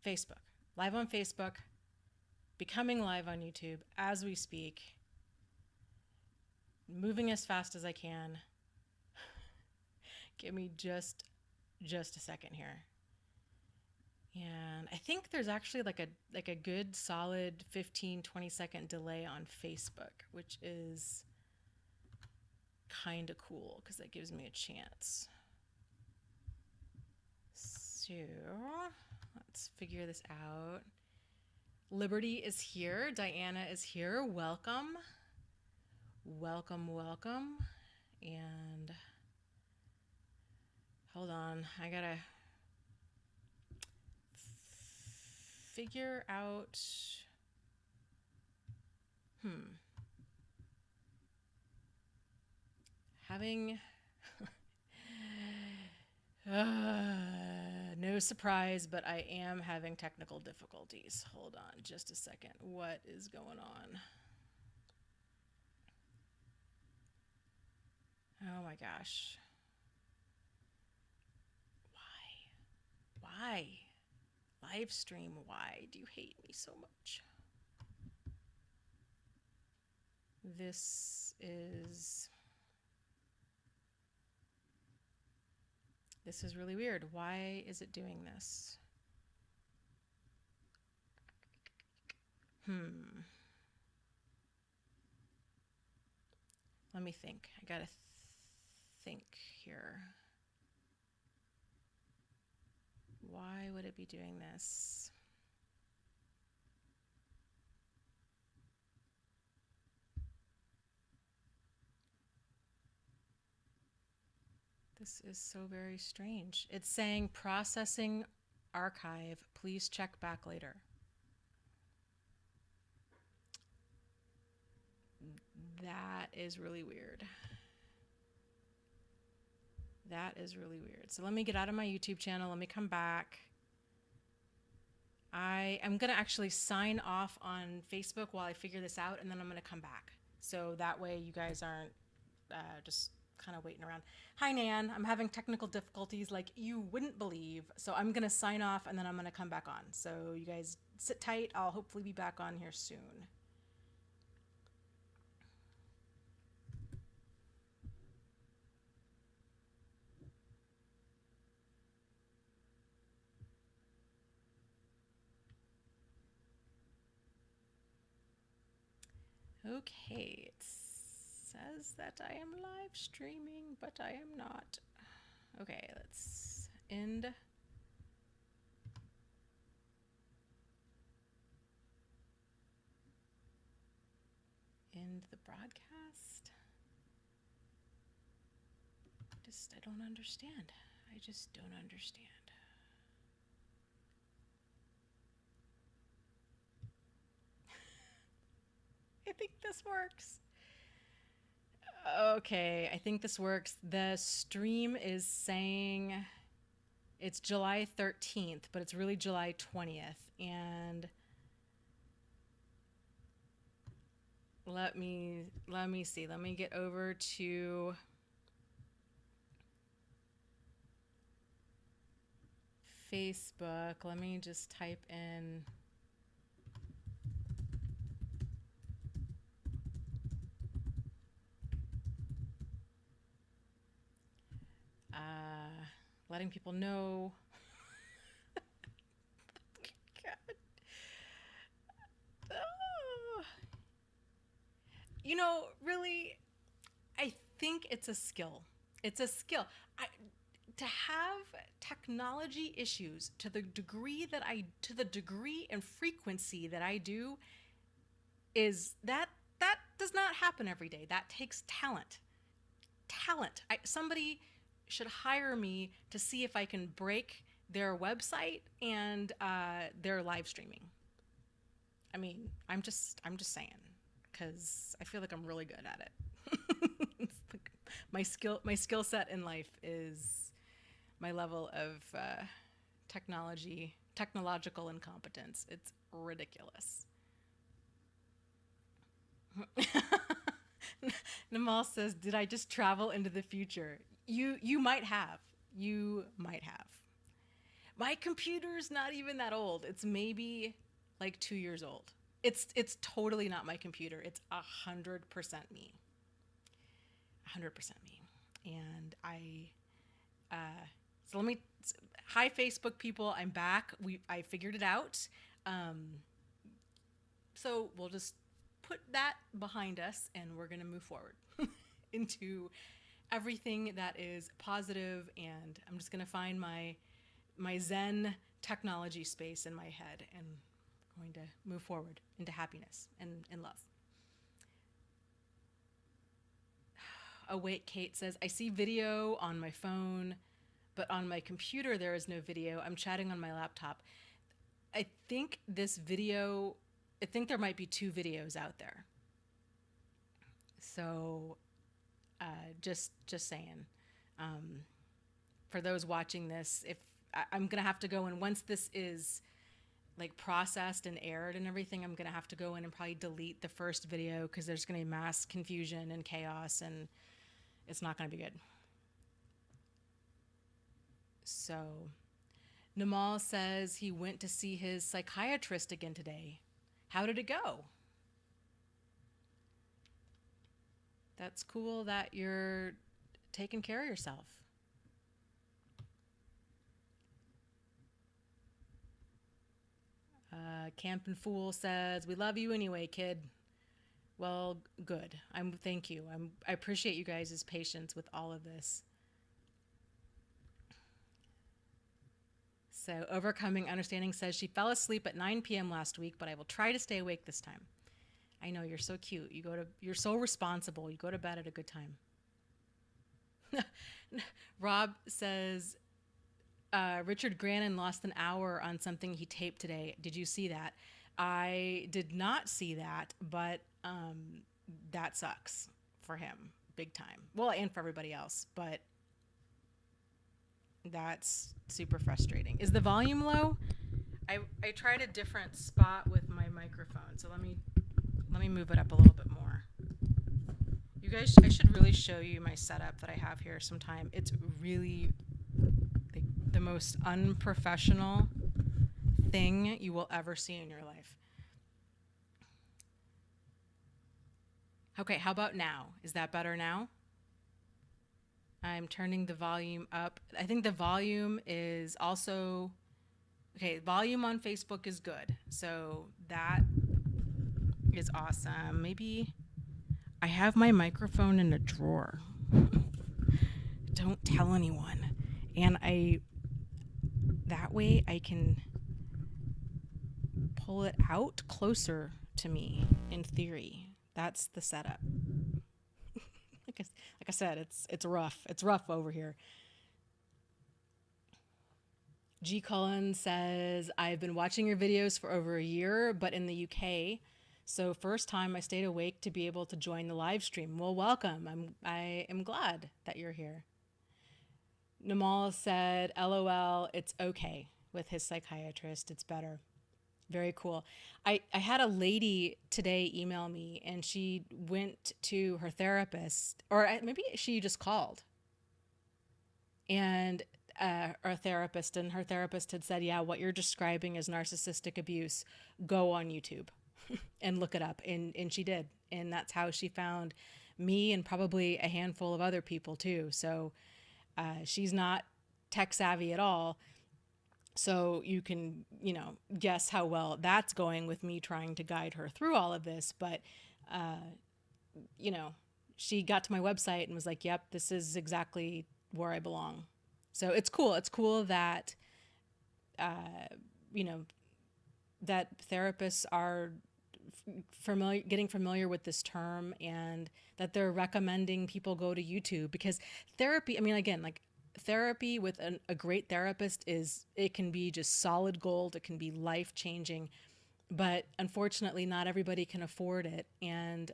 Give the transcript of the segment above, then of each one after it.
Facebook. Live on Facebook, becoming live on YouTube as we speak, moving as fast as I can. Give me just a second here. And I think there's actually like a good solid 15-20 second delay on Facebook, which is kind of cool because that gives me a chance. So let's figure this out. Liberty is here. Diana is here. Welcome. Welcome, welcome. And hold on. I gotta figure out. Having no surprise, but I am having technical difficulties. Hold on just a second. What is going on? Oh my gosh. Why? Live stream, why do you hate me so much? This is really weird. Why is it doing this? Let me think. I gotta think here. Why would it be doing this? This is so very strange. It's saying processing archive. Please check back later. That is really weird. That is really weird. So let me get out of my YouTube channel. Let me come back. I am going to actually sign off on Facebook while I figure this out, and then I'm going to come back. So that way you guys aren't just kind of waiting around. Hi, Nan. I'm having technical difficulties like you wouldn't believe. So I'm going to sign off, and then I'm going to come back on. So you guys sit tight. I'll hopefully be back on here soon. Okay, it says that I am live streaming, but I am not. Okay, let's end. End the broadcast. I don't understand. I just don't understand. I think this works. Okay, I think this works. The stream is saying it's July 13th, but it's really July 20th. And let me see. Let me get over to Facebook. Let me just type in letting people know. God. Oh. You know, really, I think it's a skill. It's a skill. To have technology issues to the degree and frequency that I do, is that does not happen every day. That takes talent. Somebody should hire me to see if I can break their website and their live streaming. I mean, I'm just saying, because I feel like I'm really good at it. my skill set in life is my level of technological incompetence. It's ridiculous. Namal says, did I just travel into the future? You might have. You might have. My computer's not even that old. It's maybe like 2 years old. It's totally not my computer. It's 100% me. 100% me. And so let me, hi Facebook people, I'm back. I figured it out. So we'll just put that behind us and we're going to move forward into everything that is positive, and I'm just going to find my Zen technology space in my head and going to move forward into happiness and love. Awake Kate says, I see video on my phone, but on my computer there is no video. I'm chatting on my laptop. I think there might be 2 videos out there. So just saying. For those watching this, if I'm gonna have to go in once this is like processed and aired and everything, I'm gonna have to go in and probably delete the first video because there's gonna be mass confusion and chaos and it's not gonna be good. So Namal says he went to see his psychiatrist again today. How did it go? That's cool that you're taking care of yourself. Camp and Fool says, we love you anyway, kid. Well, good. Thank you. I appreciate you guys' patience with all of this. So Overcoming Understanding says she fell asleep at 9 p.m. last week, but I will try to stay awake this time. I know, you're so cute. You're so responsible. You go to bed at a good time. Rob says, Richard Grannon lost an hour on something he taped today. Did you see that? I did not see that, but that sucks for him big time. Well, and for everybody else, but that's super frustrating. Is the volume low? I tried a different spot with my microphone, so let me move it up a little bit more. You guys, I should really show you my setup that I have here sometime. It's really the most unprofessional thing you will ever see in your life. Okay, how about now? Is that better now? I'm turning the volume up. I think the volume is also, okay, volume on Facebook is good. So that is awesome. Maybe I have my microphone in a drawer. Don't tell anyone. And that way I can pull it out closer to me in theory. That's the setup. Like I said, it's rough. It's rough over here. G. Cullen says, I've been watching your videos for over a year, but in the UK. So first time I stayed awake to be able to join the live stream. Well, welcome. I am glad that you're here. Namal said, LOL, it's okay with his psychiatrist. It's better. Very cool. I had a lady today email me, and she went to her therapist, or maybe she just called. And her therapist had said, yeah, what you're describing is narcissistic abuse. Go on YouTube and look it up. And she did. And that's how she found me and probably a handful of other people too. So she's not tech savvy at all. So you can, guess how well that's going with me trying to guide her through all of this. But, she got to my website and was like, yep, this is exactly where I belong. So it's cool. It's cool that, that therapists are getting familiar with this term, and that they're recommending people go to YouTube, because therapy, therapy with a great therapist it can be just solid gold. It can be life-changing, but unfortunately not everybody can afford it. And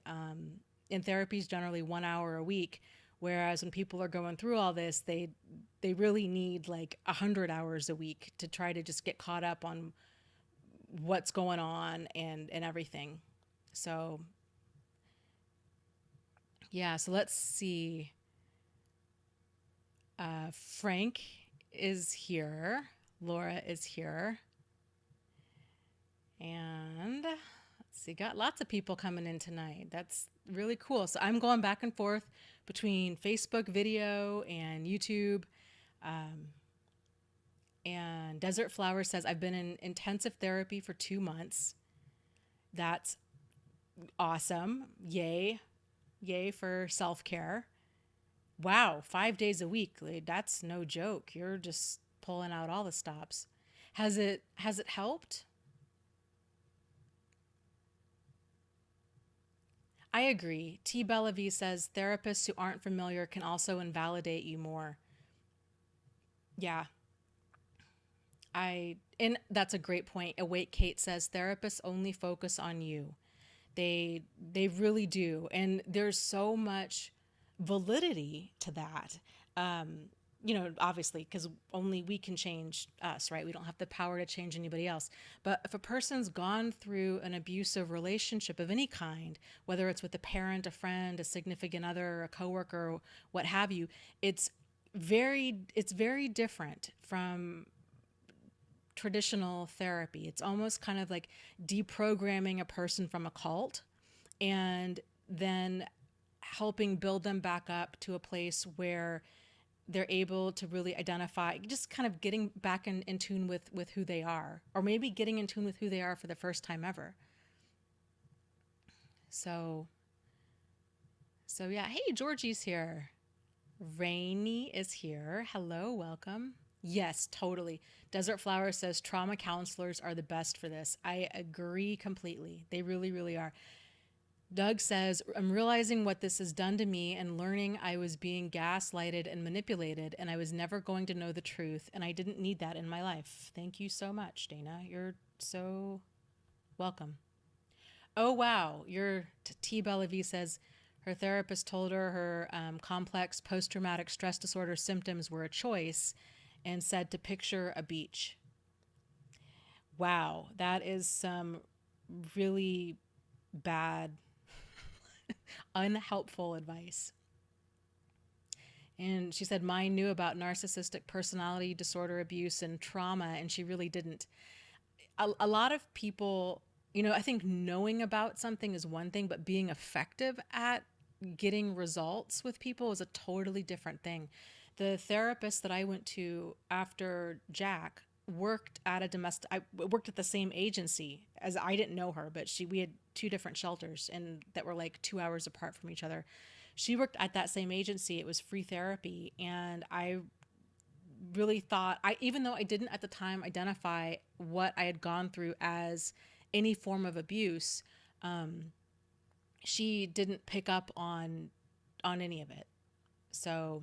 therapy is generally 1 hour a week, whereas when people are going through all this, they really need like 100 hours a week to try to just get caught up on what's going on and everything. So yeah, so let's see. Frank is here. Laura is here. And let's see, got lots of people coming in tonight. That's really cool. So I'm going back and forth between Facebook video and YouTube. And Desert Flower says, I've been in intensive therapy for 2 months. That's awesome. Yay. Yay for self-care. Wow, 5 days a week. That's no joke. You're just pulling out all the stops. Has it helped? I agree. T. Bellavie says therapists who aren't familiar can also invalidate you more. Yeah, and that's a great point. Awake Kate says therapists only focus on you. They really do, and there's so much validity to that. Obviously, because only we can change us, right? We don't have the power to change anybody else. But if a person's gone through an abusive relationship of any kind, whether it's with a parent, a friend, a significant other, a coworker, what have you, it's very different from traditional therapy. It's almost kind of like deprogramming a person from a cult and then helping build them back up to a place where they're able to really identify, just kind of getting back in tune with who they are, or maybe getting in tune with who they are for the first time ever. So yeah. Hey, Georgie's here. Rainy is here. Hello, welcome. Yes, totally. Desert Flower says trauma counselors are the best for this. I agree completely. They really, really are. Doug says, I'm realizing what this has done to me and learning I was being gaslighted and manipulated, and I was never going to know the truth, and I didn't need that in my life. Thank you so much, Dana. You're so welcome. Oh, wow. Your T. Bellavie says her therapist told her complex post traumatic stress disorder symptoms were a choice and said to picture a beach. Wow. That is some really bad, unhelpful advice. And she said, mine knew about narcissistic personality disorder abuse and trauma, and she really didn't. A lot of people, I think knowing about something is one thing, but being effective at getting results with people is a totally different thing. The therapist that I went to after Jack I worked at the same agency as I didn't know her, but we had two different shelters and that were like 2 hours apart from each other. She worked at that same agency. It was free therapy. And I really thought even though I didn't at the time identify what I had gone through as any form of abuse, she didn't pick up on any of it. So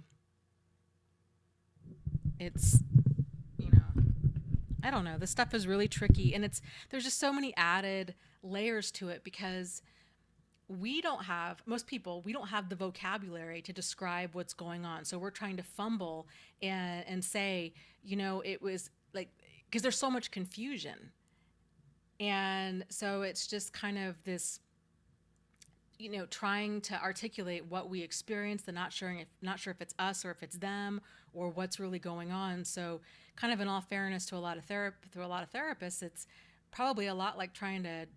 it's, you know, I don't know. This stuff is really tricky, and there's just so many added layers to it because we don't have the vocabulary to describe what's going on. So we're trying to fumble and say, it was like, because there's so much confusion. And so it's just kind of this, trying to articulate what we experienced and not sure if it's us or if it's them or what's really going on. So kind of in all fairness to a lot of therapists, it's probably a lot like trying to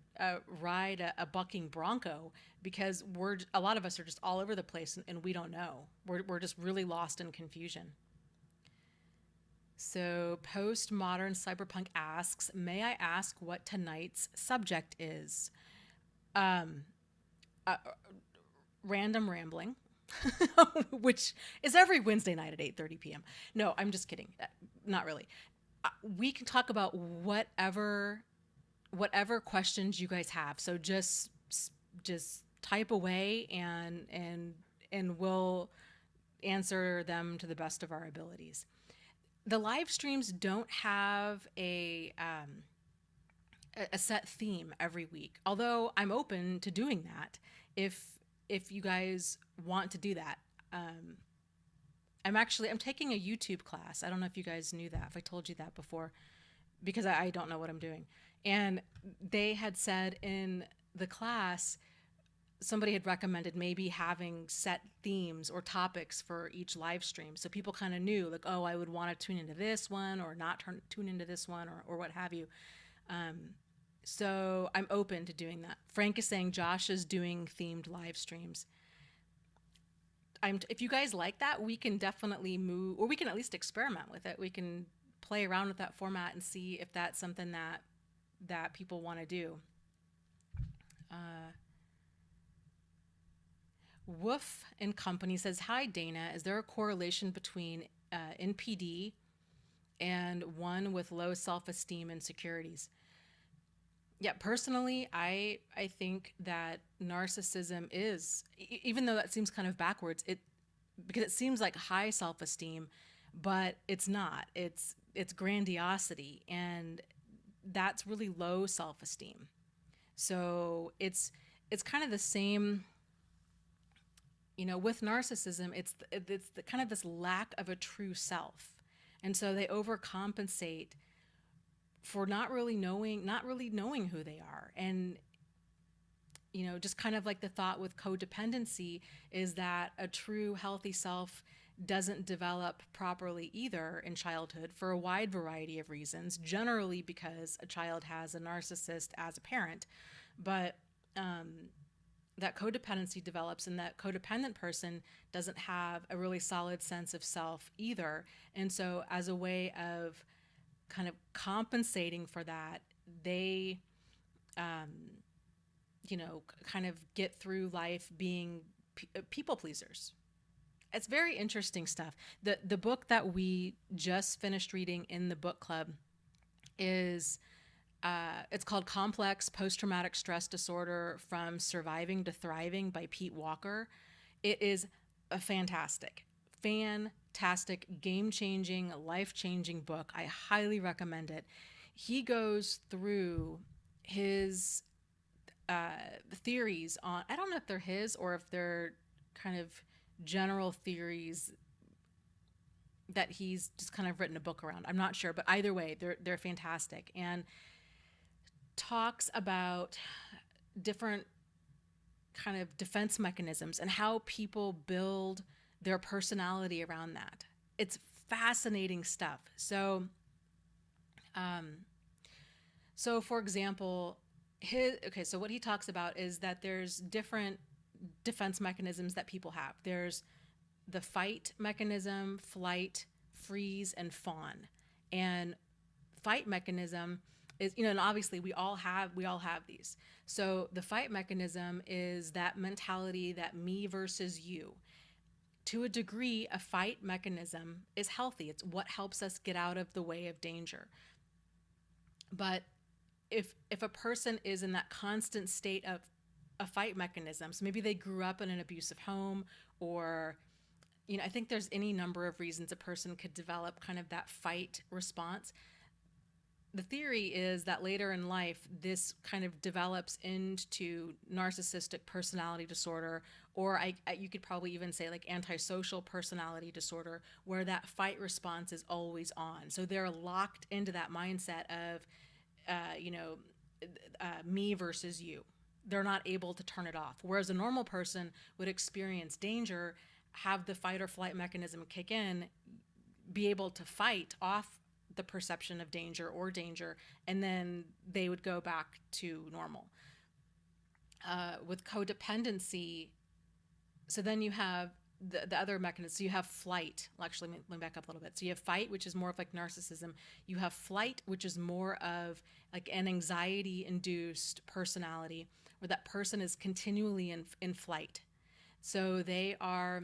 ride a bucking bronco because a lot of us are just all over the place and we don't know. We're just really lost in confusion. So postmodern cyberpunk asks, may I ask what tonight's subject is? Random rambling, which is every Wednesday night at 8:30 p.m. No, I'm just kidding. Not really. We can talk about whatever questions you guys have. So just type away and we'll answer them to the best of our abilities. The live streams don't have a set theme every week, although I'm open to doing that if you guys want to do that. I'm taking a YouTube class. I don't know if you guys knew that, if I told you that before, because I don't know what I'm doing. And they had said in the class, somebody had recommended maybe having set themes or topics for each live stream. So people kind of knew, like, oh, I would want to tune into this one or not tune into this one, or what have you. So I'm open to doing that. Frank is saying Josh is doing themed live streams. If you guys like that, we can definitely move, or we can at least experiment with it. We can play around with that format and see if that's something that people want to do. Woof and Company says, "Hi Dana, is there a correlation between NPD and one with low self-esteem and insecurities?" Yeah, personally, I think that narcissism is, even though that seems kind of backwards, it because it seems like high self-esteem, but it's not. It's grandiosity, and that's really low self-esteem. So it's kind of the same, with narcissism. It's the kind of this lack of a true self, and so they overcompensate for not really knowing who they are. And just kind of like the thought with codependency is that a true healthy self doesn't develop properly either in childhood for a wide variety of reasons, generally because a child has a narcissist as a parent. But that codependency develops, and that codependent person doesn't have a really solid sense of self either. And so as a way of kind of compensating for that, they kind of get through life being people pleasers. It's very interesting stuff. The book that we just finished reading in the book club is it's called Complex Post-Traumatic Stress Disorder: From Surviving to Thriving by Pete Walker. It is a fantastic, game-changing, life-changing book. I highly recommend it. He goes through his theories on, I don't know if they're his or if they're kind of general theories that he's just kind of written a book around. I'm not sure, but either way, they're fantastic, and talks about different kind of defense mechanisms and how people build their personality around that. It's fascinating stuff. So for example, so what he talks about is that there's different defense mechanisms that people have. There's the fight mechanism, flight, freeze, and fawn. And fight mechanism is, and obviously we all have these. So the fight mechanism is that mentality that me versus you. To a degree, a fight mechanism is healthy. It's what helps us get out of the way of danger. But if a person is in that constant state of a fight mechanism, so maybe they grew up in an abusive home, or I think there's any number of reasons a person could develop kind of that fight response. The theory is that later in life, this kind of develops into narcissistic personality disorder, or you could probably even say like antisocial personality disorder, where that fight response is always on. So they're locked into that mindset of, me versus you. They're not able to turn it off. Whereas a normal person would experience danger, have the fight or flight mechanism kick in, be able to fight off the perception of danger, and then they would go back to normal. With codependency, so then you have the other mechanism. So you have flight. Well, actually, let me back up a little bit. So you have fight, which is more of like narcissism. You have flight, which is more of like an anxiety-induced personality, where that person is continually in flight. So they are,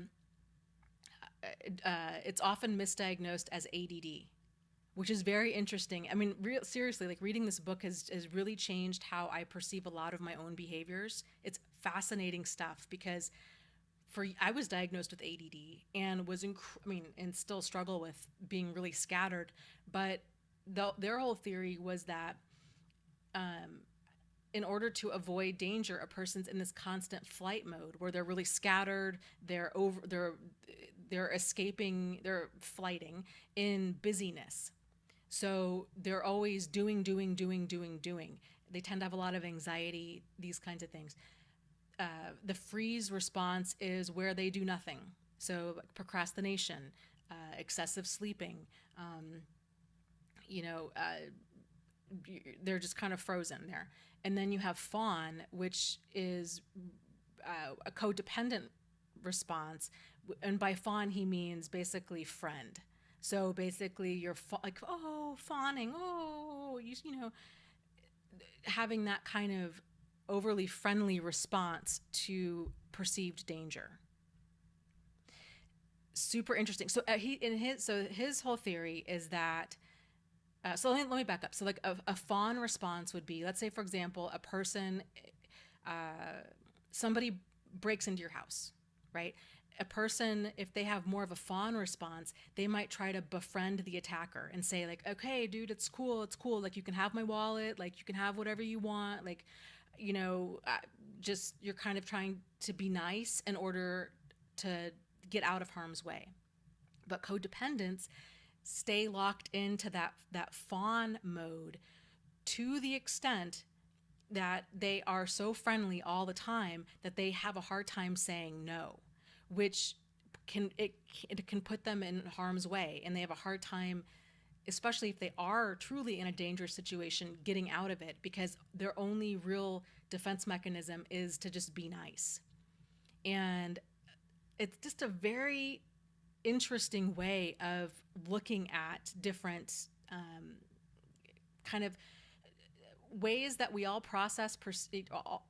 it's often misdiagnosed as ADD, which is very interesting. I mean, seriously, like reading this book has really changed how I perceive a lot of my own behaviors. It's fascinating stuff because I was diagnosed with ADD and and still struggle with being really scattered. But their whole theory was that in order to avoid danger, a person's in this constant flight mode where they're really scattered, they're escaping, they're flighting in busyness. So they're always doing. They tend to have a lot of anxiety, these kinds of things. The freeze response is where they do nothing. So like procrastination, excessive sleeping, um, you know, they're just kind of frozen there. And then you have fawn, which is a codependent response. And by fawn, he means basically friend. So basically, you're like, oh, fawning, oh, you know, having that kind of overly friendly response to perceived danger. Super interesting. So his whole theory is that so let me back up. So like a fawn response would be, let's say for example, a person, somebody breaks into your house, right? A person, if they have more of a fawn response, they might try to befriend the attacker and say like, okay, dude, it's cool, it's cool. Like you can have my wallet, like you can have whatever you want, like, you know, just you're kind of trying to be nice in order to get out of harm's way. But codependents stay locked into that fawn mode to the extent that they are so friendly all the time that they have a hard time saying no, which it can put them in harm's way, and they have a hard time, especially if they are truly in a dangerous situation, getting out of it, because their only real defense mechanism is to just be nice. And it's just a very interesting way of looking at different kind of ways that we all process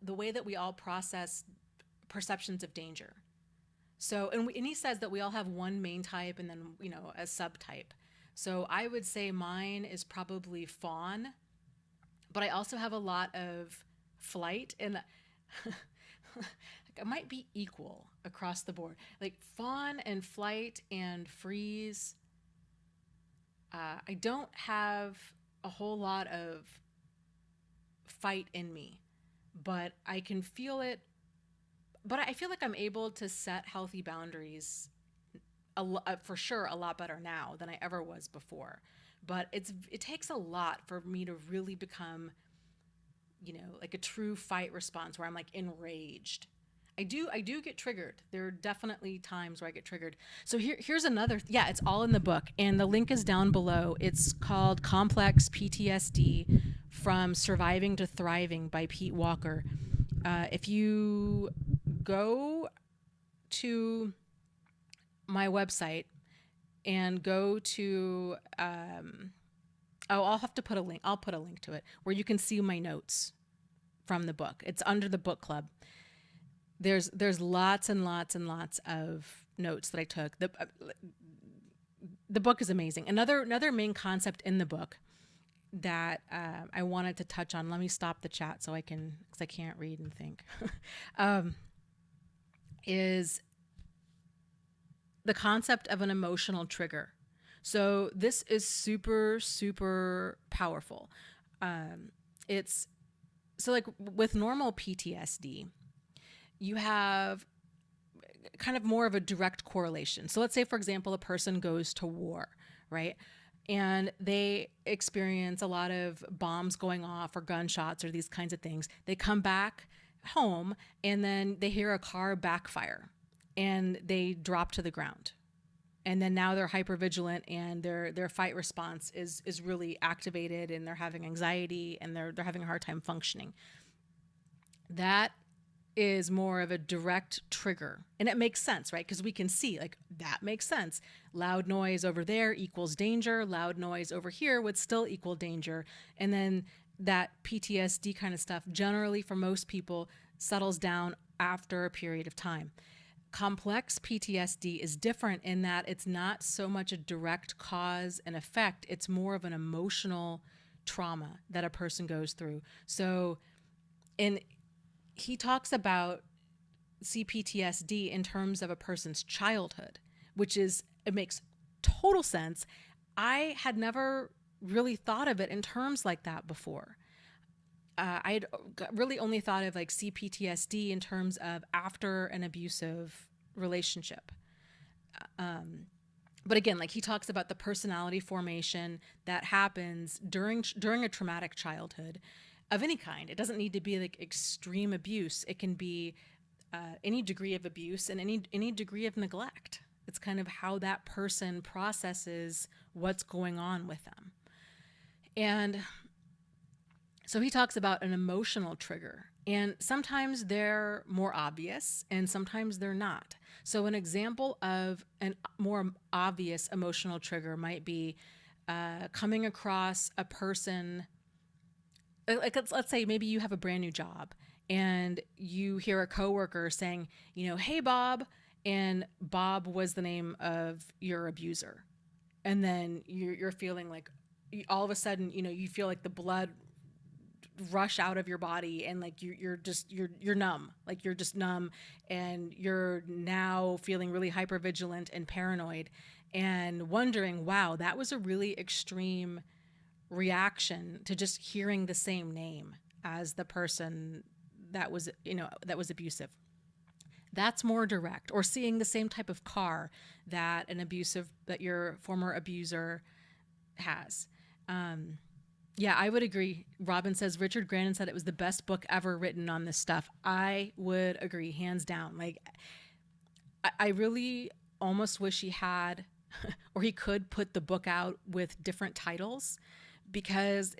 the way that we all process perceptions of danger. So, and he says that we all have one main type and then, you know, a subtype. So I would say mine is probably fawn, but I also have a lot of flight, and like I might be equal across the board. Like fawn and flight and freeze. I don't have a whole lot of fight in me, but I can feel it. But I feel like I'm able to set healthy boundaries for sure a lot better now than I ever was before. But it takes a lot for me to really become, you know, like a true fight response where I'm like enraged. I do get triggered. There are definitely times where I get triggered. So here's another. Yeah, it's all in the book, and the link is down below. It's called Complex PTSD: From Surviving to Thriving by Pete Walker. If you go to my website and go to I'll have to put a link. I'll put a link to it where you can see my notes from the book. It's under the book club. There's lots and lots and lots of notes that I took. The book is amazing. Another main concept in the book that I wanted to touch on. Let me stop the chat so I can, because I can't read and think. Is the concept of an emotional trigger. So this is super, super powerful. It's so like with normal PTSD, you have kind of more of a direct correlation. So let's say, for example, a person goes to war, right? And they experience a lot of bombs going off or gunshots or these kinds of things. They come back home and then they hear a car backfire and they drop to the ground. And then now they're hypervigilant and their fight response is really activated, and they're having anxiety and they're having a hard time functioning. That is more of a direct trigger. And it makes sense, right? Because we can see, like, that makes sense. Loud noise over there equals danger. Loud noise over here would still equal danger. And then that PTSD kind of stuff, generally for most people, settles down after a period of time. Complex PTSD is different in that it's not so much a direct cause and effect. It's more of an emotional trauma that a person goes through. So, and he talks about CPTSD in terms of a person's childhood, it makes total sense. I had never really thought of it in terms like that before. I had really only thought of like CPTSD in terms of after an abusive relationship. But again, like he talks about the personality formation that happens during a traumatic childhood of any kind. It doesn't need to be like extreme abuse. It can be any degree of abuse and any degree of neglect. It's kind of how that person processes what's going on with them. And so he talks about an emotional trigger, and sometimes they're more obvious and sometimes they're not. So an example of a more obvious emotional trigger might be coming across a person, like let's say maybe you have a brand new job and you hear a coworker saying, hey, Bob, and Bob was the name of your abuser. And then you're feeling like all of a sudden, you feel like the blood rush out of your body, and like you're numb, like you're just numb, and you're now feeling really hypervigilant and paranoid and wondering, wow, that was a really extreme reaction to just hearing the same name as the person that was abusive. That's more direct. Or seeing the same type of car that your former abuser has. Yeah, I would agree. Robin says Richard Grandin said it was the best book ever written on this stuff. I would agree, hands down. Like, I really almost wish he had, or he could put the book out with different titles, because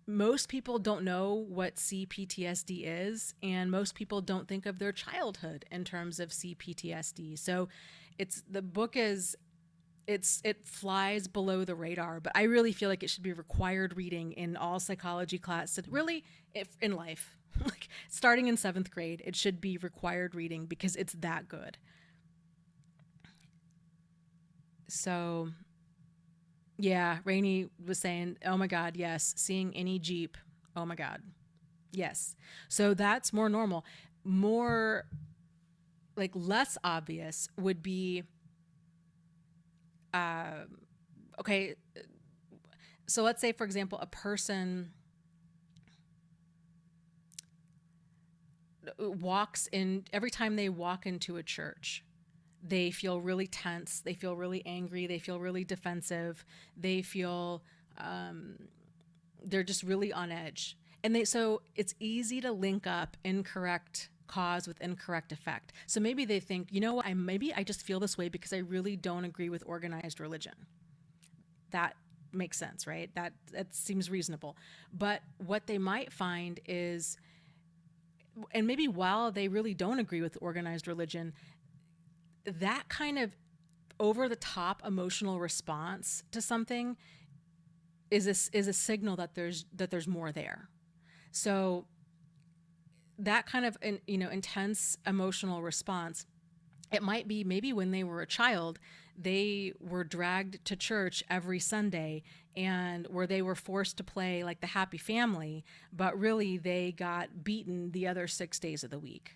most people don't know what CPTSD is, and most people don't think of their childhood in terms of CPTSD. So the book is, it flies below the radar, but I really feel like it should be required reading in all psychology classes. Really, if in life, like starting in 7th grade, it should be required reading because it's that good. So, yeah, Rainey was saying, oh my God, yes, seeing any Jeep, oh my God, yes. So that's more normal. More, like, less obvious would be, okay, so let's say, for example, a person walks in, every time they walk into a church, they feel really tense, they feel really angry, they feel really defensive, they feel they're just really on edge. And so it's easy to link up incorrect cause with incorrect effect. So maybe they think, maybe I just feel this way because I really don't agree with organized religion. That makes sense, right? That seems reasonable. But what they might find is, and maybe while they really don't agree with organized religion, that kind of over the top emotional response to something is a signal that there's more there. So that kind of intense emotional response, it might be maybe when they were a child, they were dragged to church every Sunday, and where they were forced to play like the happy family, but really they got beaten the other 6 days of the week,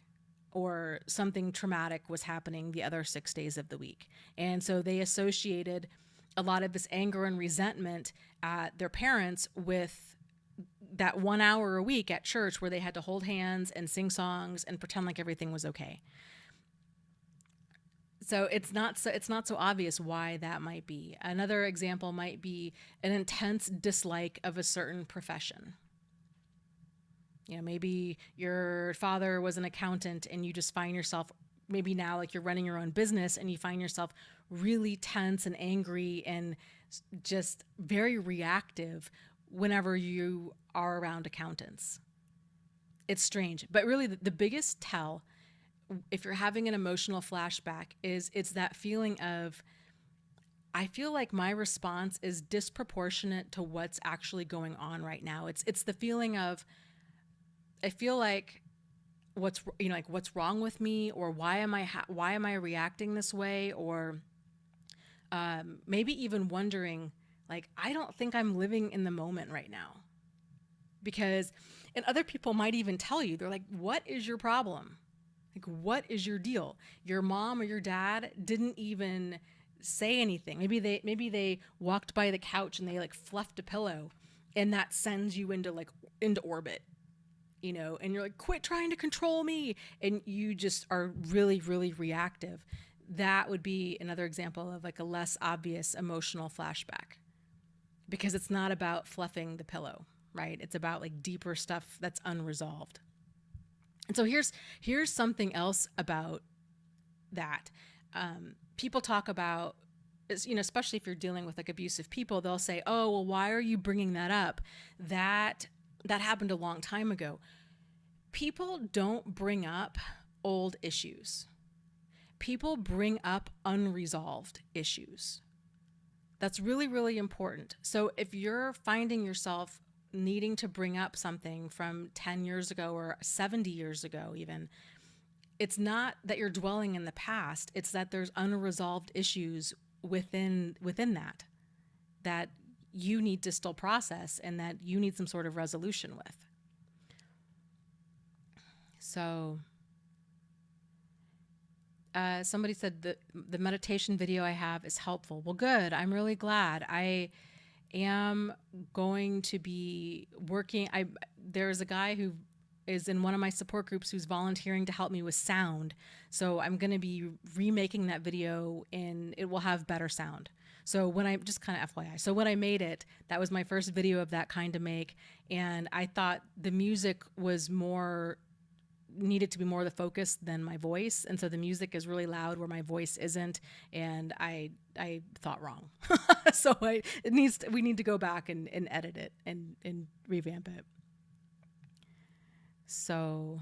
or something traumatic was happening the other 6 days of the week. And so they associated a lot of this anger and resentment at their parents with that 1 hour a week at church where they had to hold hands and sing songs and pretend like everything was okay. So it's not so obvious why that might be. Another example might be an intense dislike of a certain profession. Maybe your father was an accountant and you just find yourself, maybe now like you're running your own business and you find yourself really tense and angry and just very reactive whenever you are around accountants. It's strange, but really the biggest tell, if you're having an emotional flashback, is it's that feeling of, I feel like my response is disproportionate to what's actually going on right now. It's the feeling of, I feel like what's wrong with me, or why am I reacting this way, or maybe even wondering, like, I don't think I'm living in the moment right now. Because, and other people might even tell you, they're like, what is your problem? Like, what is your deal? Your mom or your dad didn't even say anything. Maybe they walked by the couch and they like fluffed a pillow, and that sends you into orbit, and you're like, quit trying to control me. And you just are really, really reactive. That would be another example of like a less obvious emotional flashback, because it's not about fluffing the pillow, right? It's about like deeper stuff that's unresolved. And so here's something else about that. People talk about, especially if you're dealing with like abusive people, they'll say, "Oh, well, why are you bringing that up? That happened a long time ago." People don't bring up old issues. People bring up unresolved issues. That's really, really important. So if you're finding yourself needing to bring up something from 10 years ago or 70 years ago, even, it's not that you're dwelling in the past. It's that there's unresolved issues within that you need to still process and that you need some sort of resolution with. So somebody said the meditation video I have is helpful. Well, good. I'm really glad. I am going to be working. There's a guy who is in one of my support groups who's volunteering to help me with sound. So I'm going to be remaking that video and it will have better sound. So when I just kind of FYI, so when I made it, that was my first video of that kind to make. And I thought the music was needed to be more the focus than my voice. And so the music is really loud where my voice isn't. And I thought wrong. So we need to go back and edit it and revamp it. So,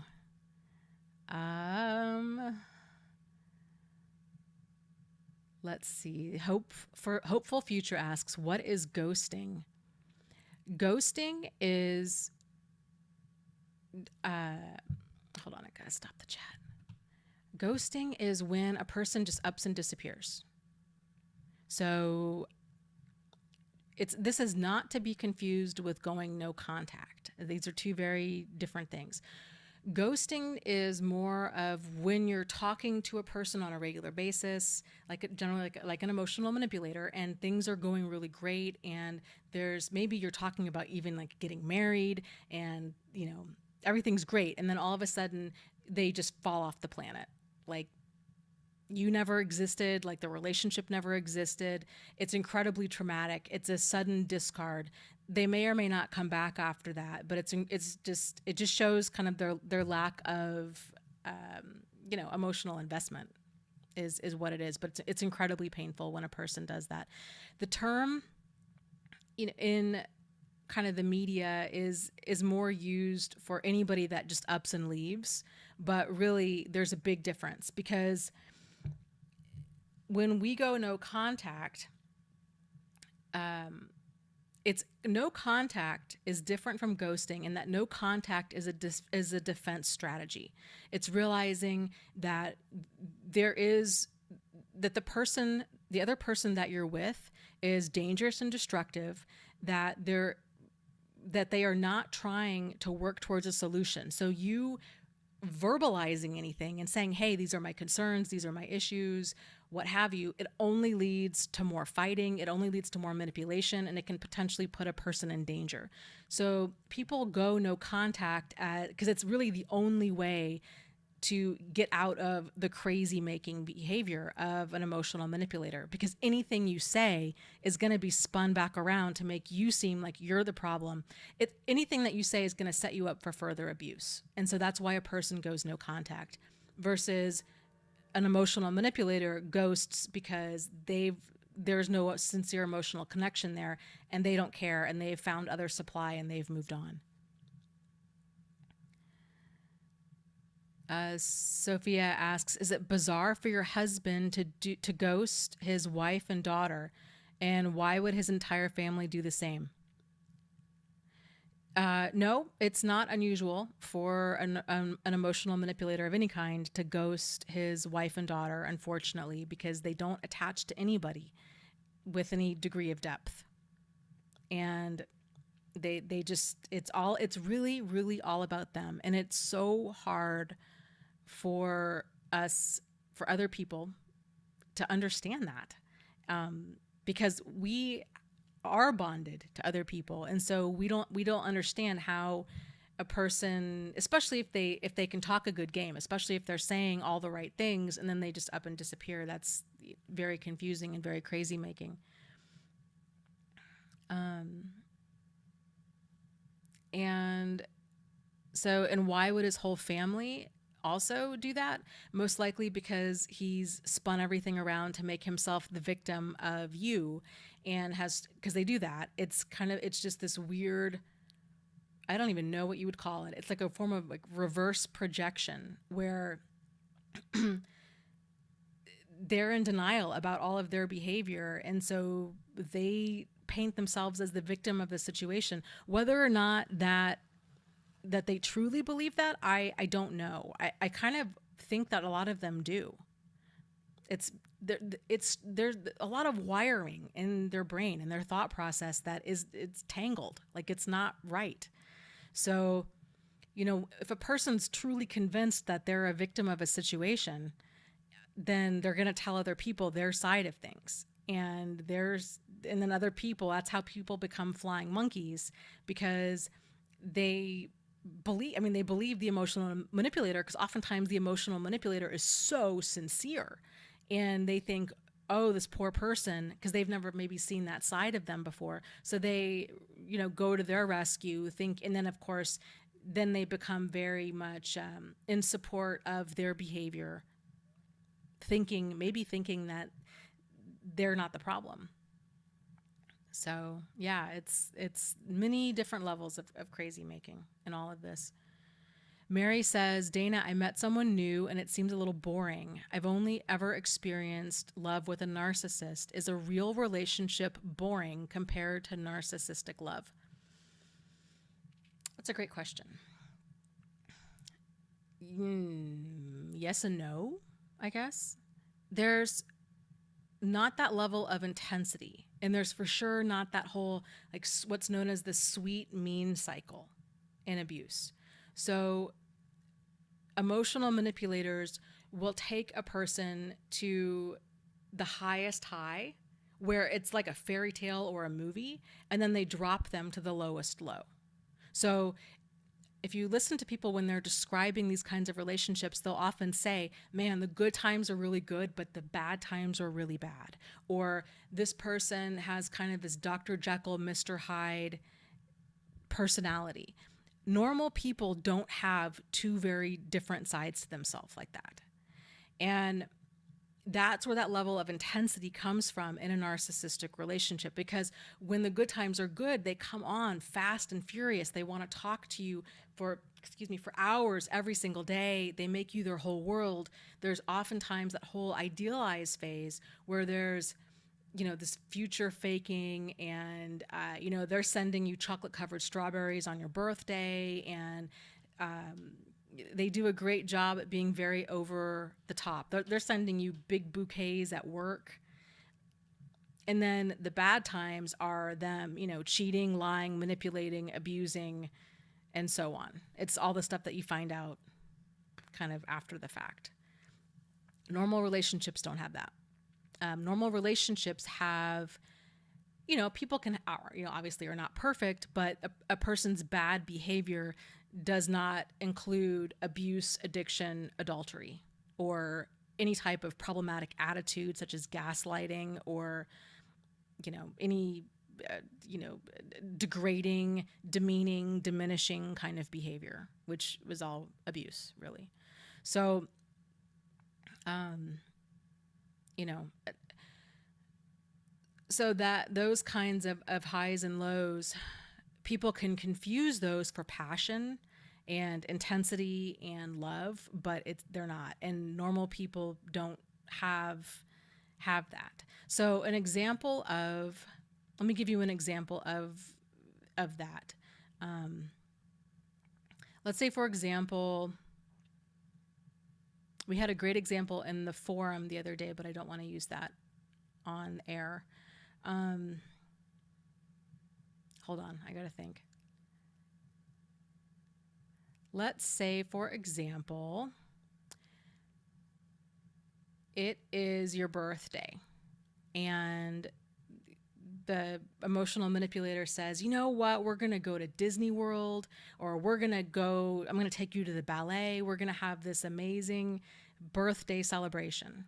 let's see. Hopeful Future asks, what is ghosting? Ghosting is, hold on, I gotta stop the chat. Ghosting is when a person just ups and disappears. So this is not to be confused with going no contact. These are two very different things. Ghosting is more of when you're talking to a person on a regular basis, generally like an emotional manipulator, and things are going really great, and maybe you're talking about even like getting married, and everything's great, and then all of a sudden they just fall off the planet. Like, you never existed, like the relationship never existed. It's incredibly traumatic. It's a sudden discard. They may or may not come back after that, but it just shows kind of their lack of emotional investment is what it is. But it's incredibly painful when a person does that. The term in kind of the media is more used for anybody that just ups and leaves, but really there's a big difference, because when we go no contact, it's no contact is different from ghosting in that no contact is a defense strategy. It's realizing that the other person that you're with is dangerous and destructive, that they are not trying to work towards a solution. So you verbalizing anything and saying, hey, these are my concerns, these are my issues, what have you, it only leads to more fighting, it only leads to more manipulation, and it can potentially put a person in danger. So people go no contact because it's really the only way to get out of the crazy making behavior of an emotional manipulator, because anything you say is going to be spun back around to make you seem like you're the problem. Anything that you say is going to set you up for further abuse. And so that's why a person goes no contact versus an emotional manipulator ghosts because there's no sincere emotional connection there, and they don't care, and they've found other supply and they've moved on. Sophia asks, is it bizarre for your husband to ghost his wife and daughter? And why would his entire family do the same? No, it's not unusual for an emotional manipulator of any kind to ghost his wife and daughter, unfortunately, because they don't attach to anybody with any degree of depth. And they just, it's really, really all about them. And it's so hard for other people to understand that, because we are bonded to other people, and so we don't understand how a person, especially if they can talk a good game, especially if they're saying all the right things and then they just up and disappear. That's very confusing and very crazy making. And So, and why would his whole family also do that? Most likely because he's spun everything around to make himself the victim of you, and has, because they do that. It's kind of, it's just this weird, I don't even know what you would call it. It's like a form of like reverse projection where they're in denial about all of their behavior. And so they paint themselves as the victim of the situation. Whether or not that they truly believe that, I don't know. I kind of think that a lot of them do. It's there's a lot of wiring in their brain and their thought process that is, it's tangled. Like, it's not right. So, if a person's truly convinced that they're a victim of a situation, then they're going to tell other people their side of things. And then other people, that's how people become flying monkeys, because they they believe the emotional manipulator, because oftentimes the emotional manipulator is so sincere, and they think, oh, this poor person, because they've never maybe seen that side of them before. So they, go to their rescue, think, and then of course, then they become very much in support of their behavior, thinking that they're not the problem. So yeah, it's many different levels of crazy making in all of this. Mary says, Dana, I met someone new and it seems a little boring. I've only ever experienced love with a narcissist. Is a real relationship boring compared to narcissistic love? That's a great question. Yes and no, I guess. There's not that level of intensity, and there's for sure not that whole, like, what's known as the sweet mean cycle in abuse. So emotional manipulators will take a person to the highest high, where it's like a fairy tale or a movie, and then they drop them to the lowest low. So if you listen to people when they're describing these kinds of relationships, they'll often say, man, the good times are really good, but the bad times are really bad. Or this person has kind of this Dr. Jekyll, Mr. Hyde personality. Normal people don't have two very different sides to themselves like that. And that's where that level of intensity comes from in a narcissistic relationship, because when the good times are good, they come on fast and furious. They want to talk to you for hours every single day. They make you their whole world. There's oftentimes that whole idealized phase where there's this future faking, and they're sending you chocolate covered strawberries on your birthday, and they do a great job at being very over the top. They're sending you big bouquets at work. And then the bad times are them, cheating, lying, manipulating, abusing, and so on. It's all the stuff that you find out kind of after the fact. Normal relationships don't have that. Normal relationships have, people can, obviously are not perfect, but a person's bad behavior does not include abuse, addiction, adultery, or any type of problematic attitude such as gaslighting, or any degrading, demeaning, diminishing kind of behavior, which was all abuse, really. So you know so that those kinds of highs and lows, people can confuse those for passion and intensity and love, but they're not, and normal people don't have that. So an example of, let me give you an example of that. Let's say, for example, we had a great example in the forum the other day, but I don't want to use that on air. Hold on, I gotta think. Let's say, for example, it is your birthday, and the emotional manipulator says, you know what, we're going to go to Disney World, or I'm going to take you to the ballet. We're going to have this amazing birthday celebration.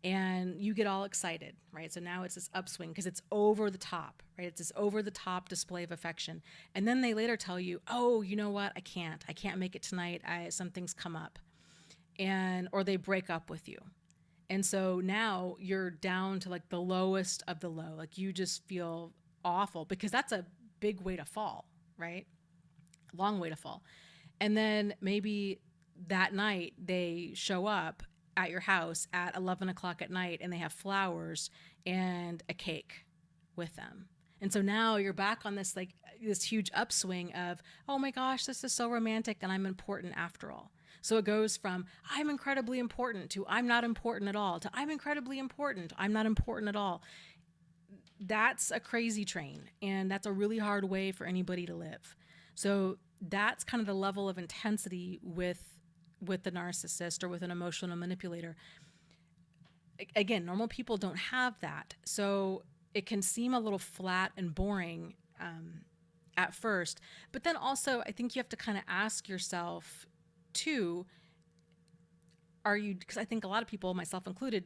And you get all excited, right? So now it's this upswing because it's over the top, right? It's this over the top display of affection. And then they later tell you, oh, you know what? I can't make it tonight. Something's come up. Or they break up with you. And so now you're down to like the lowest of the low. Like you just feel awful because that's a big way to fall, right? Long way to fall. And then maybe that night they show up at your house at 11 o'clock at night and they have flowers and a cake with them. And so now you're back on this like this huge upswing of, oh my gosh, this is so romantic and I'm important after all. So it goes from I'm incredibly important to I'm not important at all to I'm incredibly important, I'm not important at all. That's a crazy train, and that's a really hard way for anybody to live. So that's kind of the level of intensity with the narcissist or with an emotional manipulator. Again, normal people don't have that. So it can seem a little flat and boring at first. But then also, I think you have to kind of ask yourself, too, because I think a lot of people, myself included,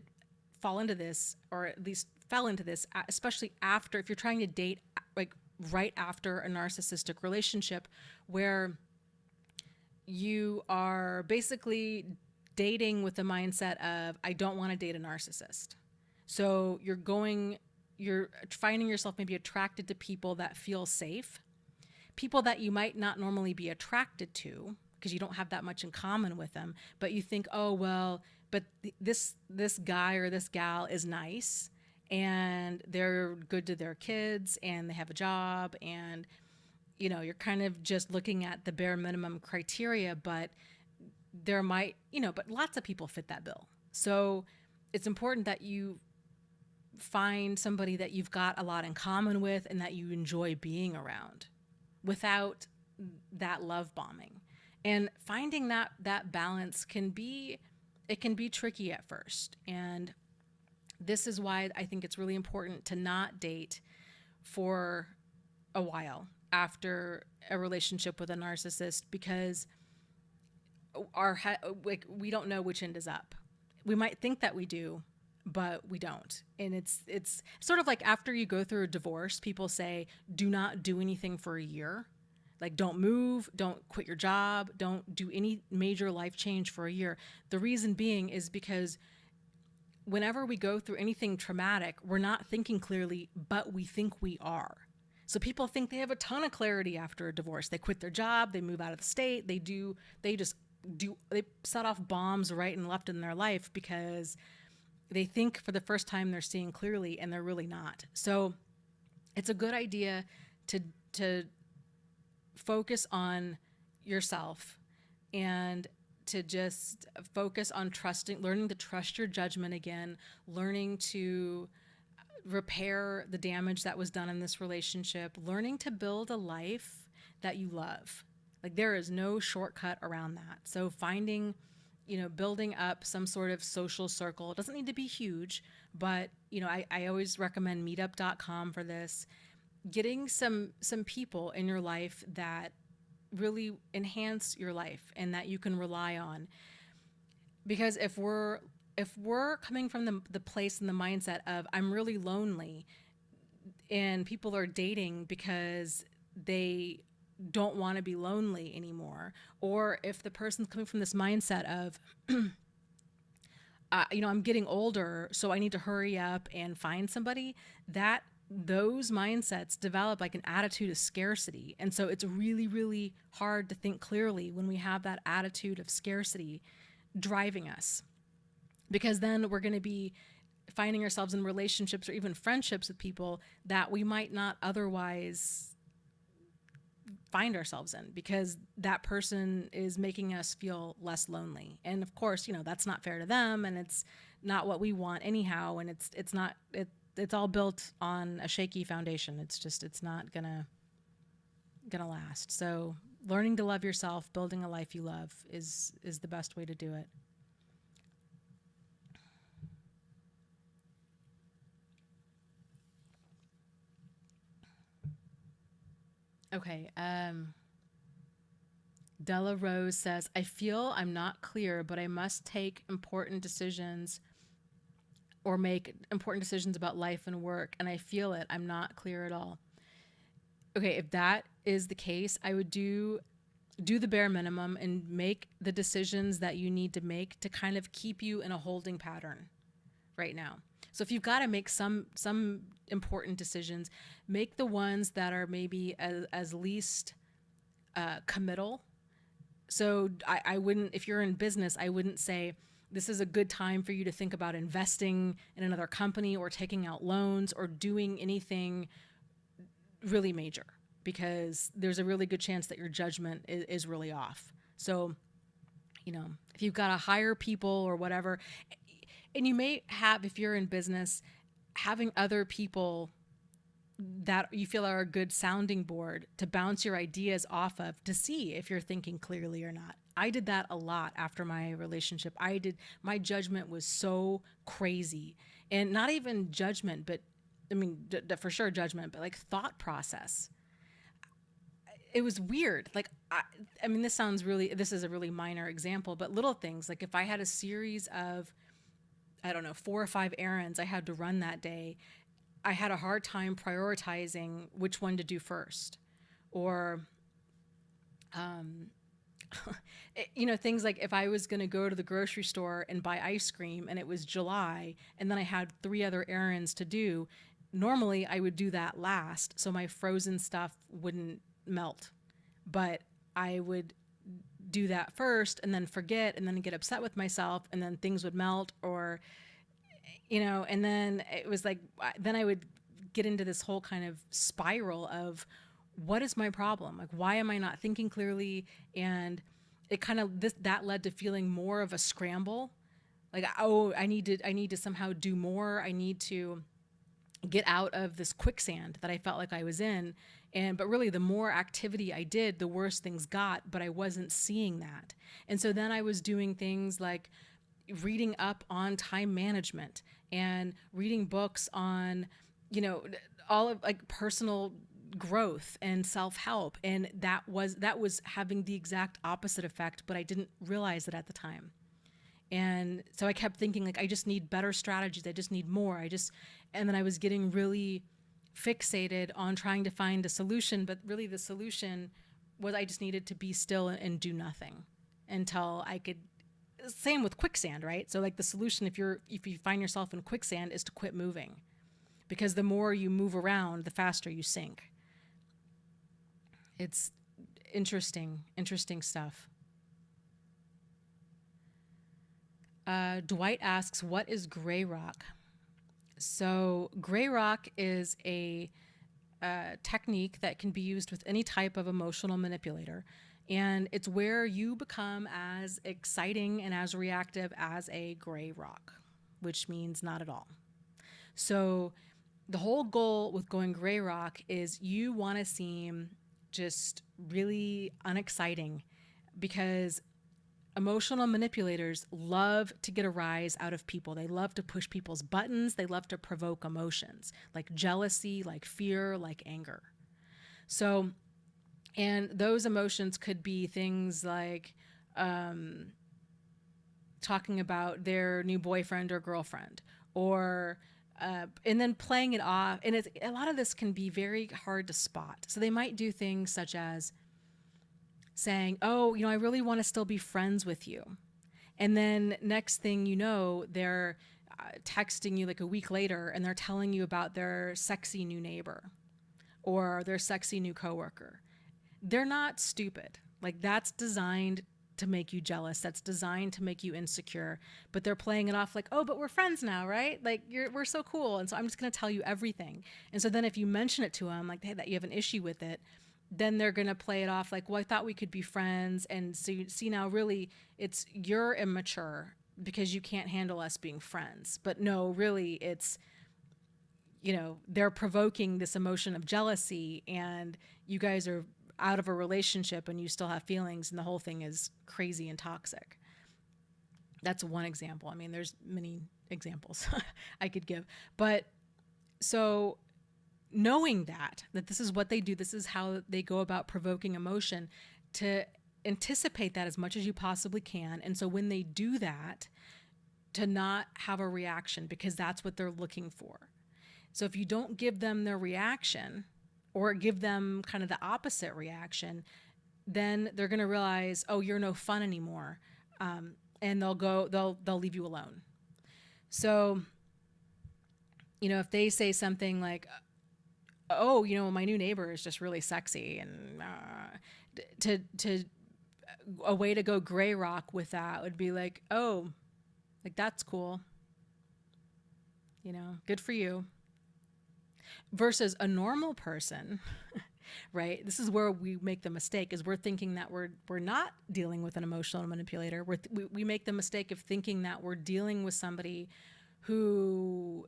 fall into this, or at least fell into this, especially after, if you're trying to date like right after a narcissistic relationship where you are basically dating with the mindset of, I don't want to date a narcissist. So you're finding yourself maybe attracted to people that feel safe, people that you might not normally be attracted to because you don't have that much in common with them, but you think, oh, well, but this guy or this gal is nice and they're good to their kids and they have a job, and you're kind of just looking at the bare minimum criteria, but but lots of people fit that bill. So it's important that you find somebody that you've got a lot in common with and that you enjoy being around without that love bombing. And finding that balance can be tricky at first. And this is why I think it's really important to not date for a while after a relationship with a narcissist, because we don't know which end is up. We might think that we do, but we don't. And it's sort of like after you go through a divorce, people say, do not do anything for a year. Like, don't move, don't quit your job, don't do any major life change for a year. The reason being is because whenever we go through anything traumatic, we're not thinking clearly, but we think we are. So people think they have a ton of clarity after a divorce. They quit their job, they move out of the state, they set off bombs right and left in their life because they think for the first time they're seeing clearly, and they're really not. So it's a good idea to focus on yourself and to just focus on learning to trust your judgment again, learning to repair the damage that was done in this relationship, learning to build a life that you love. Like, there is no shortcut around that. So finding, building up some sort of social circle. It doesn't need to be huge, but, I always recommend meetup.com for this. Getting some people in your life that really enhance your life and that you can rely on. Because if we're coming from the place and the mindset of I'm really lonely, and people are dating because they don't want to be lonely anymore, or if the person's coming from this mindset of I'm getting older, so I need to hurry up and find somebody, that those mindsets develop like an attitude of scarcity. And so it's really, really hard to think clearly when we have that attitude of scarcity driving us, because then we're going to be finding ourselves in relationships or even friendships with people that we might not otherwise find ourselves in, because that person is making us feel less lonely. And of course, that's not fair to them, and it's not what we want anyhow. And it's all built on a shaky foundation. It's not gonna last. So learning to love yourself, building a life you love is the best way to do it. Okay. Della Rose says, I feel I'm not clear, but I must take important decisions or make important decisions about life and work, and I feel it, I'm not clear at all. Okay, if that is the case, I would do the bare minimum and make the decisions that you need to make to kind of keep you in a holding pattern right now. So if you've got to make some important decisions, make the ones that are maybe as least committal. So I wouldn't, if you're in business, I wouldn't say this is a good time for you to think about investing in another company or taking out loans or doing anything really major, because there's a really good chance that your judgment is really off. So, if you've got to hire people or whatever, and you may have, if you're in business, having other people that you feel are a good sounding board to bounce your ideas off of to see if you're thinking clearly or not. I did that a lot after my relationship. My judgment was so crazy, and not even judgment, but I mean, for sure judgment, but like thought process. It was weird. Like, I mean, this is a really minor example, but little things. Like if I had a series of, I don't know, 4 or 5 errands I had to run that day, I had a hard time prioritizing which one to do first. Or, things like if I was going to go to the grocery store and buy ice cream and it was July and then I had 3 other errands to do, normally I would do that last so my frozen stuff wouldn't melt. But I would do that first and then forget and then get upset with myself and then things would melt, or and then it was like, then I would get into this whole kind of spiral of what is my problem? Like, why am I not thinking clearly? And it kind of, that led to feeling more of a scramble. Like, oh, I need to somehow do more. I need to get out of this quicksand that I felt like I was in. But really the more activity I did, the worse things got, but I wasn't seeing that. And so then I was doing things like reading up on time management and reading books on, all of like personal growth and self-help. And that was having the exact opposite effect, but I didn't realize it at the time. And so I kept thinking like, I just need better strategies. I just need more. And then I was getting really fixated on trying to find a solution, but really the solution was I just needed to be still and do nothing until I could. Same with quicksand, right? So like the solution, if you find yourself in quicksand, is to quit moving, because the more you move around, the faster you sink. It's interesting stuff. Dwight asks, what is gray rock? So gray rock is a technique that can be used with any type of emotional manipulator. And it's where you become as exciting and as reactive as a gray rock, which means not at all. So the whole goal with going gray rock is you want to seem just really unexciting, because emotional manipulators love to get a rise out of people. They love to push people's buttons. They love to provoke emotions like jealousy, like fear, like anger. So, and those emotions could be things like talking about their new boyfriend or girlfriend, or and then playing it off. And a lot of this can be very hard to spot. So they might do things such as saying, oh, I really want to still be friends with you. And then next thing you know, they're texting you like a week later and they're telling you about their sexy new neighbor or their sexy new coworker. They're not stupid. Like, that's designed to make you jealous. That's designed to make you insecure. But they're playing it off like, oh, but we're friends now, right? Like, we're so cool. And so I'm just going to tell you everything. And so then if you mention it to them, like, hey, that you have an issue with it, then they're going to play it off like, well, I thought we could be friends. And so you see, now really it's you're immature because you can't handle us being friends. But no, really it's, they're provoking this emotion of jealousy, and you guys are out of a relationship and you still have feelings, and the whole thing is crazy and toxic. That's one example. I mean, there's many examples I could give. But so knowing that this is what they do, this is how they go about provoking emotion, to anticipate that as much as you possibly can. And so when they do that, to not have a reaction because that's what they're looking for. So if you don't give them their reaction or give them kind of the opposite reaction, then they're going to realize, oh, you're no fun anymore. And they'll leave you alone. So, if they say something like, oh, my new neighbor is just really sexy, and to a way to go gray rock with that would be like, oh, like that's cool. Good for you. Versus a normal person, right? This is where we make the mistake, is we're thinking that we're not dealing with an emotional manipulator. We make the mistake of thinking that we're dealing with somebody who,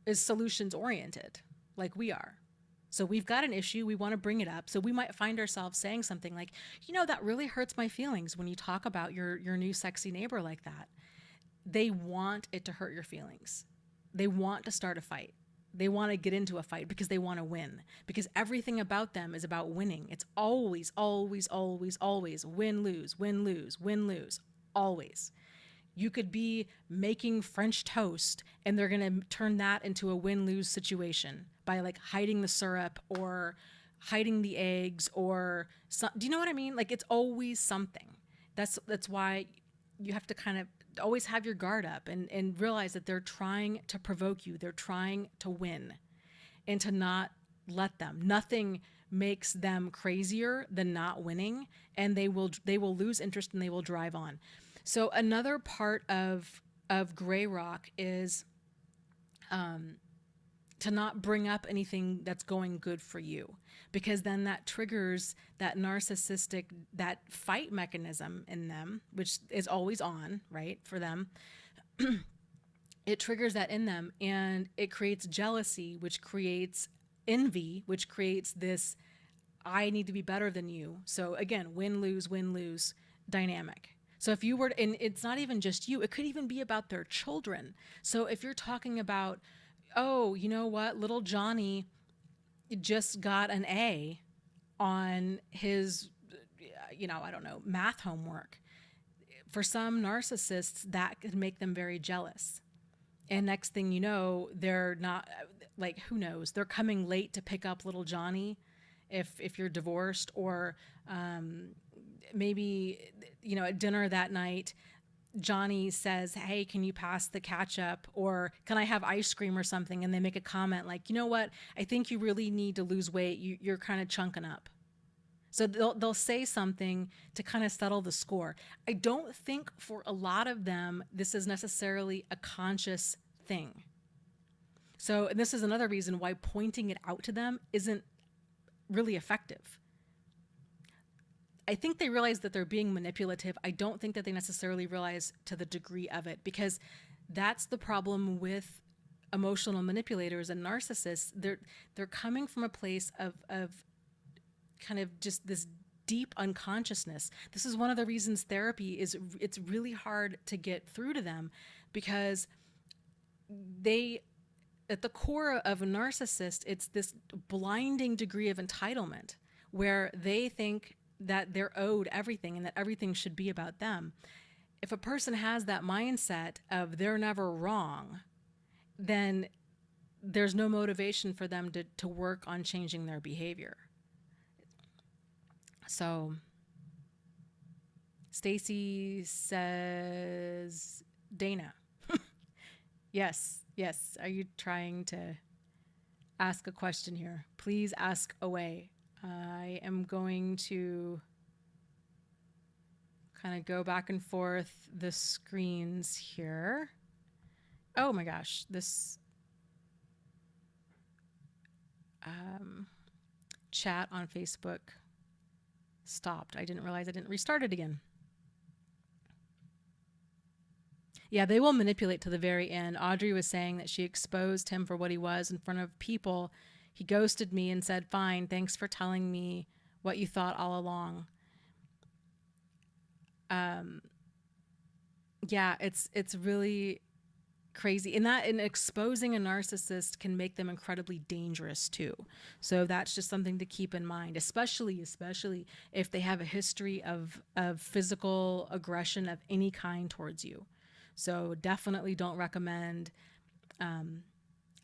is solutions oriented, like we are. So we've got an issue, we want to bring it up. So we might find ourselves saying something like, that really hurts my feelings when you talk about your new sexy neighbor like that. They want it to hurt your feelings. They want to start a fight. They want to get into a fight because they want to win. Because everything about them is about winning. It's always, always, always, always win, lose, win, lose, win, lose. Always. You could be making French toast and they're going to turn that into a win-lose situation by like hiding the syrup or hiding the eggs or do you know what I mean? Like it's always something. That's why you have to kind of always have your guard up and realize that they're trying to provoke you. They're trying to win, and to not let them. Nothing makes them crazier than not winning, and they will lose interest and they will drive on. So another part of gray rock is to not bring up anything that's going good for you, because then that triggers that narcissistic, that fight mechanism in them, which is always on, right, for them. It triggers that in them, and it creates jealousy, which creates envy, which creates this, I need to be better than you. So again, win-lose dynamic. So if you were, and it's not even just you, it could even be about their children. So if you're talking about, oh, you know what, little Johnny just got an A on his, I don't know, math homework. For some narcissists, that could make them very jealous. And next thing you know, they're not, like, who knows, they're coming late to pick up little Johnny if you're divorced, or maybe, at dinner that night, Johnny says, hey, can you pass the ketchup, or can I have ice cream or something? And they make a comment like, you know what, I think you really need to lose weight. You're kind of chunking up. So they'll say something to kind of settle the score. I don't think for a lot of them, this is necessarily a conscious thing. So, and this is another reason why pointing it out to them isn't really effective. I think they realize that they're being manipulative. I don't think that they necessarily realize to the degree of it, because that's the problem with emotional manipulators and narcissists. They're coming from a place of kind of just this deep unconsciousness. This is one of the reasons therapy it's really hard to get through to them, because they, at the core of a narcissist, it's this blinding degree of entitlement where they think that they're owed everything and that everything should be about them. If a person has that mindset of they're never wrong, then there's no motivation for them to work on changing their behavior. So Stacy says, Dana. Yes. Are you trying to ask a question here? Please ask away. I am going to kind of go back and forth the screens here. Oh my gosh, this chat on Facebook stopped. I didn't realize I didn't restart it again. Yeah, they will manipulate to the very end. Audrey was saying that she exposed him for what he was in front of people. He ghosted me and said, fine, thanks for telling me what you thought all along. Yeah, it's really crazy. And exposing a narcissist can make them incredibly dangerous too. So that's just something to keep in mind, especially if they have a history of physical aggression of any kind towards you. So definitely don't recommend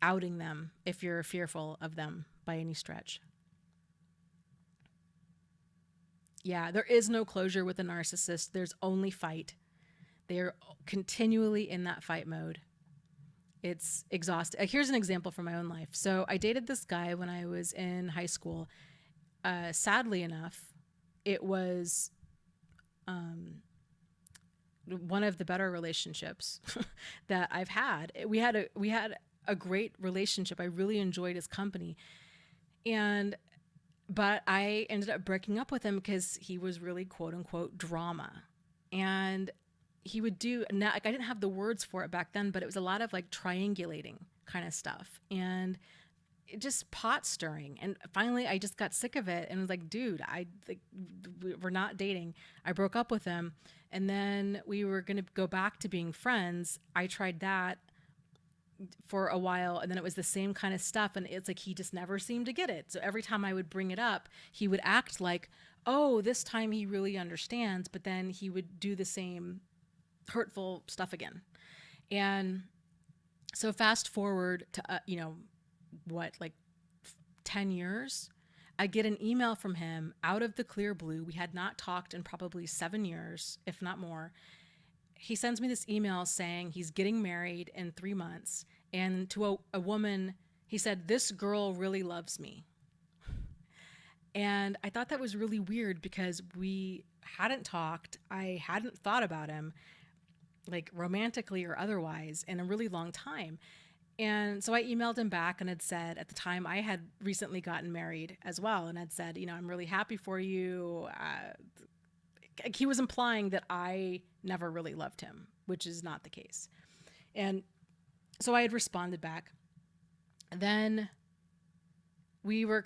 outing them if you're fearful of them by any stretch. Yeah, there is no closure with a narcissist. There's only fight. They are continually in that fight mode. It's exhausting. Here's an example from my own life. So I dated this guy when I was in high school. Sadly enough, it was one of the better relationships that I've had. We had a great relationship. I really enjoyed his company, and but I ended up breaking up with him because he was really quote unquote drama, and he would do now. Like I didn't have the words for it back then, but it was a lot of like triangulating kind of stuff, and just pot stirring. And finally I just got sick of it and was like, dude, I like we're not dating. I broke up with him, and then we were going to go back to being friends. I tried that for a while, and then it was the same kind of stuff, and it's like he just never seemed to get it. So every time I would bring it up, he would act like, oh, this time he really understands, but then he would do the same hurtful stuff again. And so fast forward to what, like 10 years, I get an email from him out of the clear blue. We had not talked in probably 7 years, if not more. He sends me this email saying he's getting married in 3 months. And to a woman, he said, this girl really loves me. And I thought that was really weird because we hadn't talked. I hadn't thought about him, like romantically or otherwise, in a really long time. And so I emailed him back and had said, at the time I had recently gotten married as well, and had said, I'm really happy for you. He was implying that I never really loved him, which is not the case. And so I had responded back. Then we were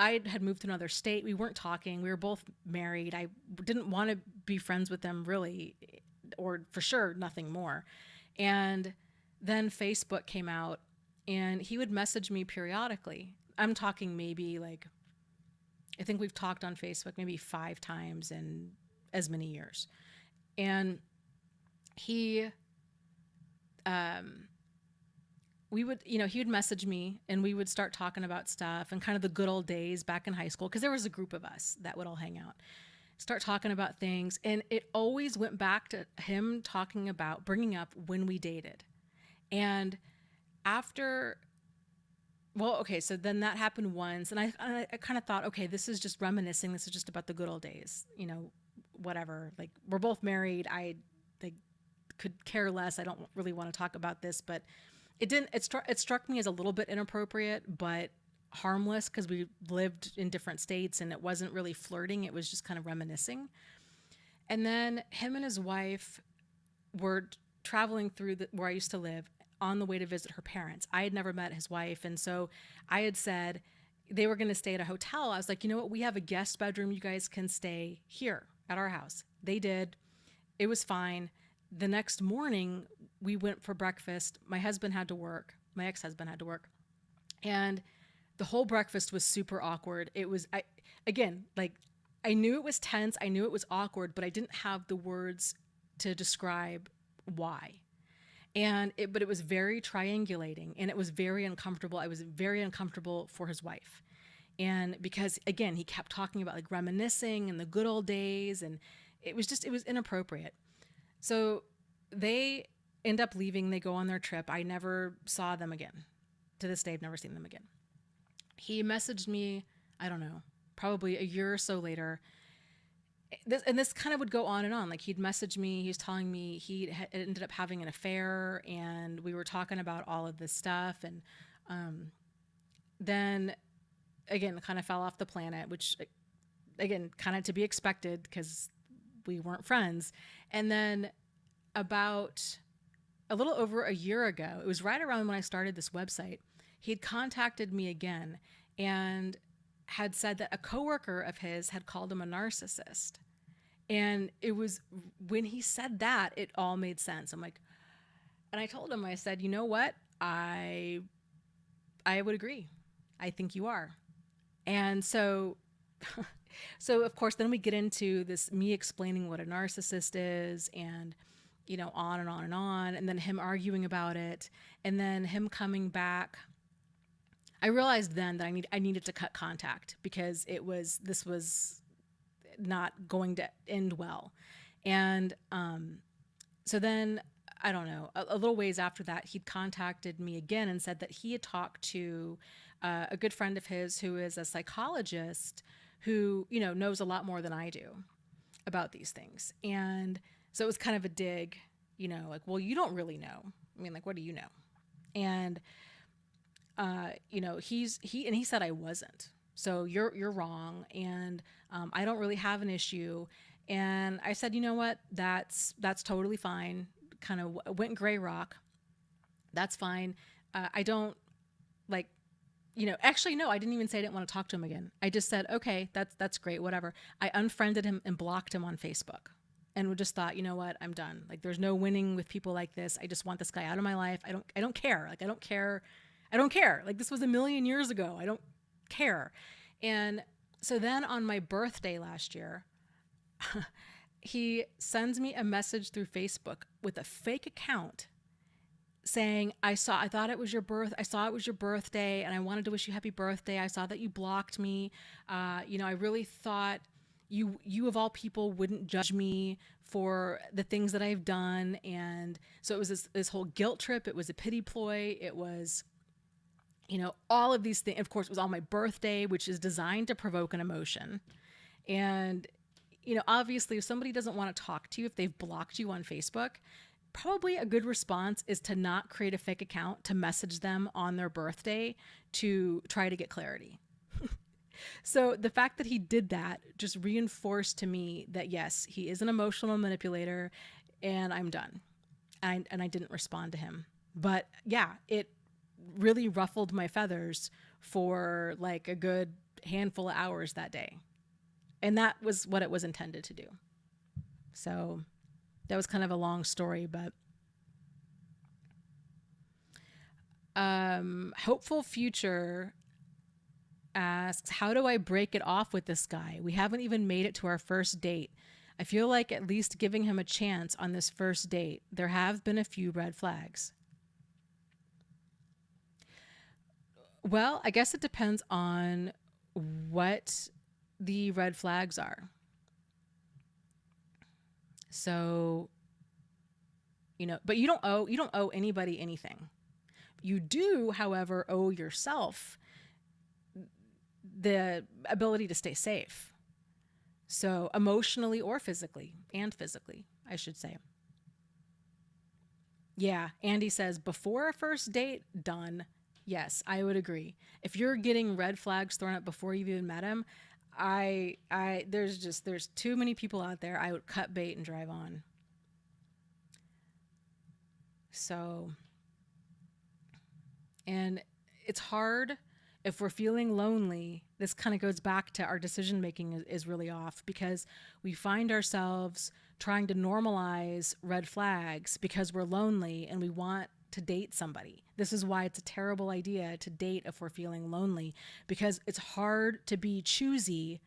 I had moved to another state. We weren't talking. We were both married. I didn't want to be friends with them really, or for sure, nothing more. And then Facebook came out, and he would message me periodically. I'm talking maybe like, I think we've talked on Facebook maybe 5 times in as many years. And he he would message me, and we would start talking about stuff and kind of the good old days back in high school, because there was a group of us that would all hang out, start talking about things. And it always went back to him bringing up when we dated. And after, so then that happened once, and I kind of thought, okay, this is just reminiscing. This is just about the good old days, whatever. Like, we're both married. I could care less. I don't really want to talk about this, but it didn't. It struck me as a little bit inappropriate, but harmless, because we lived in different states, and it wasn't really flirting. It was just kind of reminiscing. And then him and his wife were traveling through where I used to live, on the way to visit her parents. I had never met his wife, and so I had said they were going to stay at a hotel. I was like, you know what? We have a guest bedroom. You guys can stay here at our house. They did. It was fine. The next morning, we went for breakfast. My husband had to work. My ex-husband had to work. And the whole breakfast was super awkward. It was, I knew it was tense. I knew it was awkward, but I didn't have the words to describe why. But it was very triangulating, and it was very uncomfortable. I was very uncomfortable for his wife. And because, again, he kept talking about like reminiscing and the good old days, and it was inappropriate. So they end up leaving. They go on their trip. I never saw them again. To this day, I've never seen them again. He messaged me, I don't know, probably a year or so later. This kind of would go on and on. Like, he'd message me. He was telling me he ended up having an affair, and we were talking about all of this stuff. And then, again, kind of fell off the planet, which, again, kind of to be expected because we weren't friends. And then about a little over a year ago, it was right around when I started this website, he'd contacted me again and had said that a coworker of his had called him a narcissist. And it was when he said that, it all made sense. I'm like, And I told him, I said, you know what? I would agree. I think you are. And so so of course then we get into this, me explaining what a narcissist is, and on and on and on, and then him arguing about it, and then him coming back. I realized then that I needed to cut contact because this was not going to end well. And so then, I don't know, a little ways after that, he'd contacted me again and said that he had talked to a good friend of his who is a psychologist who, knows a lot more than I do about these things. And so it was kind of a dig, like, well, you don't really know. I mean, like, what do you know? And, he said I wasn't. So you're wrong. And I don't really have an issue. And I said, you know what? That's totally fine. Kind of went gray rock. That's fine. I don't like, actually, no, I didn't even say I didn't want to talk to him again. I just said, okay, that's great. Whatever. I unfriended him and blocked him on Facebook, and just thought, you know what? I'm done. Like, there's no winning with people like this. I just want this guy out of my life. I don't care. Like, I don't care. I don't care. Like, this was a million years ago. I don't care. And so then on my birthday last year, he sends me a message through Facebook with a fake account saying, I thought it was your I saw it was your birthday, and I wanted to wish you happy birthday. I saw that you blocked me. I really thought you of all people wouldn't judge me for the things that I've done. And so it was this whole guilt trip. It was a pity ploy. It was, all of these things. Of course, it was on my birthday, which is designed to provoke an emotion. And, obviously, if somebody doesn't want to talk to you, if they've blocked you on Facebook, probably a good response is to not create a fake account, to message them on their birthday to try to get clarity. So the fact that he did that just reinforced to me that, yes, he is an emotional manipulator, and I'm done. And I didn't respond to him. But yeah, it really ruffled my feathers for like a good handful of hours that day. And that was what it was intended to do. So that was kind of a long story, but Hopeful Future asks, how do I break it off with this guy? We haven't even made it to our first date. I feel like at least giving him a chance on this first date. There have been a few red flags. Well, I guess it depends on what the red flags are. So, but you don't owe anybody anything. You do, however, owe yourself the ability to stay safe. So emotionally or physically, I should say. Yeah, Andy says, before a first date, done. Yes, I would agree. If you're getting red flags thrown up before you've even met him, there's too many people out there. I would cut bait and drive on. So, and it's hard if we're feeling lonely. This kind of goes back to our decision making is really off, because we find ourselves trying to normalize red flags because we're lonely and we want to date somebody. This is why it's a terrible idea to date if we're feeling lonely, because it's hard to be choosy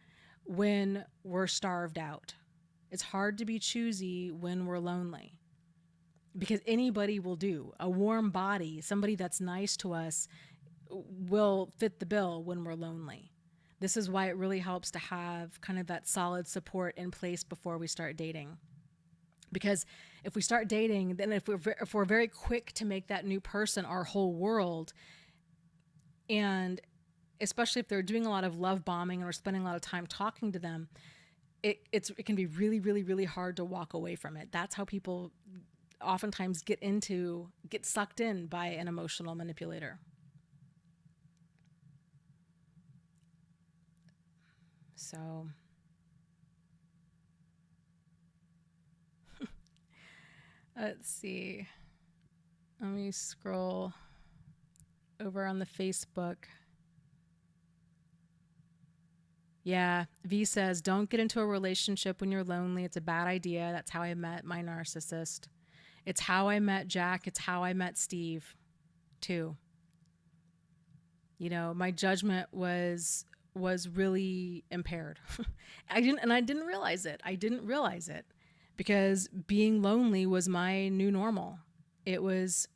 when we're starved out. It's hard to be choosy when we're lonely, because anybody will do. A warm body, somebody that's nice to us, will fit the bill when we're lonely. This is why it really helps to have kind of that solid support in place before we start dating. Because if we start dating, then if we're very quick to make that new person our whole world, and especially if they're doing a lot of love bombing and we're spending a lot of time talking to them, it can be really, really, really hard to walk away from it. That's how people oftentimes get sucked in by an emotional manipulator. So let's see. Let me scroll over on the Facebook. Yeah, V says, don't get into a relationship when you're lonely. It's a bad idea. That's how I met my narcissist. It's how I met Jack. It's how I met Steve, too. You know, my judgment was really impaired. I didn't realize it. I didn't realize it because being lonely was my new normal. It was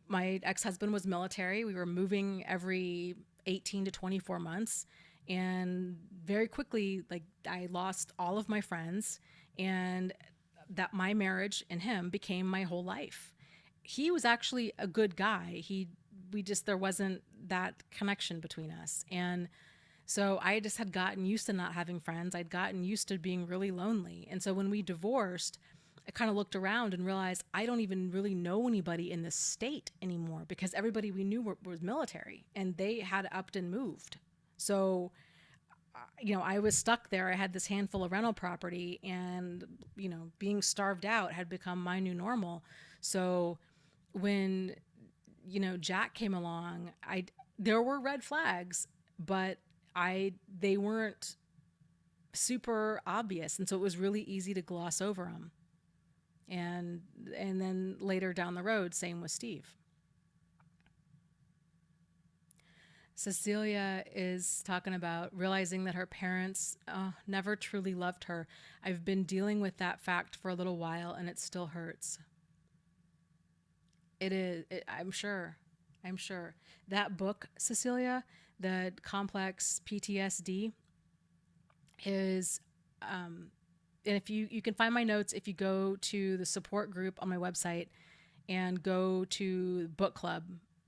my ex-husband was military. We were moving every 18 to 24 months, and very quickly, like, I lost all of my friends, and that my marriage and him became my whole life. He was actually a good guy. We just, there wasn't that connection between us. And so I just had gotten used to not having friends. I'd gotten used to being really lonely. And so when we divorced, I kind of looked around and realized I don't even really know anybody in this state anymore because everybody we knew was military and they had upped and moved. So, you know, I was stuck there. I had this handful of rental property and, you know, being starved out had become my new normal. So when, you know, Jack came along, there were red flags, but they weren't super obvious. And so it was really easy to gloss over them. And then later down the road, same with Steve. Cecilia is talking about realizing that her parents never truly loved her. I've been dealing with that fact for a little while and it still hurts. It is, I'm sure. I'm sure. That book, Cecilia, the complex PTSD, is, and if you can find my notes if you go to the support group on my website and go to book club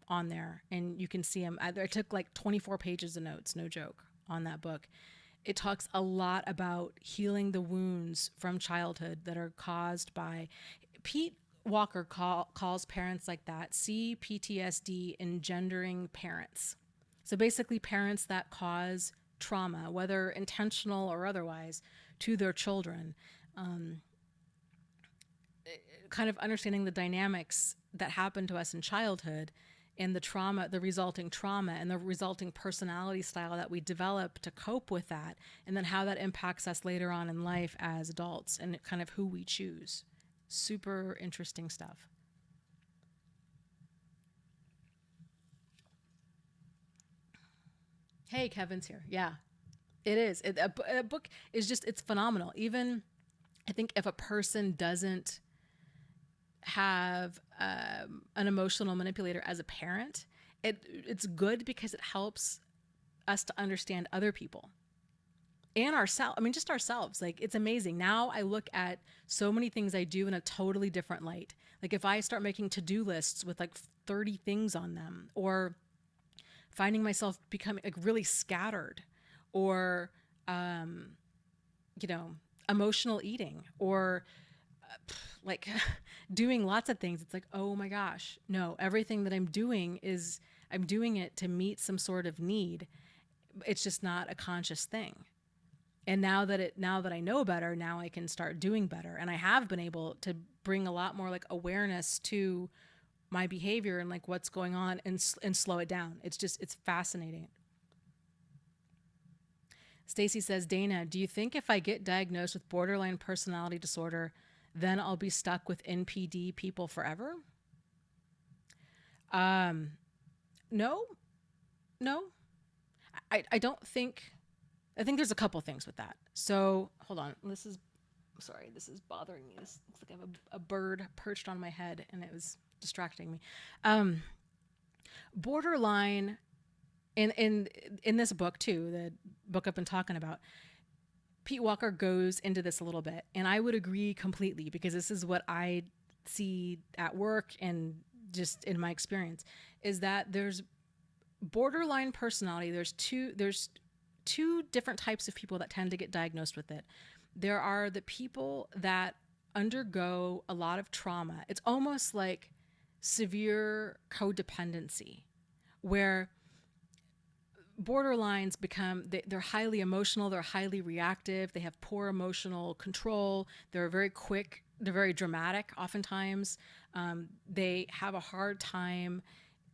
on there, and you can see them. I took like 24 pages of notes, no joke, on that book. It talks a lot about healing the wounds from childhood that are caused by Pete Walker calls parents like that CPTSD engendering parents. So basically parents that cause trauma, whether intentional or otherwise, to their children. Kind of understanding the dynamics that happen to us in childhood and the trauma, the resulting trauma and the resulting personality style that we develop to cope with that, and then how that impacts us later on in life as adults and kind of who we choose. Super interesting stuff. Hey, Kevin's here. Yeah, it is. A book is just, it's phenomenal. Even I think if a person doesn't have an emotional manipulator as a parent, it's good because it helps us to understand other people and ourselves. I mean, just ourselves. Like, it's amazing. Now I look at so many things I do in a totally different light. Like, if I start making to-do lists with like 30 things on them, or finding myself becoming like really scattered, or, you know, emotional eating, or like doing lots of things. It's like, oh my gosh, no, everything that I'm doing is, I'm doing it to meet some sort of need. It's just not a conscious thing. And now that I know better, now I can start doing better. And I have been able to bring a lot more like awareness to my behavior and like what's going on, and slow it down. It's fascinating. Stacy says, Dana, do you think if I get diagnosed with borderline personality disorder, then I'll be stuck with NPD people forever? No, no. I don't think, I think there's a couple things with that. So hold on. This is bothering me. This looks like I have a bird perched on my head and it was distracting me. Borderline, in this book too, the book I've been talking about, Pete Walker goes into this a little bit, and I would agree completely because this is what I see at work and just in my experience, is that there's borderline personality. There's two different types of people that tend to get diagnosed with it. There are the people that undergo a lot of trauma. It's almost like severe codependency, where borderlines become, they're highly emotional, they're highly reactive, they have poor emotional control, they're very quick, they're very dramatic oftentimes. They have a hard time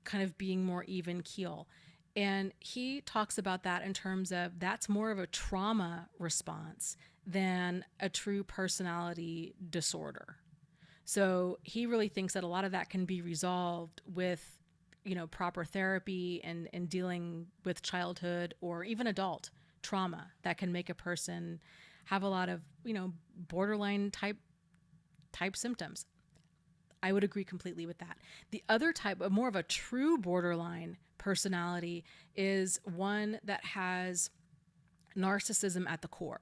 kind of being more even keel. And he talks about that in terms of that's more of a trauma response than a true personality disorder. So he really thinks that a lot of that can be resolved with, proper therapy and dealing with childhood or even adult trauma that can make a person have a lot of, borderline type symptoms. I would agree completely with that. The other type of more of a true borderline personality is one that has narcissism at the core.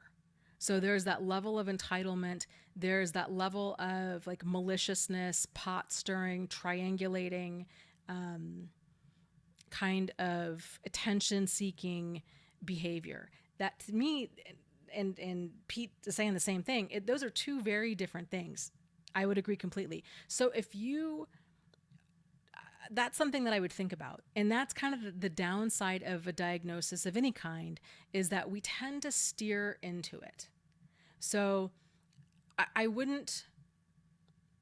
So there's that level of entitlement. There's that level of like maliciousness, pot stirring, triangulating, kind of attention seeking behavior. That to me, and Pete is saying the same thing. Those are two very different things. I would agree completely. So if you, that's something that I would think about. And that's kind of the downside of a diagnosis of any kind, is that we tend to steer into it. So I wouldn't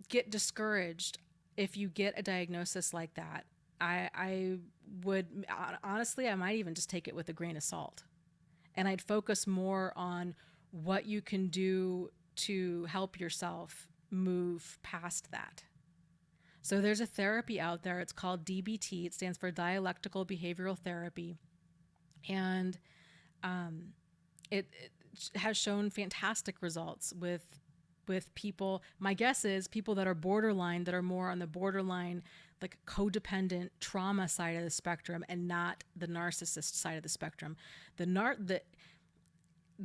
get discouraged if you get a diagnosis like that. I would, honestly, I might even just take it with a grain of salt. And I'd focus more on what you can do to help yourself move past that. So there's a therapy out there. It's called DBT. It stands for Dialectical Behavioral Therapy. And it has shown fantastic results with people. My guess is people that are borderline, that are more on the borderline, like codependent trauma side of the spectrum, and not the narcissist side of the spectrum. The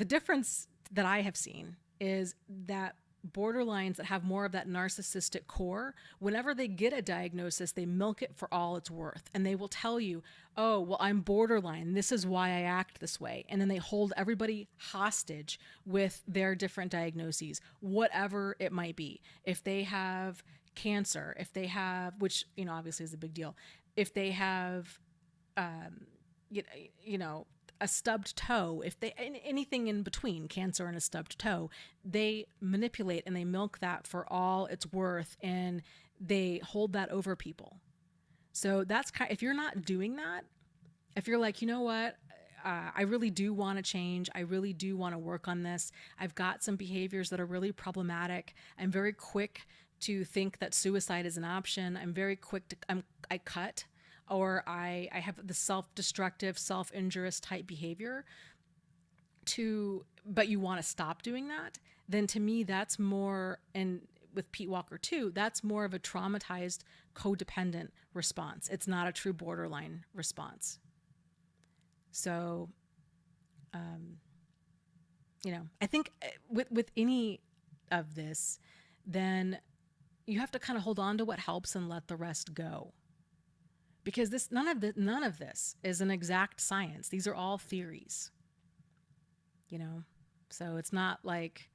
difference that I have seen is that borderlines that have more of that narcissistic core, whenever they get a diagnosis, they milk it for all it's worth. And they will tell you, oh, well, I'm borderline. This is why I act this way. And then they hold everybody hostage with their different diagnoses, whatever it might be. If they have cancer, if they have, which, obviously is a big deal. If they have, a stubbed toe, if they, anything in between cancer and a stubbed toe, they manipulate and they milk that for all it's worth, and they hold that over people. So that's if you're not doing that, if you're like, you know what, I really do want to change. I really do want to work on this. I've got some behaviors that are really problematic. I'm very quick to think that suicide is an option. I'm very quick to, I cut, or I have the self-destructive, self-injurious type behavior but you want to stop doing that, then to me that's more, and with Pete Walker too, that's more of a traumatized, codependent response. It's not a true borderline response. So, I think with any of this, then you have to kind of hold on to what helps and let the rest go. Because none of this is an exact science. These are all theories. So it's not like,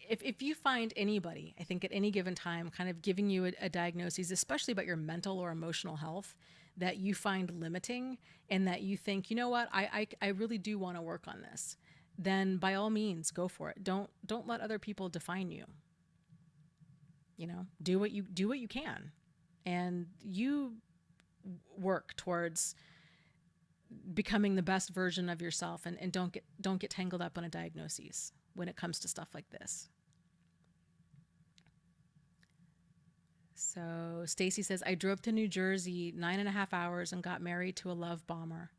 if you find anybody, I think at any given time, kind of giving you a diagnosis, especially about your mental or emotional health, that you find limiting, and that you think, you know what, I really do want to work on this, then by all means go for it. Don't let other people define you. Do what you can, and you work towards becoming the best version of yourself, and don't get tangled up on a diagnosis when it comes to stuff like this. So Stacy says, I drove to New Jersey 9.5 hours and got married to a love bomber.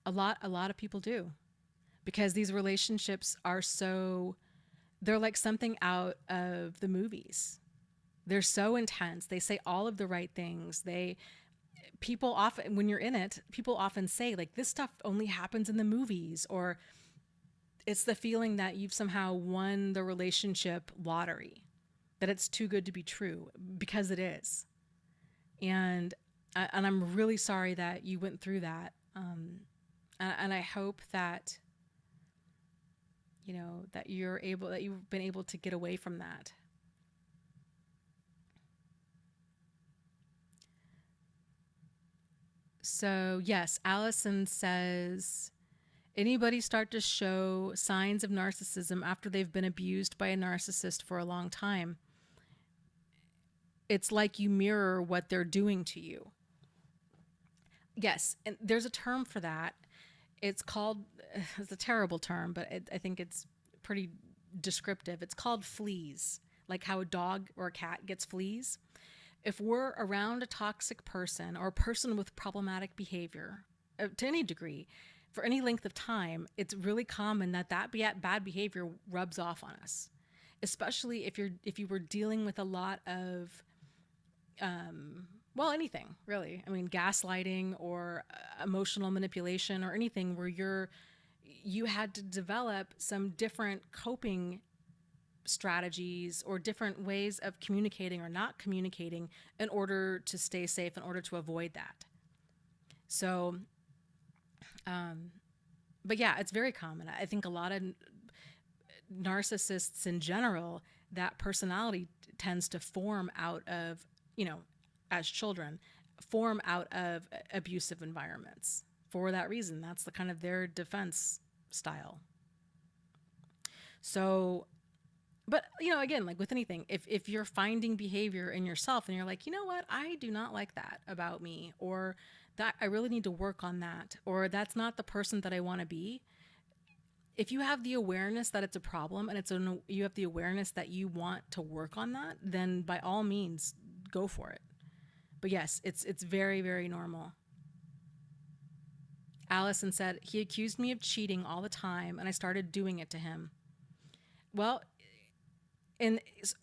A lot of people do, because these relationships are they're like something out of the movies. They're so intense. They say all of the right things. People often, when you're in it, people often say like, this stuff only happens in the movies, or it's the feeling that you've somehow won the relationship lottery, that it's too good to be true, because it is. And I'm really sorry that you went through that. And I hope that, that you've been able to get away from that. So yes, Allison says, anybody start to show signs of narcissism after they've been abused by a narcissist for a long time? It's like you mirror what they're doing to you. Yes, and there's a term for that. It's called, it's a terrible term, but I think it's pretty descriptive. It's called fleas, like how a dog or a cat gets fleas. If we're around a toxic person or a person with problematic behavior to any degree for any length of time, it's really common that bad behavior rubs off on us, especially if you were dealing with a lot of well, anything really. I mean, gaslighting or emotional manipulation or anything where you had to develop some different coping strategies or different ways of communicating or not communicating in order to stay safe, in order to avoid that. So, but yeah, it's very common. I think a lot of narcissists in general, that personality tends to form out of, as children, form out of abusive environments. For that reason, that's the kind of their defense style. So, but again, like with anything, if you're finding behavior in yourself and you're like, you know what, I do not like that about me, or that I really need to work on that, or that's not the person that I want to be. If you have the awareness that it's a problem and you have the awareness that you want to work on that, then by all means, go for it. But yes, it's very, very normal. Allison said, he accused me of cheating all the time and I started doing it to him. Well,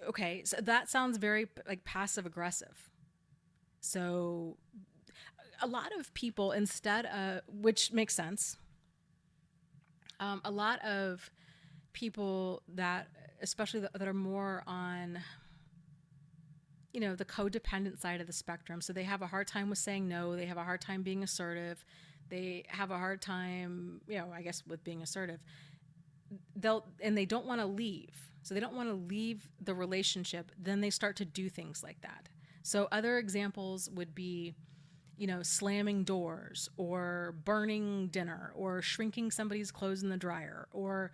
okay, so that sounds very like passive aggressive. So a lot of people, instead of, which makes sense, a lot of people that, especially that are more on, the codependent side of the spectrum. So they have a hard time with saying no. They have a hard time being assertive. They have a hard time, I guess, with being assertive. They don't want to leave. So they don't want to leave the relationship. Then they start to do things like that. So other examples would be, slamming doors or burning dinner or shrinking somebody's clothes in the dryer, or,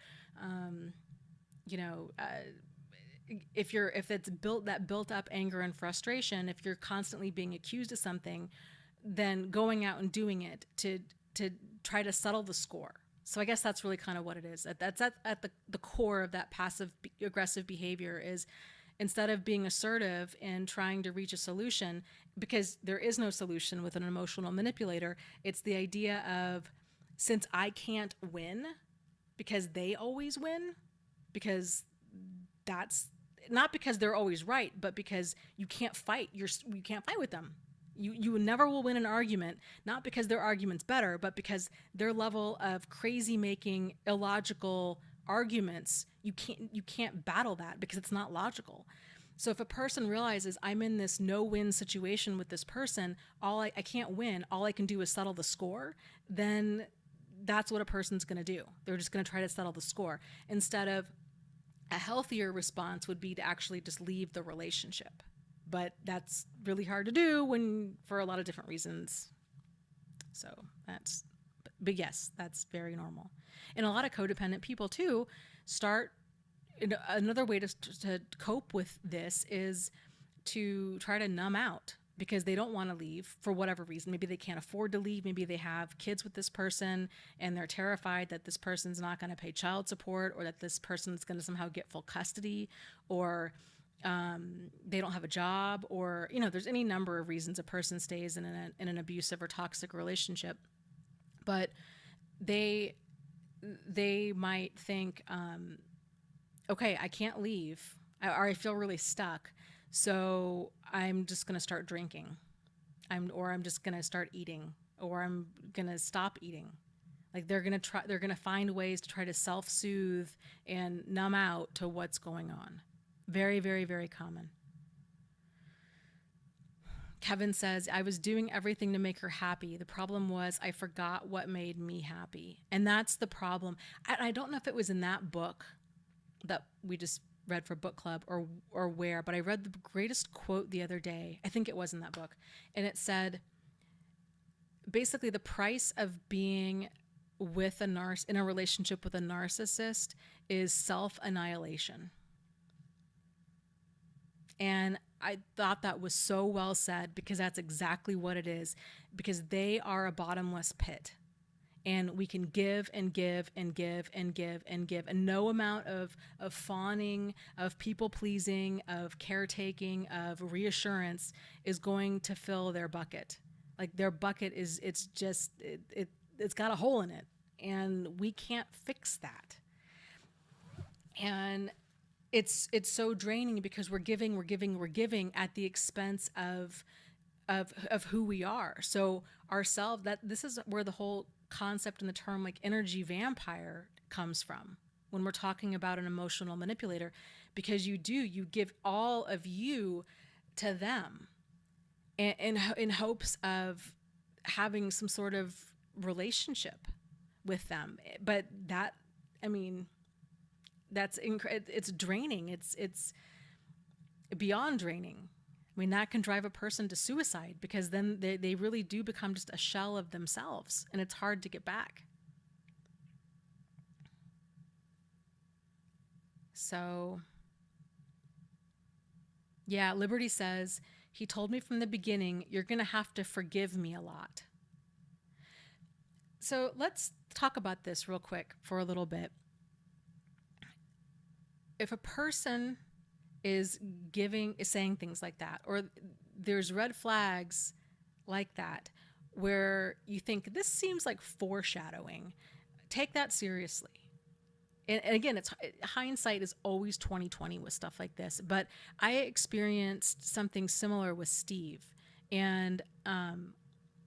if it's built up anger and frustration, if you're constantly being accused of something, then going out and doing it to try to settle the score. So I guess that's really kind of what it is. That's at the core of that passive aggressive behavior is, instead of being assertive and trying to reach a solution, because there is no solution with an emotional manipulator, it's the idea of, since I can't win because they always win, because that's not because they're always right, but because you can't fight. You can't fight with them. You never will win an argument, not because their argument's better, but because their level of crazy making illogical arguments, you can't battle that because it's not logical. So if a person realizes, I'm in this no-win situation with this person, I can't win, all I can do is settle the score, then that's what a person's going to do. They're just going to try to settle the score, instead of, a healthier response would be to actually just leave the relationship. But that's really hard to do for a lot of different reasons. So but yes, that's very normal. And a lot of codependent people too another way to cope with this is to try to numb out, because they don't want to leave for whatever reason. Maybe they can't afford to leave. Maybe they have kids with this person and they're terrified that this person's not going to pay child support, or that this person's going to somehow get full custody, or they don't have a job, or, there's any number of reasons a person stays in an abusive or toxic relationship. But they might think, okay, I can't leave, or I feel really stuck, so I'm just going to start drinking. I'm just going to start eating, or I'm going to stop eating. Like they're going to find ways to try to self-soothe and numb out to what's going on. Very, very, very common. Kevin says, I was doing everything to make her happy. The problem was I forgot what made me happy. And that's the problem. I don't know if it was in that book that we just read for book club or where, but I read the greatest quote the other day. I think it was in that book. And it said, basically, the price of being in a relationship with a narcissist is self-annihilation. And I thought that was so well said, because that's exactly what it is, because they are a bottomless pit. and we can give and give and give and give and give, and no amount of fawning, of people pleasing, of caretaking, of reassurance is going to fill their bucket. Like their bucket is, it's got a hole in it, and we can't fix that. And it's so draining because we're giving at the expense of who we are. So ourselves, that this is where the whole concept and the term like energy vampire comes from when we're talking about an emotional manipulator, because you give all of you to them in hopes of having some sort of relationship with them. But that, I mean, it's draining. It's beyond draining. I mean, that can drive a person to suicide, because then they really do become just a shell of themselves, and it's hard to get back. So, yeah, Liberty says, he told me from the beginning, you're going to have to forgive me a lot. So let's talk about this real quick for a little bit. If a person is saying things like that, or there's red flags like that, where you think this seems like foreshadowing, take that seriously. And again, hindsight is always 2020 with stuff like this. But I experienced something similar with Steve, and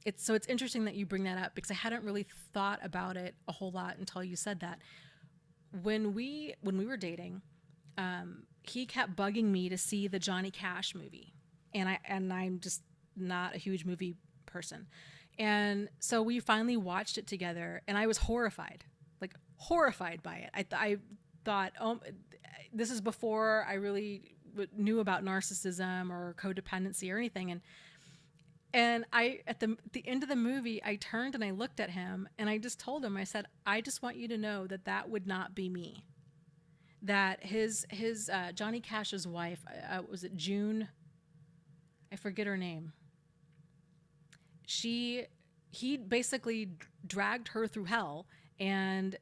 it's interesting that you bring that up, because I hadn't really thought about it a whole lot until you said that. When we were dating, he kept bugging me to see the Johnny Cash movie, and I'm just not a huge movie person, and so we finally watched it together, and I was horrified by it. I thought, oh, this is before I really knew about narcissism or codependency or anything, and I at the end of the movie, I turned and I looked at him, and I just told him, I said, I just want you to know that would not be me. That his Johnny Cash's wife, was it June? I forget her name. He basically dragged her through hell, and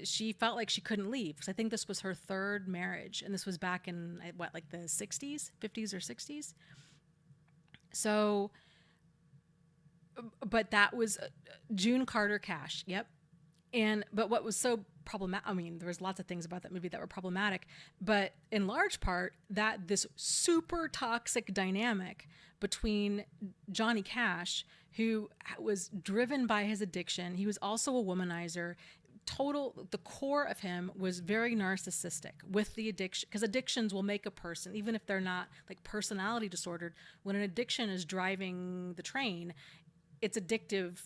she felt like she couldn't leave, because I think this was her third marriage, and this was back in like the 60s, 50s or 60s. So, but that was June Carter Cash. Yep. But what was so problematic, I mean, there was lots of things about that movie that were problematic, but in large part, that this super toxic dynamic between Johnny Cash, who was driven by his addiction. He was also a womanizer. The core of him was very narcissistic with the addiction, because addictions will make a person, even if they're not like personality disordered, when an addiction is driving the train, it's addictive.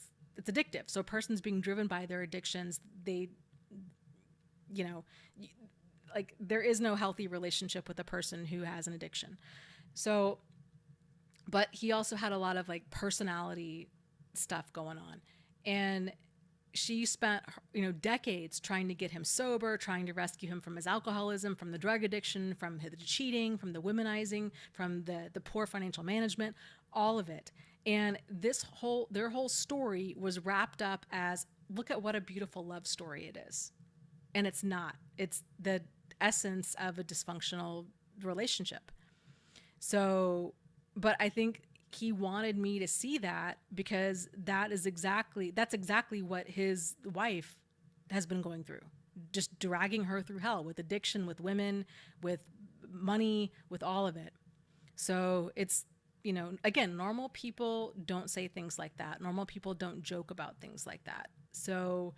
So a person's being driven by their addictions. Like there is no healthy relationship with a person who has an addiction. So, but he also had a lot of like personality stuff going on. And she spent, decades trying to get him sober, trying to rescue him from his alcoholism, from the drug addiction, from the cheating, from the womanizing, from the poor financial management, all of it. And their whole story was wrapped up as, look at what a beautiful love story it is. And it's not. It's the essence of a dysfunctional relationship. So, but I think he wanted me to see that, because that's exactly what his wife has been going through, just dragging her through hell with addiction, with women, with money, with all of it. So it's, again, normal people don't say things like that. Normal people don't joke about things like that. So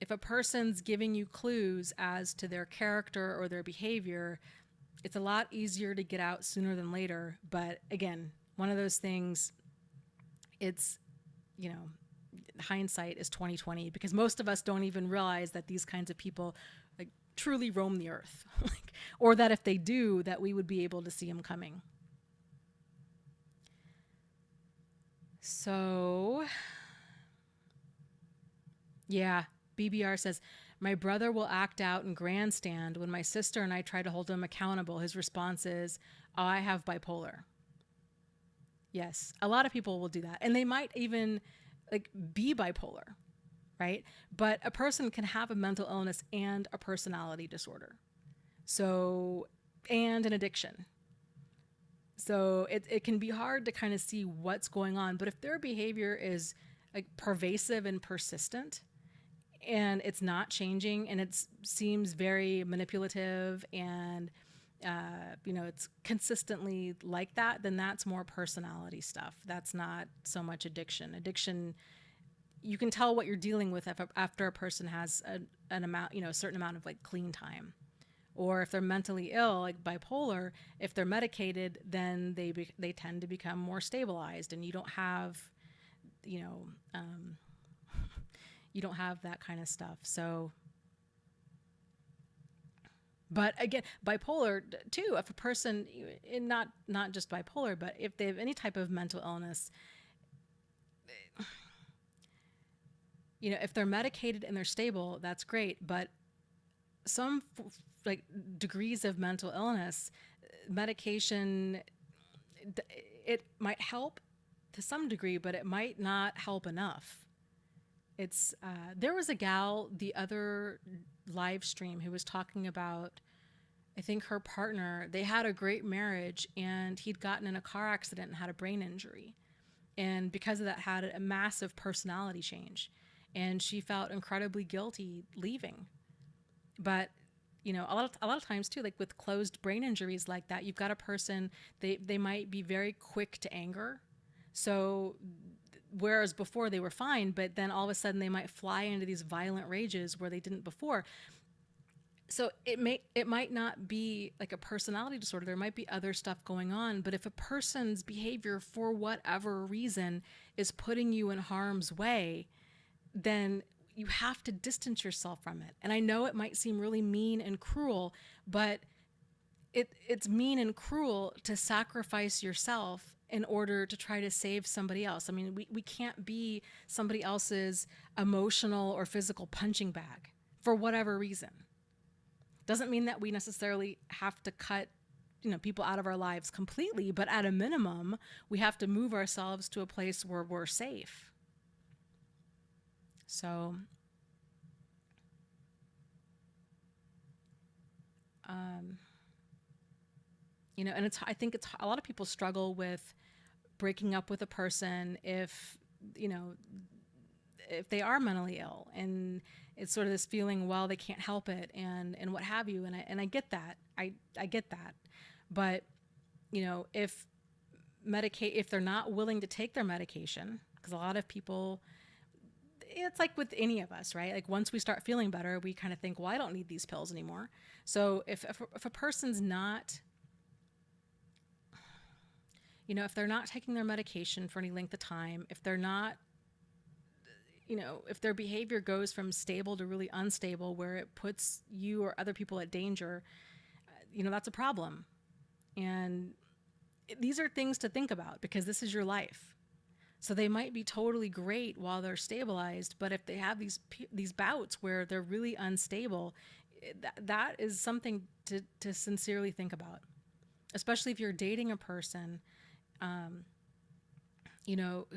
if a person's giving you clues as to their character or their behavior, it's a lot easier to get out sooner than later. But again, one of those things, it's, hindsight is 2020, because most of us don't even realize that these kinds of people like truly roam the earth, or that if they do, that we would be able to see them coming. So, yeah, BBR says, my brother will act out and grandstand when my sister and I try to hold him accountable. His response is, oh, I have bipolar. Yes, a lot of people will do that. And they might even be bipolar. right? But a person can have a mental illness and a personality disorder. So, and an addiction. So it can be hard to kind of see what's going on. But if their behavior is like pervasive and persistent, and it's not changing, and it seems very manipulative, and it's consistently like that, then that's more personality stuff. That's not so much addiction. Addiction, you can tell what you're dealing with after a person has an amount, a certain amount of like clean time. Or if they're mentally ill, like bipolar, if they're medicated, then they tend to become more stabilized, and you don't have, you know, you don't have that kind of stuff. So, but again, bipolar too. If a person, not just bipolar, but if they have any type of mental illness, if they're medicated and they're stable, that's great. But some like degrees of mental illness, medication, it might help to some degree, but it might not help enough. It's there was a gal the other live stream who was talking about, I think her partner, they had a great marriage, and he'd gotten in a car accident and had a brain injury, and because of that had a massive personality change, and she felt incredibly guilty leaving. But a lot of times too, like with closed brain injuries like that, you've got a person, they might be very quick to anger. So whereas before they were fine, but then all of a sudden they might fly into these violent rages where they didn't before. So it might not be like a personality disorder. There might be other stuff going on. But if a person's behavior for whatever reason is putting you in harm's way, then you have to distance yourself from it. And I know it might seem really mean and cruel, but it's mean and cruel to sacrifice yourself in order to try to save somebody else. I mean, we can't be somebody else's emotional or physical punching bag for whatever reason. Doesn't mean that we necessarily have to cut people out of our lives completely, but at a minimum, we have to move ourselves to a place where we're safe. So, and I think it's a lot of people struggle with breaking up with a person if they are mentally ill, and it's sort of this feeling, well, they can't help it, and what have you, and I get that, I get that, but if they're not willing to take their medication, because a lot of people, it's like with any of us, right? Like once we start feeling better, we kind of think, well, I don't need these pills anymore. So if a person's not, if they're not taking their medication for any length of time, if they're not, if their behavior goes from stable to really unstable, where it puts you or other people at danger, that's a problem. And these are things to think about, because this is your life. So they might be totally great while they're stabilized, but if they have these bouts where they're really unstable, that is something to sincerely think about, especially if you're dating a person,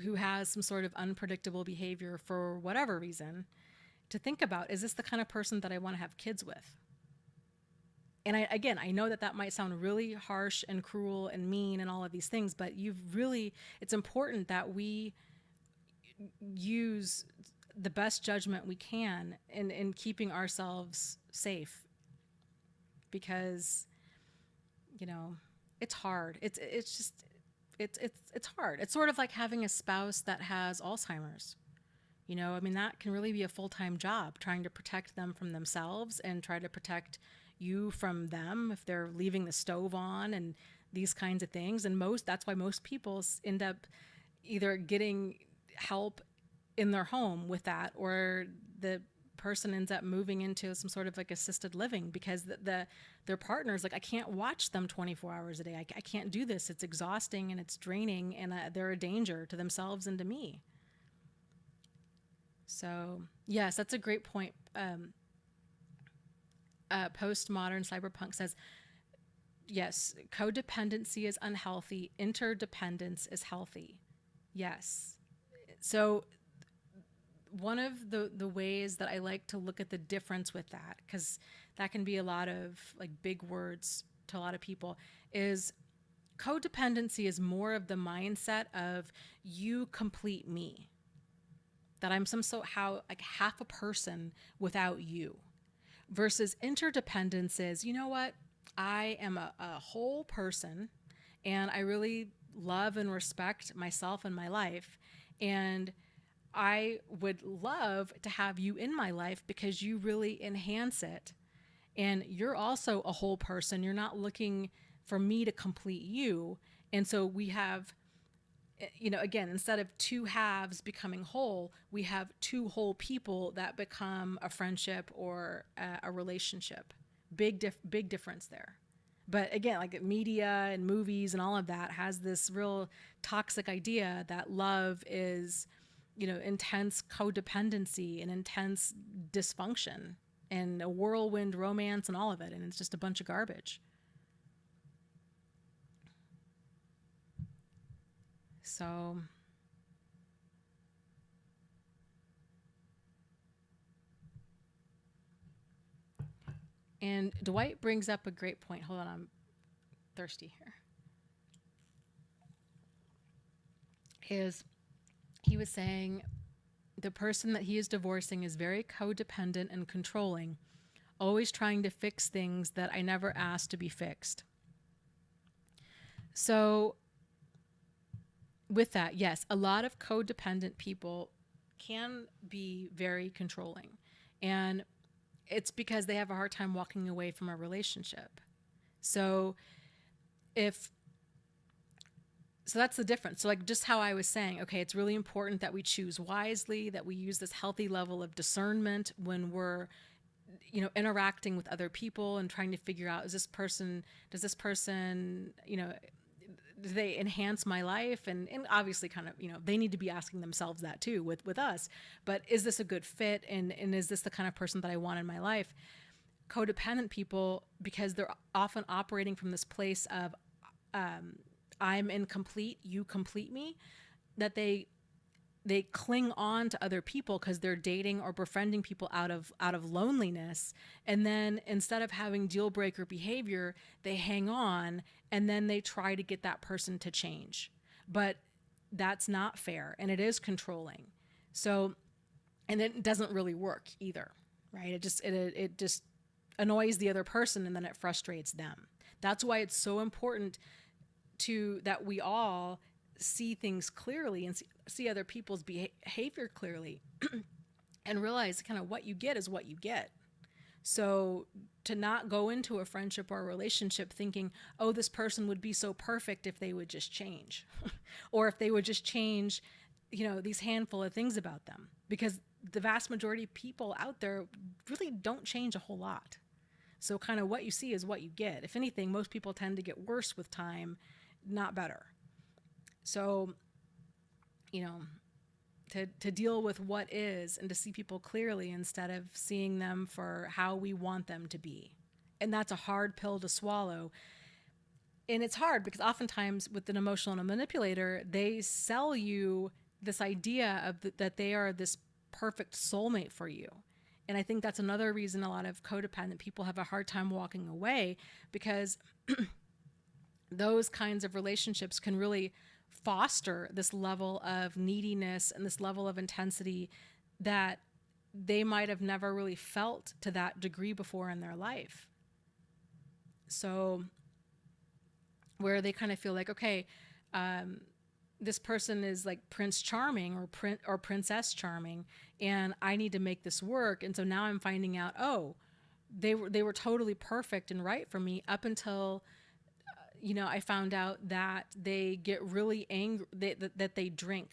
who has some sort of unpredictable behavior for whatever reason, to think about, is this the kind of person that I want to have kids with? And I know that might sound really harsh and cruel and mean and all of these things, but it's important that we use the best judgment we can in keeping ourselves safe, because, it's hard. It's hard. It's sort of like having a spouse that has Alzheimer's. That can really be a full-time job, trying to protect them from themselves and try to protect you from them if they're leaving the stove on and these kinds of things. And that's why most people end up either getting help in their home with that, or the person ends up moving into some sort of like assisted living, because their partner's like, I can't watch them 24 hours a day. I can't do this. It's exhausting and it's draining, and they're a danger to themselves and to me. So yes, that's a great point. Postmodern cyberpunk says, yes, codependency is unhealthy. Interdependence is healthy. Yes. So one of the ways that I like to look at the difference with that, because that can be a lot of like big words to a lot of people, is codependency is more of the mindset of you complete me, that I'm some somehow like half a person without you, versus interdependence is, you know what, I am a whole person and I really love and respect myself and my life, and I would love to have you in my life because you really enhance it. And you're also a whole person. You're not looking for me to complete you. And so we have, again, instead of two halves becoming whole, we have two whole people that become a friendship or a relationship. Big difference there. But again, like media and movies and all of that has this real toxic idea that love is, intense codependency and intense dysfunction and a whirlwind romance and all of it. And it's just a bunch of garbage. So, and Dwight brings up a great point. Hold on, I'm thirsty here. He was saying the person that he is divorcing is very codependent and controlling, always trying to fix things that I never asked to be fixed. So, with that, yes, a lot of codependent people can be very controlling. And it's because they have a hard time walking away from a relationship. So, so that's the difference. So like just how I was saying, okay, it's really important that we choose wisely, that we use this healthy level of discernment when we're, interacting with other people and trying to figure out, does this person, do they enhance my life? And obviously kind of, they need to be asking themselves that too with us, but is this a good fit? And is this the kind of person that I want in my life? Codependent people, because they're often operating from this place of, I'm incomplete, you complete me, that they cling on to other people because they're dating or befriending people out of loneliness, and then instead of having deal breaker behavior, they hang on and then they try to get that person to change. But that's not fair and it is controlling. So, and it doesn't really work either, right? It just annoys the other person and then it frustrates them. That's why it's so important that we all see things clearly and see other people's behavior clearly and realize kind of what you get is what you get. So to not go into a friendship or a relationship thinking, oh, this person would be so perfect if they would just change or if they would just change, these handful of things about them, because the vast majority of people out there really don't change a whole lot. So kind of what you see is what you get. If anything, most people tend to get worse with time, not better. So, to deal with what is and to see people clearly instead of seeing them for how we want them to be. And that's a hard pill to swallow. And it's hard because oftentimes with an emotional manipulator, they sell you this idea of that they are this perfect soulmate for you. And I think that's another reason a lot of codependent people have a hard time walking away, because those kinds of relationships can really foster this level of neediness and this level of intensity that they might have never really felt to that degree before in their life. So where they kind of feel like, okay, this person is like Prince Charming or Princess Charming, and I need to make this work. And so now I'm finding out, oh, they were totally perfect and right for me up until I found out that they get really angry, that they drink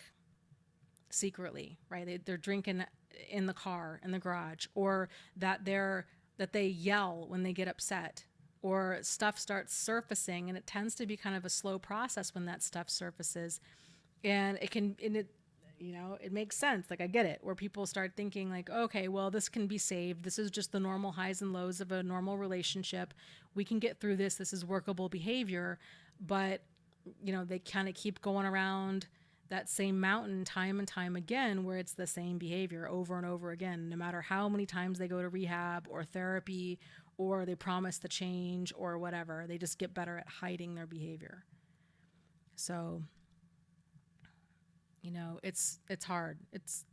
secretly, right? They're drinking in the car, in the garage, or that they yell when they get upset, or stuff starts surfacing, and it tends to be kind of a slow process when that stuff surfaces. And it makes sense. Like I get it, where people start thinking like, okay, well, this can be saved. This is just the normal highs and lows of a normal relationship. We can get through this. This is workable behavior. But, they kind of keep going around that same mountain time and time again, where it's the same behavior over and over again, no matter how many times they go to rehab or therapy or they promise to change or whatever. They just get better at hiding their behavior. So, it's hard. It's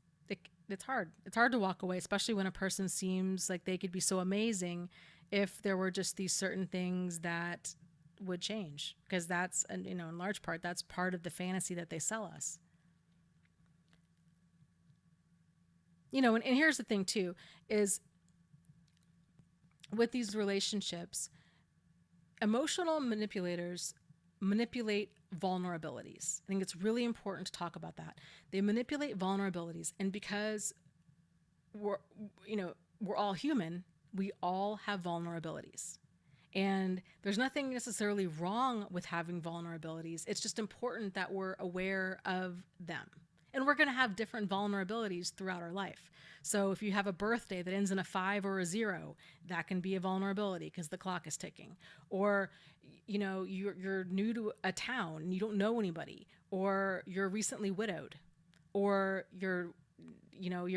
hard. It's hard to walk away, especially when a person seems like they could be so amazing if there were just these certain things that would change, because that's, and in large part, that's part of the fantasy that they sell us. And here's the thing too, is with these relationships, emotional manipulators manipulate vulnerabilities. I think it's really important to talk about that. They manipulate vulnerabilities, and because we're we're all human, we all have vulnerabilities. And there's nothing necessarily wrong with having vulnerabilities. It's just important that we're aware of them. And we're going to have different vulnerabilities throughout our life. So if you have a birthday that ends in a 5 or a 0, that can be a vulnerability because the clock is ticking. Or, you're new to a town and you don't know anybody, or you're recently widowed, or you're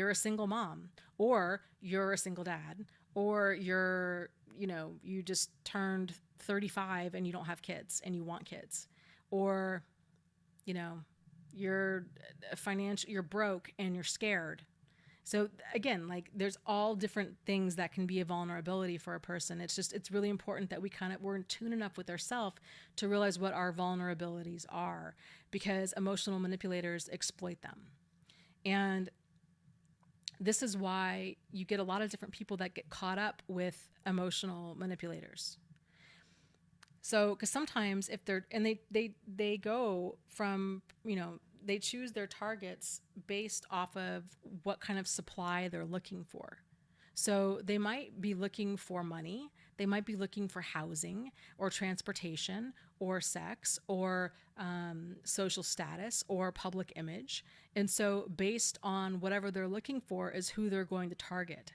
a single mom, or you're a single dad, or you just turned 35 and you don't have kids and you want kids, or you're broke and you're scared. So again, like, there's all different things that can be a vulnerability for a person. It's really important that we're in tune enough with ourselves to realize what our vulnerabilities are, because emotional manipulators exploit them. And this is why you get a lot of different people that get caught up with emotional manipulators. So, because sometimes if they're, and they go from, they choose their targets based off of what kind of supply they're looking for. So they might be looking for money, they might be looking for housing or transportation or sex or social status or public image. And so based on whatever they're looking for is who they're going to target.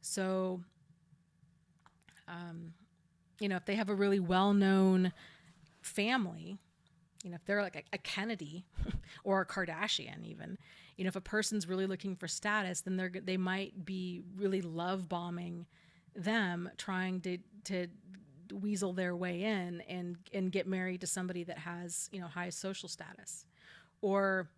So, if they have a really well-known family, if they're like a Kennedy or a Kardashian even, if a person's really looking for status, then they might be really love bombing them, trying to weasel their way in and get married to somebody that has, high social status, or,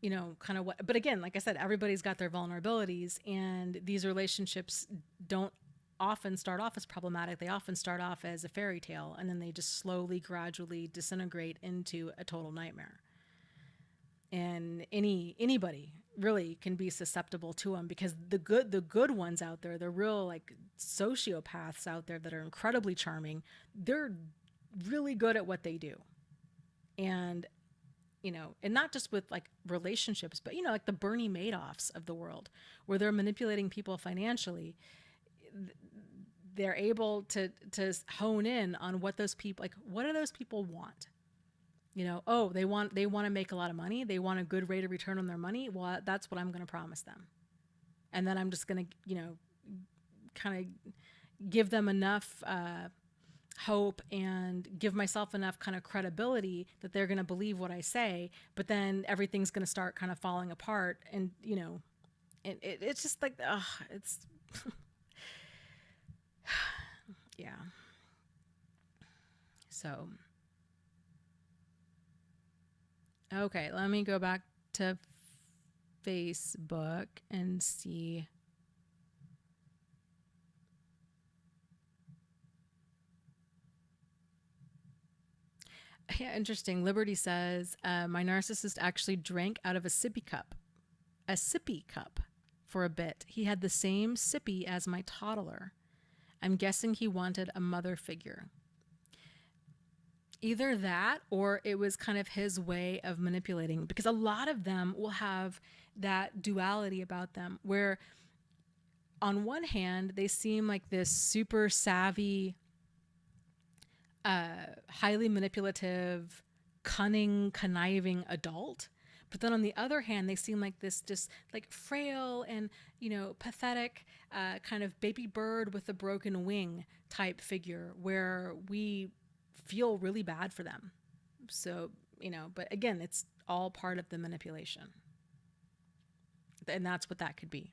kind of what, but again, like I said, everybody's got their vulnerabilities, and these relationships don't often start off as problematic. They often start off as a fairy tale, and then they just slowly, gradually disintegrate into a total nightmare. And anybody really can be susceptible to them, because the good ones out there, the real like sociopaths out there that are incredibly charming, they're really good at what they do. And and not just with like relationships, but like the Bernie Madoffs of the world, where they're manipulating people financially. They're able to hone in on what those people, like, what do those people want? They want to make a lot of money. They want a good rate of return on their money. Well, that's what I'm going to promise them. And then I'm just going to, kind of give them enough hope and give myself enough kind of credibility that they're going to believe what I say. But then everything's going to start kind of falling apart. And, it's just like, it's... yeah. So, okay, let me go back to Facebook and see. Yeah, interesting. Liberty says, my narcissist actually drank out of a sippy cup for a bit. He had the same sippy as my toddler. I'm guessing he wanted a mother figure. Either that, or it was kind of his way of manipulating, because a lot of them will have that duality about them, where on one hand, they seem like this super savvy, highly manipulative, cunning, conniving adult. But then on the other hand, they seem like this just like frail and, pathetic, kind of baby bird with a broken wing type figure, where we feel really bad for them. So, but again, it's all part of the manipulation. And that's what that could be.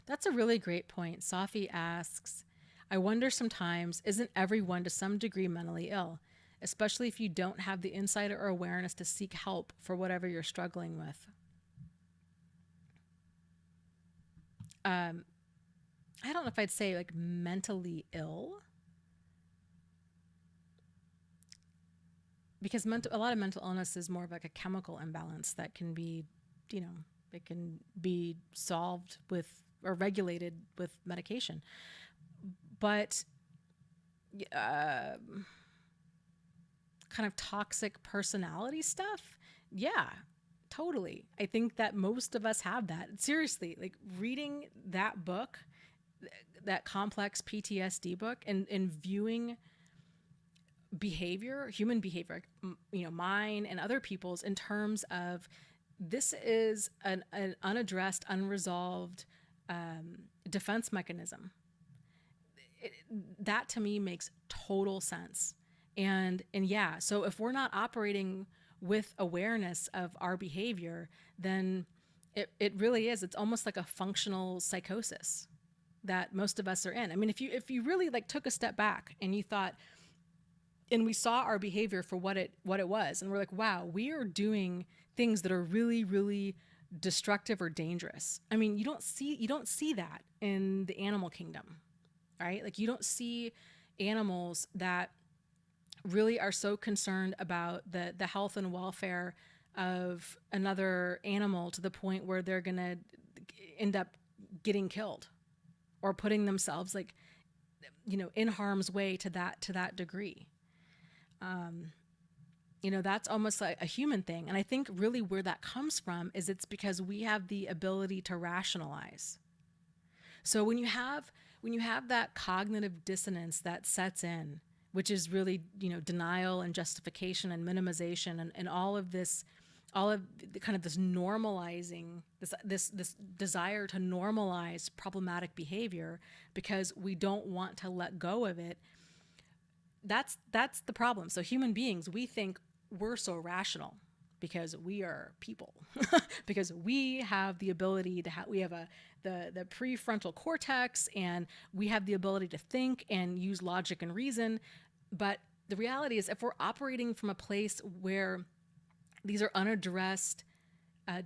That's a really great point. Safi asks, I wonder sometimes, isn't everyone to some degree mentally ill, especially if you don't have the insight or awareness to seek help for whatever you're struggling with? I don't know if I'd say like mentally ill, because a lot of mental illness is more of like a chemical imbalance that can be, you know, it can be solved with or regulated with medication. But uh, kind of toxic personality stuff, yeah, totally. I think that most of us have that. Seriously, like reading that book, that complex PTSD book, and viewing behavior, human behavior, mine and other people's, in terms of this is an unaddressed, unresolved defense mechanism. That to me makes total sense. And yeah, so if we're not operating with awareness of our behavior, then it really is. It's almost like a functional psychosis that most of us are in. I mean, if you really like took a step back and you thought, and we saw our behavior for what it was, and we're like, wow, we are doing things that are really, really destructive or dangerous. I mean, you don't see that in the animal kingdom, right? Like you don't see animals that really are so concerned about the health and welfare of another animal to the point where they're going to end up getting killed or putting themselves like, in harm's way to that degree. That's almost like a human thing. And I think really where that comes from is it's because we have the ability to rationalize. So when you have that cognitive dissonance that sets in, which is really, denial and justification and minimization and all of this, all of the kind of this normalizing, this desire to normalize problematic behavior because we don't want to let go of it. That's the problem. So human beings, we think we're so rational because we are people, because we have the ability to we have the prefrontal cortex, and we have the ability to think and use logic and reason. But the reality is, if we're operating from a place where these are unaddressed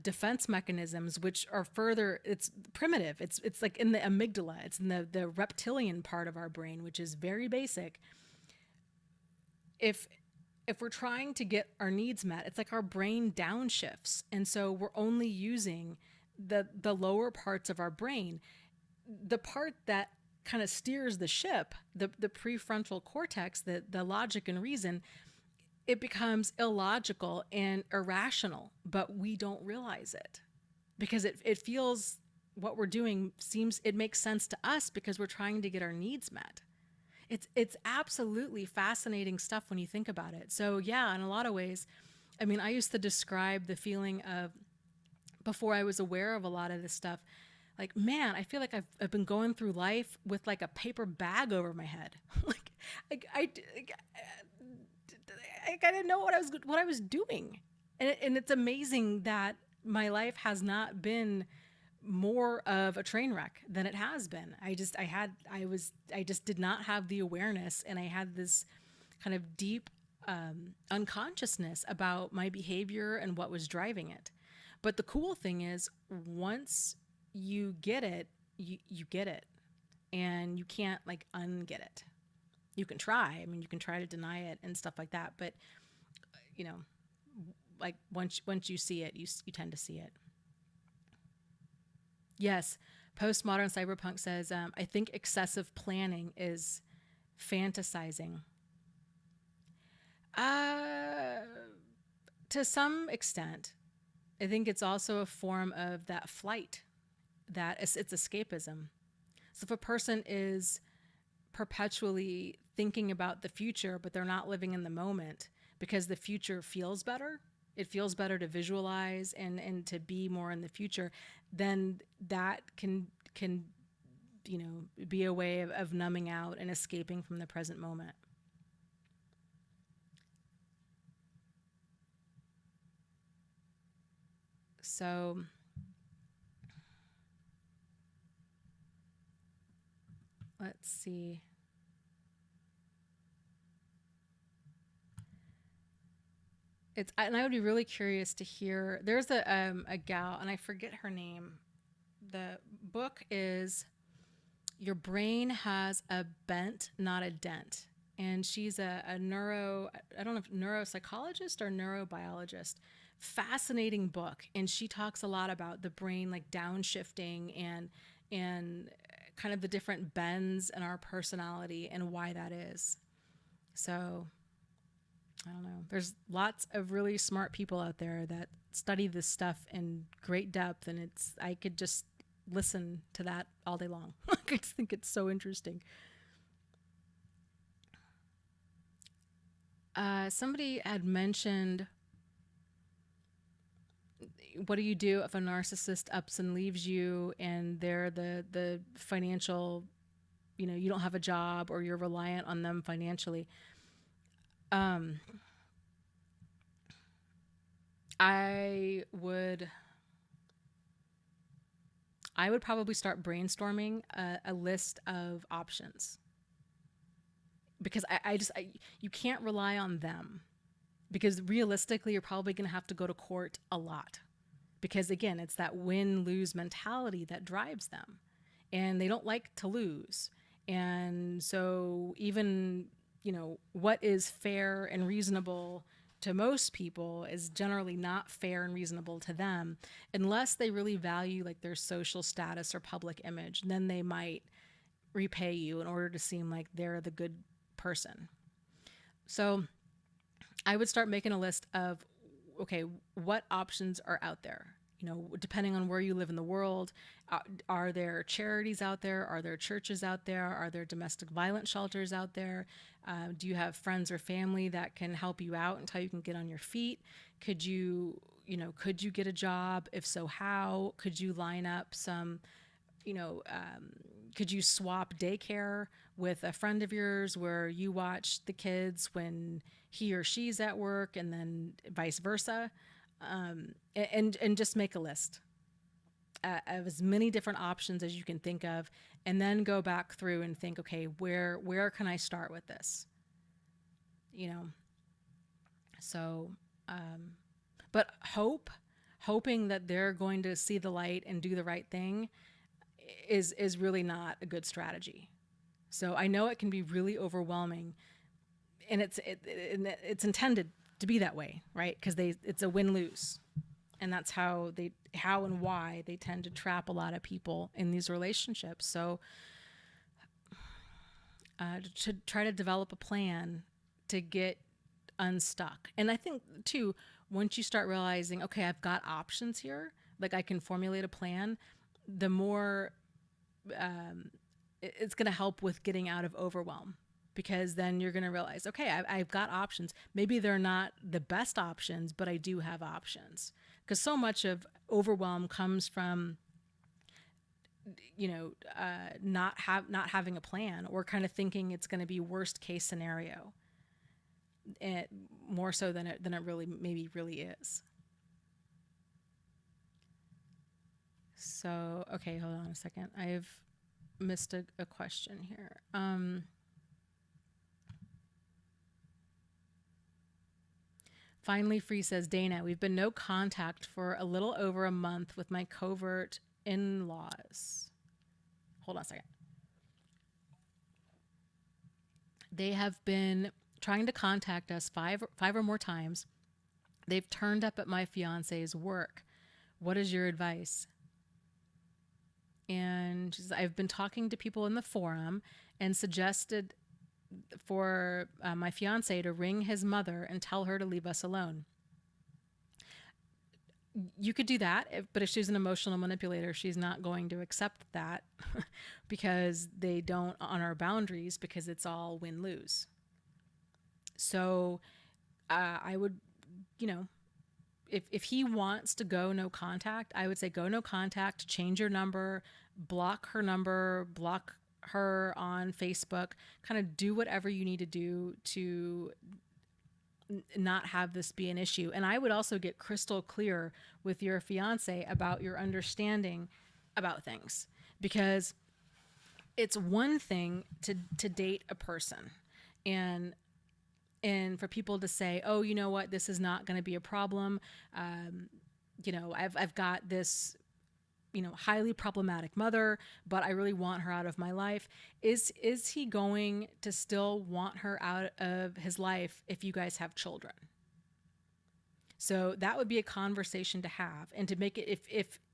defense mechanisms, which are further, it's primitive. It's like in the amygdala. It's in the reptilian part of our brain, which is very basic. If we're trying to get our needs met, it's like our brain downshifts. And so we're only using the lower parts of our brain. The part that kind of steers the ship, the prefrontal cortex, the logic and reason, it becomes illogical and irrational, but we don't realize it because it feels, what we're doing it makes sense to us because we're trying to get our needs met. It's absolutely fascinating stuff when you think about it. So yeah, in a lot of ways, I mean, I used to describe the feeling of, before I was aware of a lot of this stuff, like, man, I feel like I've been going through life with like a paper bag over my head. I didn't know what I was doing. And it's amazing that my life has not been more of a train wreck than it has been. I just did not have the awareness, and I had this kind of deep unconsciousness about my behavior and what was driving it. But the cool thing is, once you get it, you get it, and you can't like unget it. You can try. I mean, you can try to deny it and stuff like that, but like once you see it, you tend to see it. Yes, postmodern cyberpunk says, I think excessive planning is fantasizing. To some extent, I think it's also a form of that flight, that it's escapism. So if a person is perpetually thinking about the future, but they're not living in the moment because the future feels better, it feels better to visualize and to be more in the future, then that can be a way of numbing out and escaping from the present moment. So let's see. And I would be really curious to hear. There's a gal, and I forget her name. The book is Your Brain Has a Bent, Not a Dent. And she's a I don't know if neuropsychologist or neurobiologist. Fascinating book. And she talks a lot about the brain, like downshifting and kind of the different bends in our personality and why that is. So I don't know. There's lots of really smart people out there that study this stuff in great depth, and I could just listen to that all day long. I just think it's so interesting. Somebody had mentioned, what do you do if a narcissist ups and leaves you, and they're the financial, you don't have a job or you're reliant on them financially. I would probably start brainstorming a list of options, because you can't rely on them, because realistically you're probably going to have to go to court a lot, because again, it's that win-lose mentality that drives them, and they don't like to lose. And so even, what is fair and reasonable to most people is generally not fair and reasonable to them, unless they really value like their social status or public image. Then they might repay you in order to seem like they're the good person. So I would start making a list of, okay, what options are out there? Depending on where you live in the world, are there charities out there? Are there churches out there? Are there domestic violence shelters out there? Do you have friends or family that can help you out until you can get on your feet? Could you get a job? If so, how? Could you line up some, could you swap daycare with a friend of yours where you watch the kids when he or she's at work, and then vice versa? And just make a list of as many different options as you can think of, and then go back through and think, okay, where can I start with this? So, but hoping that they're going to see the light and do the right thing is really not a good strategy. So I know it can be really overwhelming, and it's intended to be that way, right? Because it's a win-lose, and that's how and why they tend to trap a lot of people in these relationships. So to try to develop a plan to get unstuck. And I think too, once you start realizing, okay, I've got options here, like I can formulate a plan, the more it's going to help with getting out of overwhelm, because then you're going to realize, okay, I've got options. Maybe they're not the best options, but I do have options. Because so much of overwhelm comes from, not having a plan, or kind of thinking it's going to be worst case scenario, more so than it really is. So, okay, hold on a second. I've missed a question here. Finally, Free says, Dana, we've been no contact for a little over a month with my covert in-laws. Hold on a second. They have been trying to contact us five or more times. They've turned up at my fiance's work. What is your advice? And she says, I've been talking to people in the forum and suggested for my fiance to ring his mother and tell her to leave us alone. You could do that, but if she's an emotional manipulator, she's not going to accept that because they don't honor boundaries, because it's all win-lose. So I would, if he wants to go no contact, I would say go no contact, change your number, block her number, block her on Facebook, kind of do whatever you need to do to not have this be an issue. And I would also get crystal clear with your fiance about your understanding about things, because it's one thing to date a person and for people to say, oh, you know what, this is not going to be a problem. I've got this, highly problematic mother, but I really want her out of my life. Is he going to still want her out of his life if you guys have children? So that would be a conversation to have, and to make it,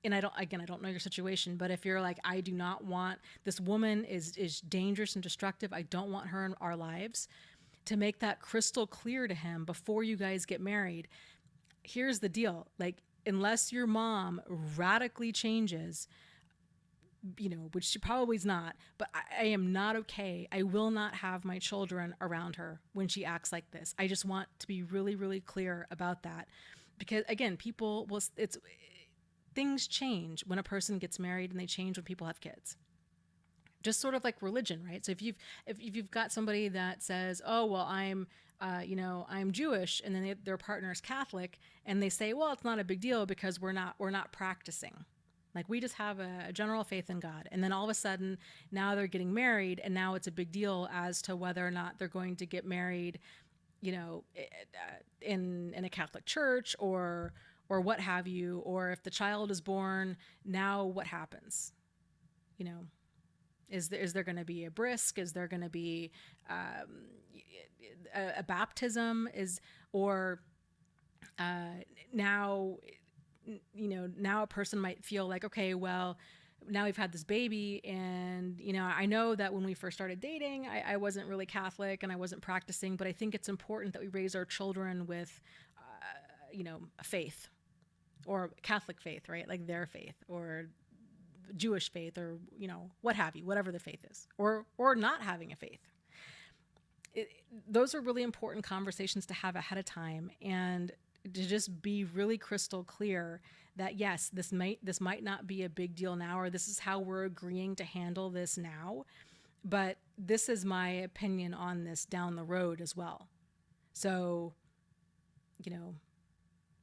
and I don't know your situation, but if you're like, I do not want, this woman is dangerous and destructive, I don't want her in our lives, to make that crystal clear to him before you guys get married. Here's the deal. Like, unless your mom radically changes, which she probably is not, but I am not okay. I will not have my children around her when she acts like this. I just want to be really, really clear about that, because again, things change when a person gets married, and they change when people have kids. Just sort of like religion, right? So if you've got somebody that says, oh, well, I'm Jewish, and then their partner is Catholic, and they say, well, it's not a big deal because we're not practicing. Like, we just have a general faith in God. And then all of a sudden, now they're getting married, and now it's a big deal as to whether or not they're going to get married, in a Catholic church or what have you, or if the child is born, now what happens? Is there going to be a brisk? Is there going to be a baptism? Now a person might feel like, okay, well, now we've had this baby, and I know that when we first started dating, I wasn't really Catholic and I wasn't practicing, but I think it's important that we raise our children with a faith, or Catholic faith, right? Like their faith, or Jewish faith, or what have you, whatever the faith is, or not having a faith. Those are really important conversations to have ahead of time, and to just be really crystal clear that yes, this might not be a big deal now, or this is how we're agreeing to handle this now, but this is my opinion on this down the road as well. So,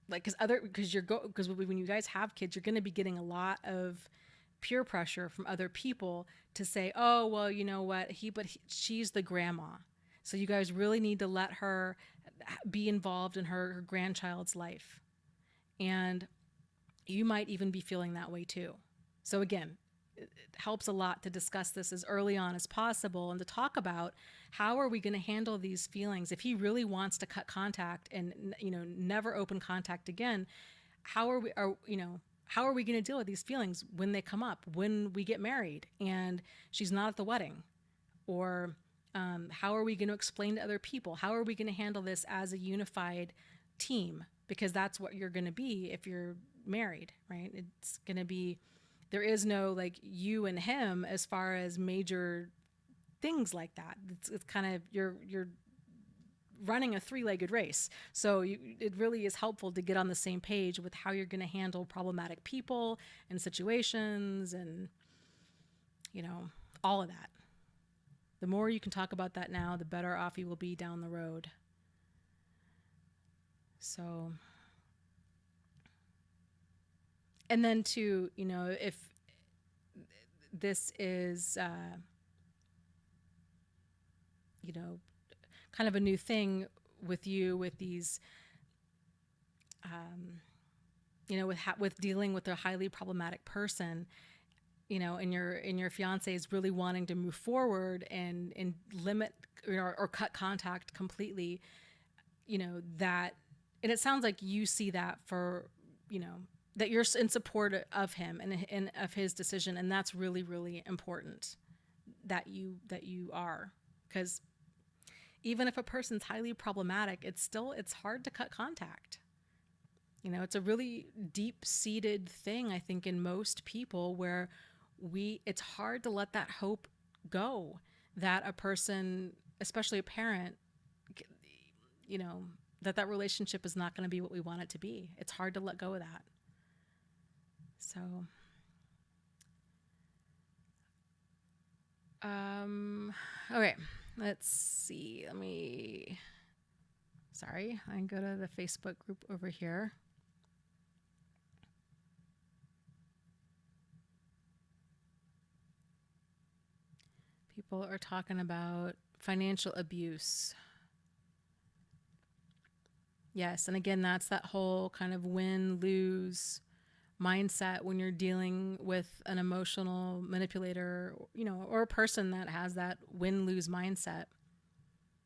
like, because when you guys have kids, you're going to be getting a lot of peer pressure from other people to say, oh, well, you know what, she's the grandma, so you guys really need to let her be involved in her grandchild's life. And you might even be feeling that way too. So again, it helps a lot to discuss this as early on as possible, and to talk about how are we going to handle these feelings. If he really wants to cut contact and never open contact again, how are we going to deal with these feelings when they come up, when we get married and she's not at the wedding? Or how are we going to explain to other people? How are we going to handle this as a unified team? Because that's what you're going to be if you're married, right? It's going to be, there is no like you and him as far as major things like that. It's kind of, you're running a three-legged race. So it really is helpful to get on the same page with how you're going to handle problematic people and situations, and all of that. The more you can talk about that now, the better off you will be down the road. So, and then too, if this is, kind of a new thing with you, with these, with dealing with a highly problematic person, and your fiance is really wanting to move forward and limit or cut contact completely, that, and it sounds like you see that for, that you're in support of him and of his decision. And that's really, really important that you are, because even if a person's highly problematic, it's hard to cut contact. It's a really deep-seated thing, I think, in most people, where it's hard to let that hope go that a person, especially a parent, that relationship is not going to be what we want it to be. It's hard to let go of that. So Okay, let's see. Sorry, I can go to the Facebook group over here. People are talking about financial abuse. Yes, and again, that's that whole kind of win-lose mindset when you're dealing with an emotional manipulator, or a person that has that win-lose mindset.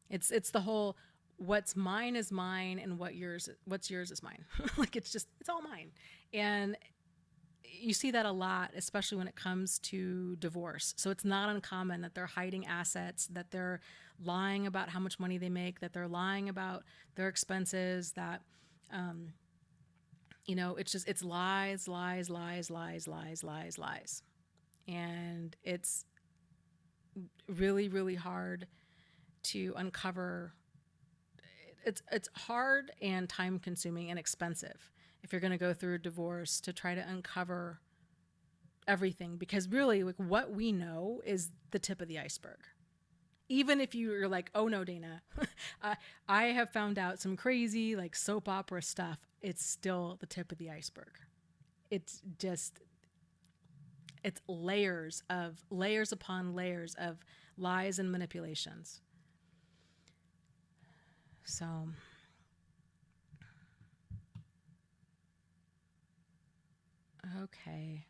It's the whole what's mine is mine and what's yours is mine. Like it's all mine. And you see that a lot, especially when it comes to divorce. So it's not uncommon that they're hiding assets, that they're lying about how much money they make, that they're lying about their expenses, that, it's lies, lies, lies, lies, lies, lies, lies. And it's really, really hard to uncover. It's hard and time consuming and expensive if you're going to go through a divorce to try to uncover everything, because really, like, what we know is the tip of the iceberg. Even if you're like, oh no, Dana, I have found out some crazy like soap opera stuff, it's still the tip of the iceberg. It's layers upon layers of lies and manipulations. So okay.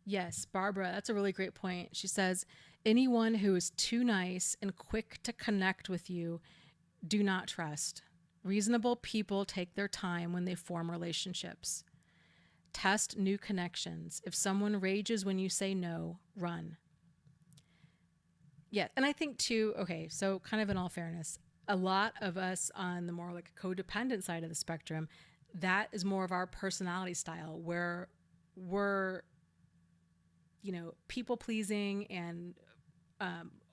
Yes, Barbara, that's a really great point. She says, anyone who is too nice and quick to connect with you, do not trust. Reasonable people take their time when they form relationships. Test new connections. If someone rages when you say no, run. Yeah, and I think too, okay, so kind of in all fairness, a lot of us on the more like codependent side of the spectrum, that is more of our personality style, where we're, people pleasing and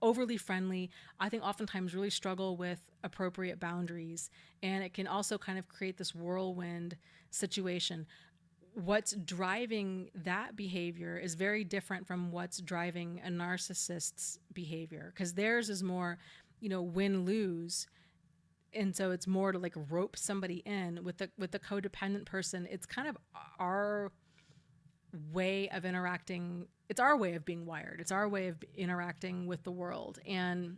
overly friendly. I think oftentimes really struggle with appropriate boundaries, and it can also kind of create this whirlwind situation. What's driving that behavior is very different from what's driving a narcissist's behavior, because theirs is more, win lose. And so it's more to like rope somebody in. With the codependent person, it's kind of our way of interacting. It's our way of being wired. It's our way of interacting with the world. And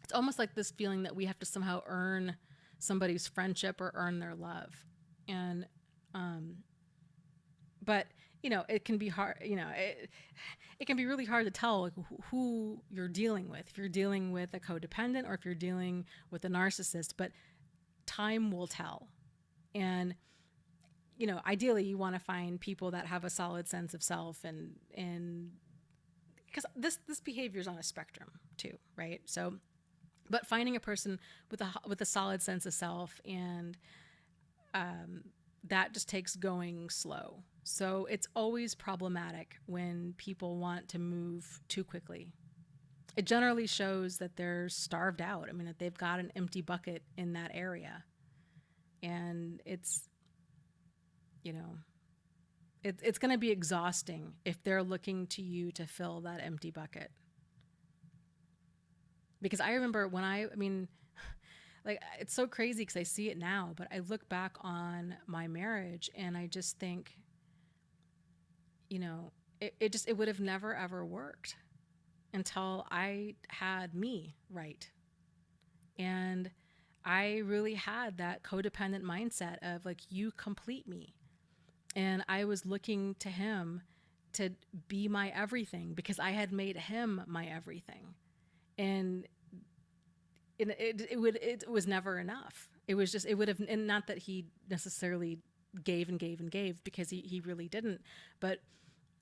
it's almost like this feeling that we have to somehow earn somebody's friendship or earn their love. And, but it can be hard, it can be really hard to tell like who you're dealing with, if you're dealing with a codependent or if you're dealing with a narcissist, but time will tell. And ideally you want to find people that have a solid sense of self, and because this behavior is on a spectrum too, right? So, but finding a person with a solid sense of self, and that just takes going slow. So it's always problematic when people want to move too quickly. It generally shows that they're starved out. I mean, that they've got an empty bucket in that area, and it's you know it's going to be exhausting if they're looking to you to fill that empty bucket. Because I remember when I mean, like, it's so crazy because I see it now, but I look back on my marriage and I just think, it would have never ever worked until I had me right. And I really had that codependent mindset of like, you complete me. And I was looking to him to be my everything because I had made him my everything. And it was never enough. It was just, it would have, and not that he necessarily gave and gave and gave, because he really didn't. But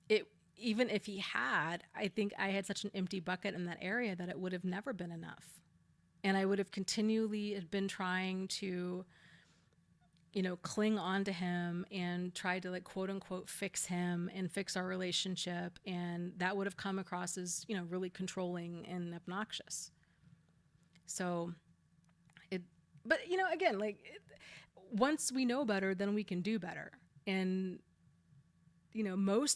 it, even if he had, I think I had such an empty bucket in that area that it would have never been enough. And I would have continually been trying to, cling on to him and try to, like, quote unquote, fix him and fix our relationship. And that would have come across as, really controlling and obnoxious. So it, but, again, like, once we know better, then we can do better. And,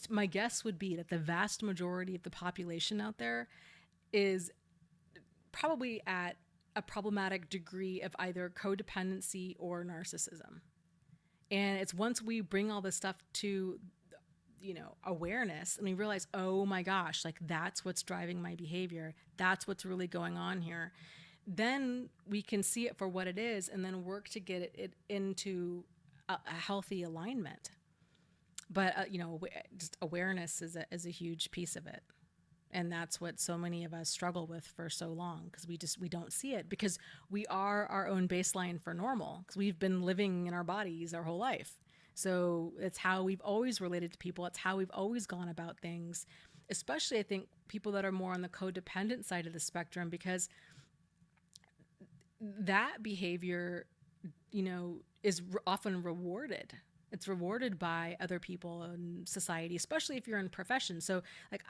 my guess would be that the vast majority of the population out there is probably at a problematic degree of either codependency or narcissism. And it's once we bring all this stuff to, awareness, and we realize, oh my gosh, like that's what's driving my behavior. That's what's really going on here. Then we can see it for what it is and then work to get it into a healthy alignment. But, just awareness is a huge piece of it. And that's what so many of us struggle with for so long, because we don't see it, because we are our own baseline for normal, because we've been living in our bodies our whole life. So it's how we've always related to people. It's how we've always gone about things, especially I think people that are more on the codependent side of the spectrum, because that behavior, is often rewarded. It's rewarded by other people in society, especially if you're in profession. So like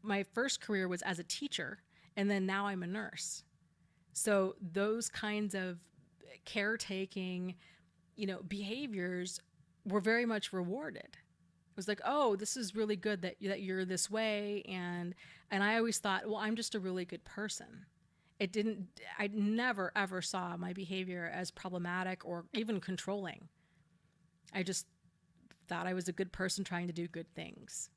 my first career was as a teacher, and then now I'm a nurse. So those kinds of caretaking, behaviors were very much rewarded. It was like, oh, this is really good that you're this way. And I always thought, well, I'm just a really good person. I never ever saw my behavior as problematic or even controlling. I just thought I was a good person trying to do good things.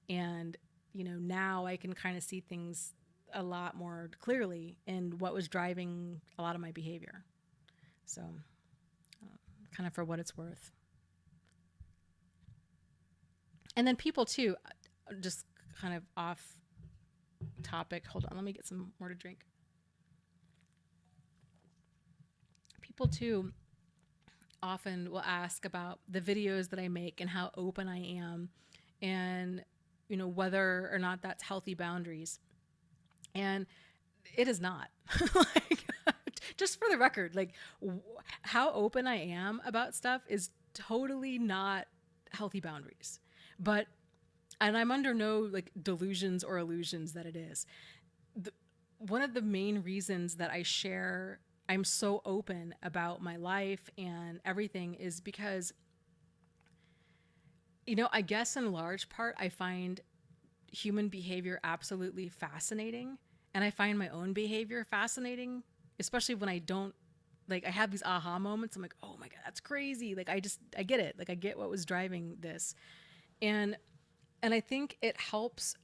And, now I can kind of see things a lot more clearly in what was driving a lot of my behavior. So, kind of for what it's worth. And then people too, just kind of off topic. Hold on, let me get some more to drink. People too often will ask about the videos that I make and how open I am, and whether or not that's healthy boundaries. And it is not. Like, just for the record, like how open I am about stuff is totally not healthy boundaries. And I'm under no like delusions or illusions that it is. One of the main reasons that I'm so open about my life and everything is because, I guess in large part, I find human behavior absolutely fascinating. And I find my own behavior fascinating, especially when I don't, like, I have these aha moments. I'm like, oh my God, that's crazy. Like, I get it. Like, I get what was driving this. And I think it helps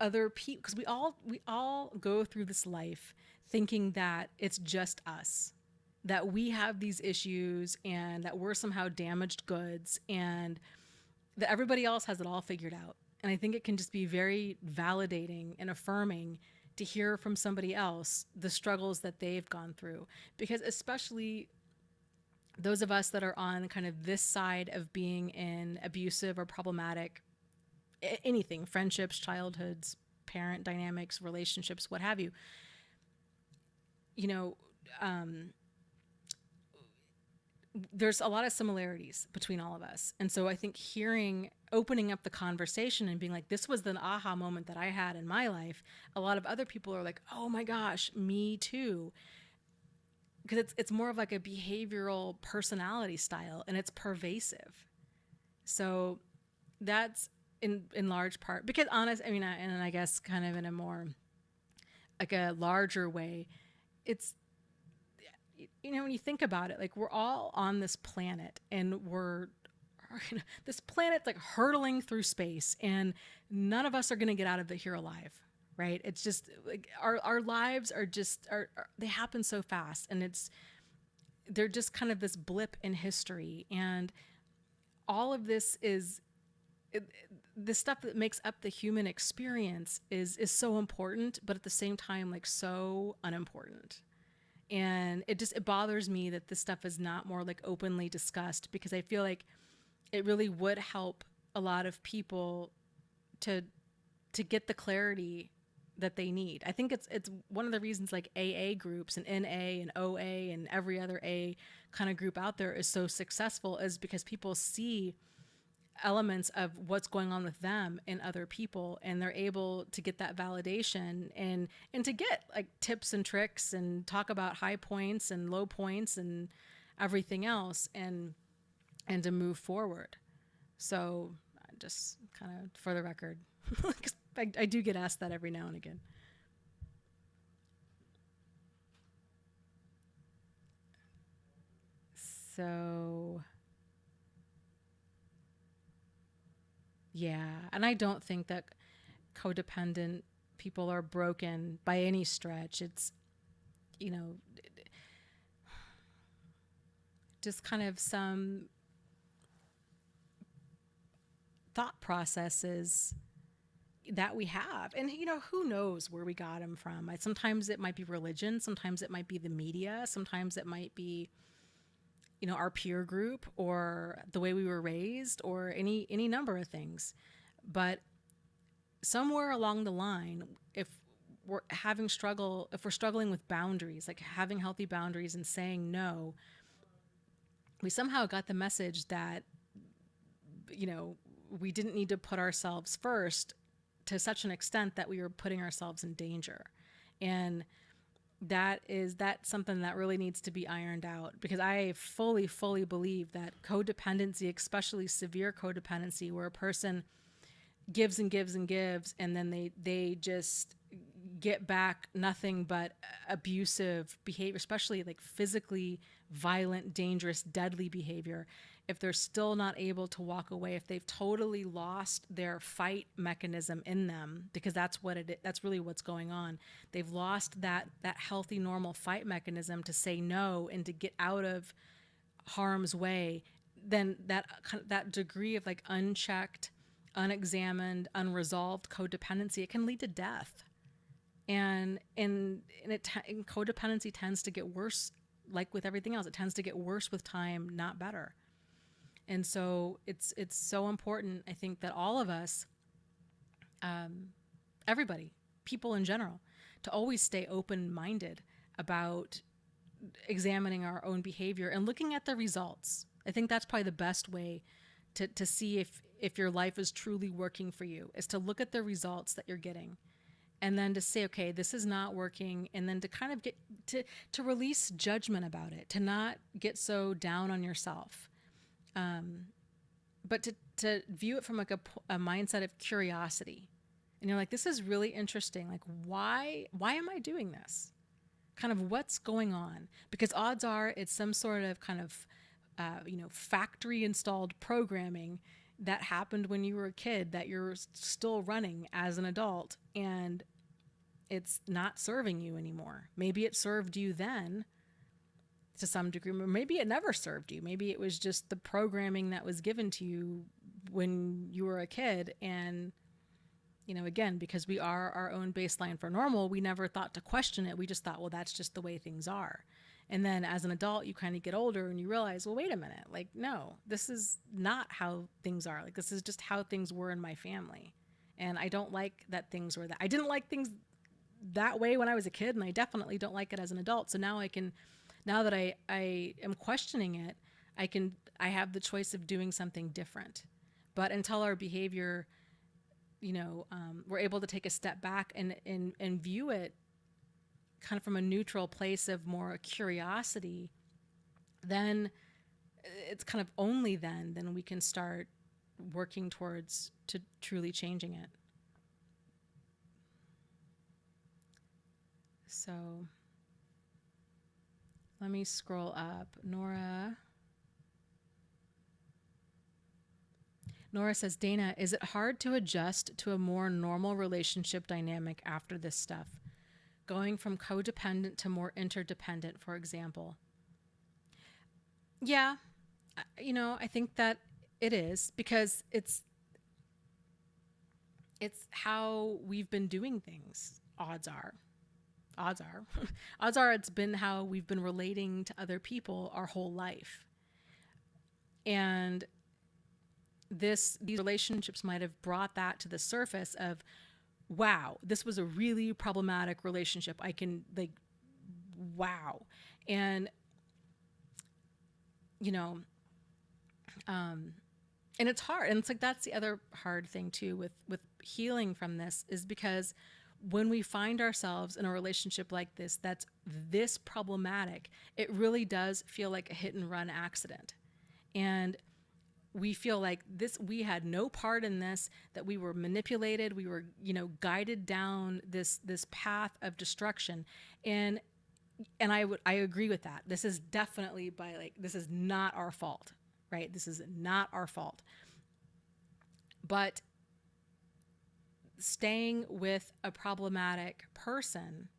other people, because we all go through this life thinking that it's just us, that we have these issues and that we're somehow damaged goods, and that everybody else has it all figured out. And I think it can just be very validating and affirming to hear from somebody else the struggles that they've gone through, because especially those of us that are on kind of this side of being in abusive or problematic anything, friendships, childhoods, parent dynamics, relationships, what have you, there's a lot of similarities between all of us. And so I think opening up the conversation and being like, this was the aha moment that I had in my life. A lot of other people are like, oh my gosh, me too. Because it's more of like a behavioral personality style, and it's pervasive. So that's in large part because and I guess kind of in a more like a larger way, it's, when you think about it, like we're all on this planet, and this planet's like hurtling through space, and none of us are going to get out of it here alive, right? It's just like our lives are they happen so fast, and they're just kind of this blip in history, and all of this is the stuff that makes up the human experience is so important, but at the same time, like so unimportant. And it bothers me that this stuff is not more like openly discussed, because I feel like it really would help a lot of people to get the clarity that they need. I think it's one of the reasons like AA groups and NA and OA and every other A kind of group out there is so successful, is because people see elements of what's going on with them and other people, and they're able to get that validation and to get like tips and tricks and talk about high points and low points and everything else. And and to move forward. So just kind of for the record, 'cause I do get asked that every now and again. So yeah, and I don't think that codependent people are broken by any stretch. It's, you know, just kind of some thought processes that we have. And, who knows where we got them from? Sometimes it might be religion, sometimes it might be the media, sometimes it might be, our peer group or the way we were raised or any number of things. But somewhere along the line, if we're struggling with boundaries, like having healthy boundaries and saying no, we somehow got the message that, we didn't need to put ourselves first to such an extent that we were putting ourselves in danger. And that's something that really needs to be ironed out, because I fully believe that codependency, especially severe codependency, where a person gives and gives and gives, and then they just get back nothing but abusive behavior, especially like physically violent, dangerous, deadly behavior. If they're still not able to walk away, if they've totally lost their fight mechanism in them, because that's really what's going on. They've lost that healthy, normal fight mechanism to say no and to get out of harm's way. Then that degree of like unchecked, unexamined, unresolved codependency, it can lead to death. And codependency tends to get worse. Like with everything else, it tends to get worse with time, not better. And so it's so important, I think, that all of us, everybody, people in general, to always stay open-minded about examining our own behavior and looking at the results. I think that's probably the best way to see if your life is truly working for you, is to look at the results that you're getting. And then to say, okay, this is not working. And then to kind of get to release judgment about it, to not get so down on yourself. But to view it from like a mindset of curiosity. And you're like, this is really interesting. Like, why am I doing this? Kind of what's going on? Because odds are it's some sort of kind of, factory installed programming that happened when you were a kid that you're still running as an adult, and it's not serving you anymore. Maybe it served you then to some degree, or maybe it never served you. Maybe it was just the programming that was given to you when you were a kid. And, again, because we are our own baseline for normal, we never thought to question it. We just thought, well, that's just the way things are. And then as an adult, you kind of get older and you realize, well, wait a minute, like, no, this is not how things are. Like, this is just how things were in my family. And I don't like that things were that. I didn't like things that way when I was a kid, and I definitely don't like it as an adult. So now now that I am questioning it, I have the choice of doing something different. But until our behavior, we're able to take a step back and view it kind of from a neutral place of more curiosity, then it's kind of only then we can start working towards to truly changing it. So let me scroll up. Nora says, Dana, is it hard to adjust to a more normal relationship dynamic after this stuff? Going from codependent to more interdependent, for example. Yeah, I think that it is, because it's how we've been doing things. Odds are it's been how we've been relating to other people our whole life. And these relationships might have brought that to the surface of, wow, this was a really problematic relationship. Wow. And, and it's hard. And it's like, that's the other hard thing too with healing from this, is because when we find ourselves in a relationship like this, that's this problematic, it really does feel like a hit and run accident. And we feel like we had no part in this, that we were manipulated, we were, guided down this path of destruction. And I agree with that. This is definitely this is not our fault, right? This is not our fault. But staying with a problematic person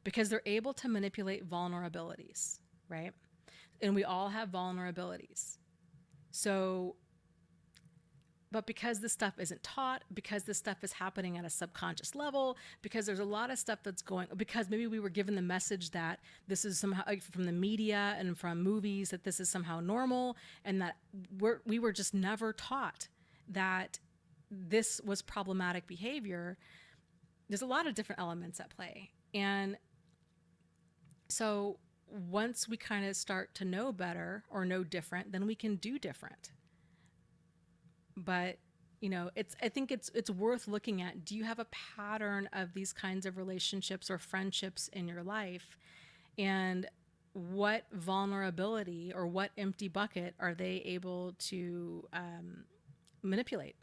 because they're able to manipulate vulnerabilities, right? And we all have vulnerabilities. So, but because this stuff isn't taught, because this stuff is happening at a subconscious level, because there's a lot of stuff that's going, because maybe we were given the message that this is somehow from the media and from movies, that this is somehow normal, and that we were just never taught that this was problematic behavior. There's a lot of different elements at play. And so once we kind of start to know better or know different, then we can do different. But I think it's worth looking at. Do you have a pattern of these kinds of relationships or friendships in your life? And what vulnerability or what empty bucket are they able to manipulate?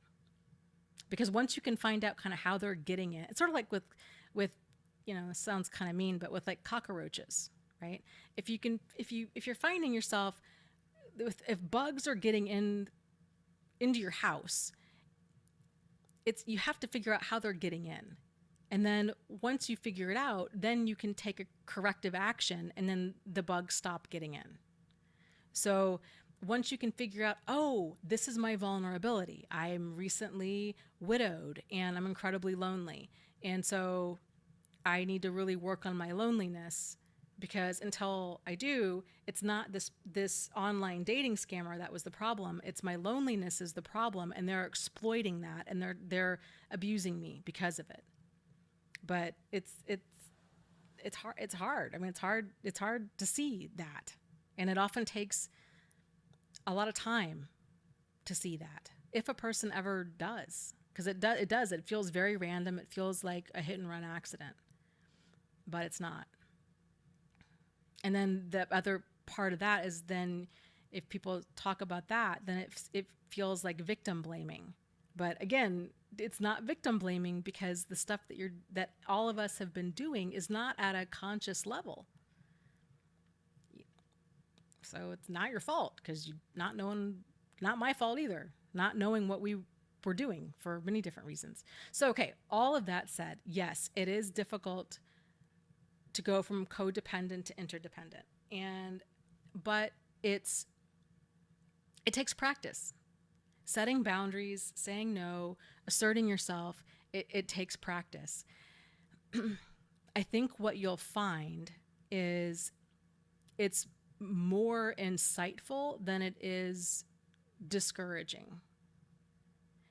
Because once you can find out kind of how they're getting it, it's sort of like with it sounds kind of mean, but with like cockroaches, right? If you're finding yourself if bugs are getting into your house, you have to figure out how they're getting in. And then once you figure it out, then you can take a corrective action, and then the bugs stop getting in. So once you can figure out, oh, this is my vulnerability. I'm recently widowed and I'm incredibly lonely. And so I need to really work on my loneliness, because until I do, it's not this online dating scammer that was the problem. It's my loneliness is the problem, and they're exploiting that, and they're abusing me because of it. But it's hard. It's hard. I mean, it's hard to see that, and it often takes a lot of time to see that, if a person ever does, because it does. It feels very random. It feels like a hit and run accident, but it's not. And then the other part of that is, then if people talk about that, then it feels like victim blaming. But again, it's not victim blaming, because the stuff that all of us have been doing is not at a conscious level. So it's not your fault, because you not knowing, not my fault either, not knowing what we were doing for many different reasons. So, okay, all of that said, yes, it is difficult to go from codependent to interdependent. But it takes practice. Setting boundaries, saying no, asserting yourself, it takes practice. I think what you'll find is it's more insightful than it is discouraging.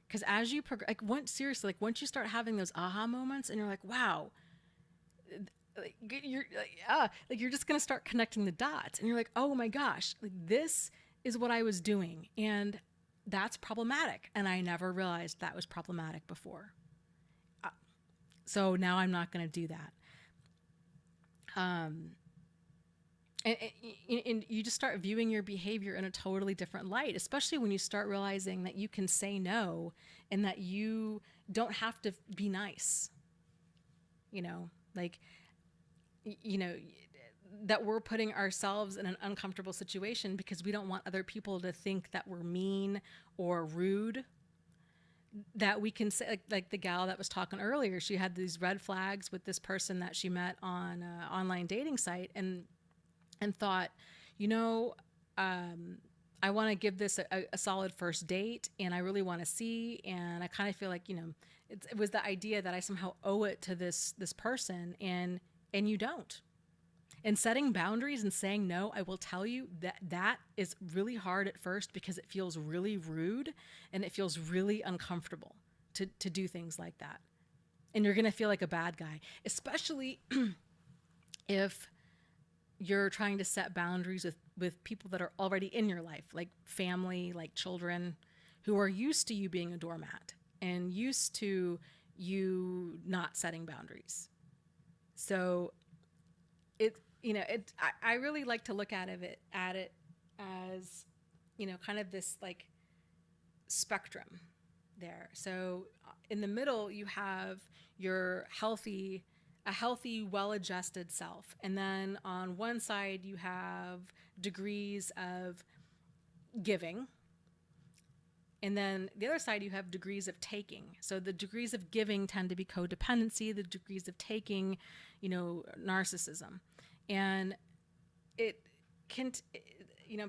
Because as you progress, once you start having those aha moments, and you're like, wow, you're just going to start connecting the dots, and you're like, oh my gosh, this is what I was doing, and that's problematic, and I never realized that was problematic before. So now I'm not going to do that. And you just start viewing your behavior in a totally different light, especially when you start realizing that you can say no, and that you don't have to be nice. That we're putting ourselves in an uncomfortable situation because we don't want other people to think that we're mean or rude. That we can say, like the gal that was talking earlier, she had these red flags with this person that she met on an online dating site, and thought, I want to give this a solid first date, and I really want to see, and I kind of feel like, it was the idea that I somehow owe it to this person, and you don't. And setting boundaries and saying no, I will tell you that is really hard at first, because it feels really rude, and it feels really uncomfortable to do things like that. And you're going to feel like a bad guy, especially if you're trying to set boundaries with people that are already in your life, like family, like children, who are used to you being a doormat and used to you not setting boundaries. So I really like to look at it as, kind of this, like, spectrum there. So in the middle, you have your a healthy, well-adjusted self. And then on one side, you have degrees of giving. And then the other side, you have degrees of taking. So the degrees of giving tend to be codependency, the degrees of taking, narcissism. And it can,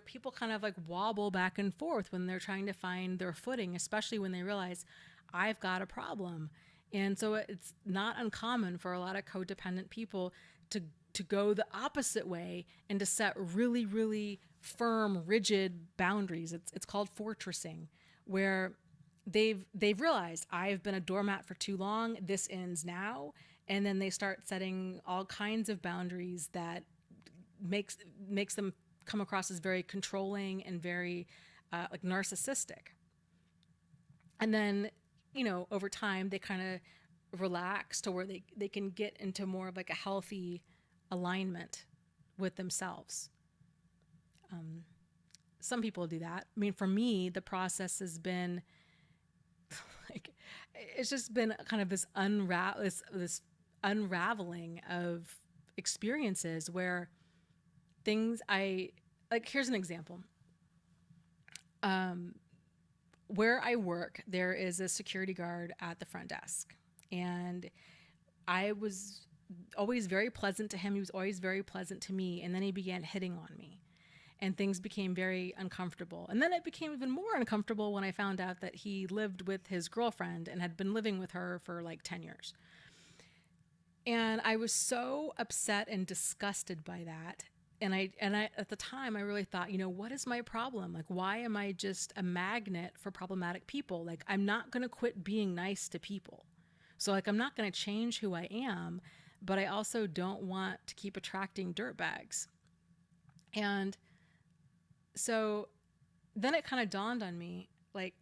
people kind of like wobble back and forth when they're trying to find their footing, especially when they realize I've got a problem. And so it's not uncommon for a lot of codependent people to go the opposite way and to set really, really firm, rigid boundaries. It's called fortressing, where they've realized I've been a doormat for too long. This ends now. And then they start setting all kinds of boundaries that makes them come across as very controlling and very like narcissistic. And then, over time they kind of relax to where they can get into more of like a healthy alignment with themselves. Some people do that. I mean, for me, the process has been like, it's just been kind of this unraveling of experiences where things here's an example. Where I work, there is a security guard at the front desk, and I was always very pleasant to him. He was always very pleasant to me. And then he began hitting on me, and things became very uncomfortable. And then it became even more uncomfortable when I found out that he lived with his girlfriend and had been living with her for like 10 years. And I was so upset and disgusted by that. And I at the time I really thought, what is my problem? Like, why am I just a magnet for problematic people? Like, I'm not going to quit being nice to people. So like, I'm not going to change who I am, but I also don't want to keep attracting dirtbags. And so then it kind of dawned on me, like,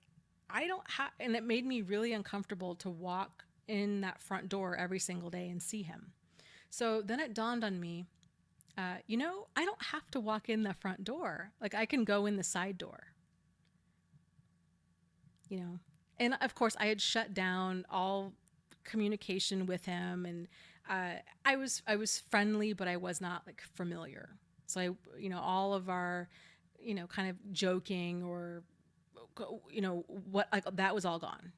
I don't have, and it made me really uncomfortable to walk in that front door every single day and see him. So then it dawned on me, I don't have to walk in the front door. Like, I can go in the side door, And of course I had shut down all communication with him, and I was friendly, but I was not like familiar. So all of our, kind of joking or, what, like, that was all gone.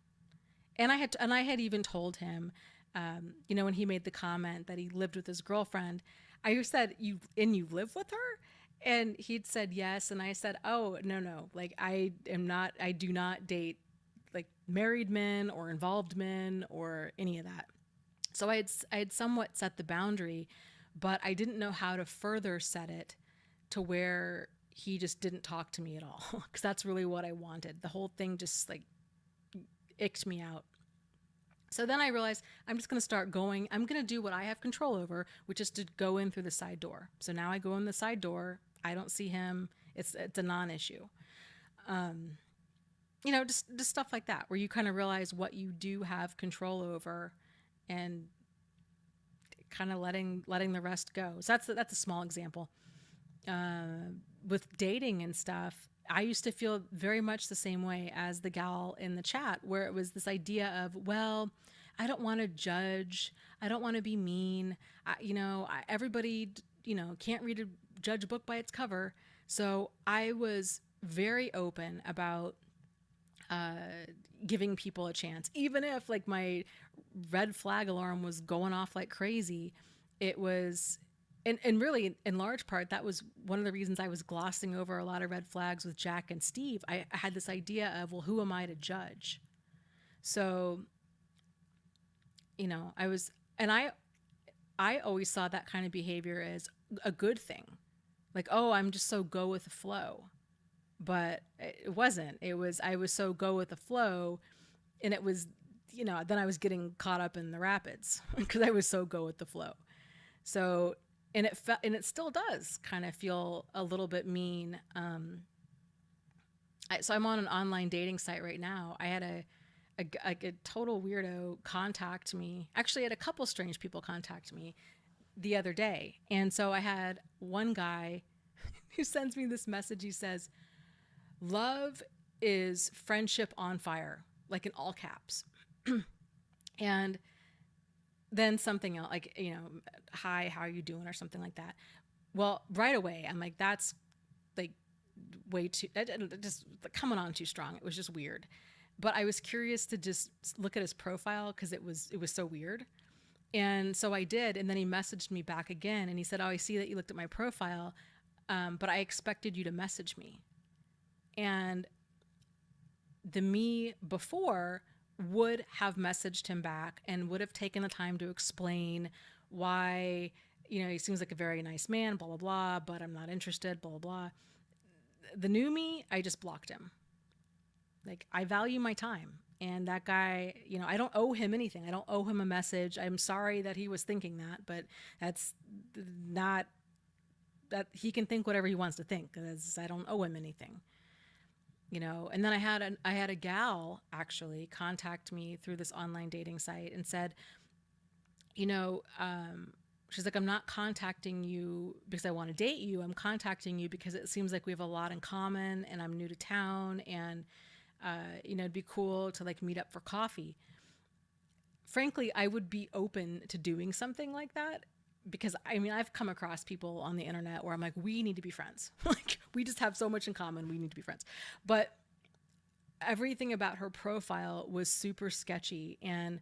And I had even told him, when he made the comment that he lived with his girlfriend, I said, you live with her? And he'd said yes. And I said, oh, no. Like, I do not date like married men or involved men or any of that. So I had somewhat set the boundary, but I didn't know how to further set it to where he just didn't talk to me at all. Because that's really what I wanted. The whole thing just like icked me out. So then I realized I'm just going to start going. I'm going to do what I have control over, which is to go in through the side door. So now I go in the side door. I don't see him. It's a non-issue. Just stuff like that, where you kind of realize what you do have control over, and kind of letting the rest go. So that's a small example. With dating and stuff, I used to feel very much the same way as the gal in the chat, where it was this idea of, well, I don't want to judge. I don't want to be mean. Everybody, can't judge a book by its cover. So I was very open about giving people a chance, even if like my red flag alarm was going off like crazy. It was, and really in large part, that was one of the reasons I was glossing over a lot of red flags with Jack and Steve. I had this idea of, well, who am I to judge? So, I always saw that kind of behavior as a good thing. Like, oh, I'm just so go with the flow. But it wasn't. I was so go with the flow, and it was, then I was getting caught up in the rapids because I was so go with the flow. So, and it still does kind of feel a little bit mean. So I'm on an online dating site right now. I had a total weirdo contact me. Actually, I had a couple strange people contact me the other day. And so I had one guy who sends me this message. He says, love is friendship on fire, like in all caps. And then something else, like, hi, how are you doing, or something like that. Well, right away, I'm like, that's like way too, just coming on too strong. It was just weird. But I was curious to just look at his profile because it was so weird. And so I did. And then he messaged me back again and he said, "Oh, I see that you looked at my profile, but I expected you to message me." And the me before would have messaged him back and would have taken the time to explain why, he seems like a very nice man, blah, blah, blah, but I'm not interested, blah, blah, blah. The new me, I just blocked him. Like, I value my time. And that guy, I don't owe him anything. I don't owe him a message. I'm sorry that he was thinking that, but that's not, that he can think whatever he wants to think, because I don't owe him anything. And then I had a gal actually contact me through this online dating site and said, she's like, "I'm not contacting you because I want to date you. I'm contacting you because it seems like we have a lot in common, and I'm new to town, and it'd be cool to like meet up for coffee." Frankly, I would be open to doing something like that, because I've come across people on the internet where I'm like, we need to be friends. Like, we just have so much in common. We need to be friends. But everything about her profile was super sketchy. And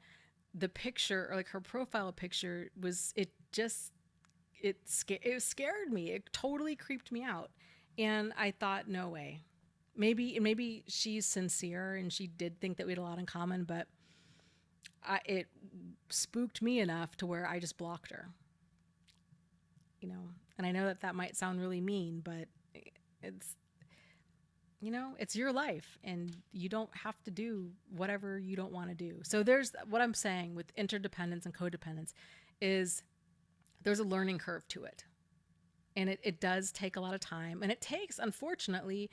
the picture, or like her profile picture, it scared me. It totally creeped me out. And I thought, no way. Maybe she's sincere and she did think that we had a lot in common, but it spooked me enough to where I just blocked her. And I know that might sound really mean, but it's, it's your life and you don't have to do whatever you don't want to do. So there's what I'm saying with interdependence and codependence is there's a learning curve to it. And it does take a lot of time, and it takes, unfortunately,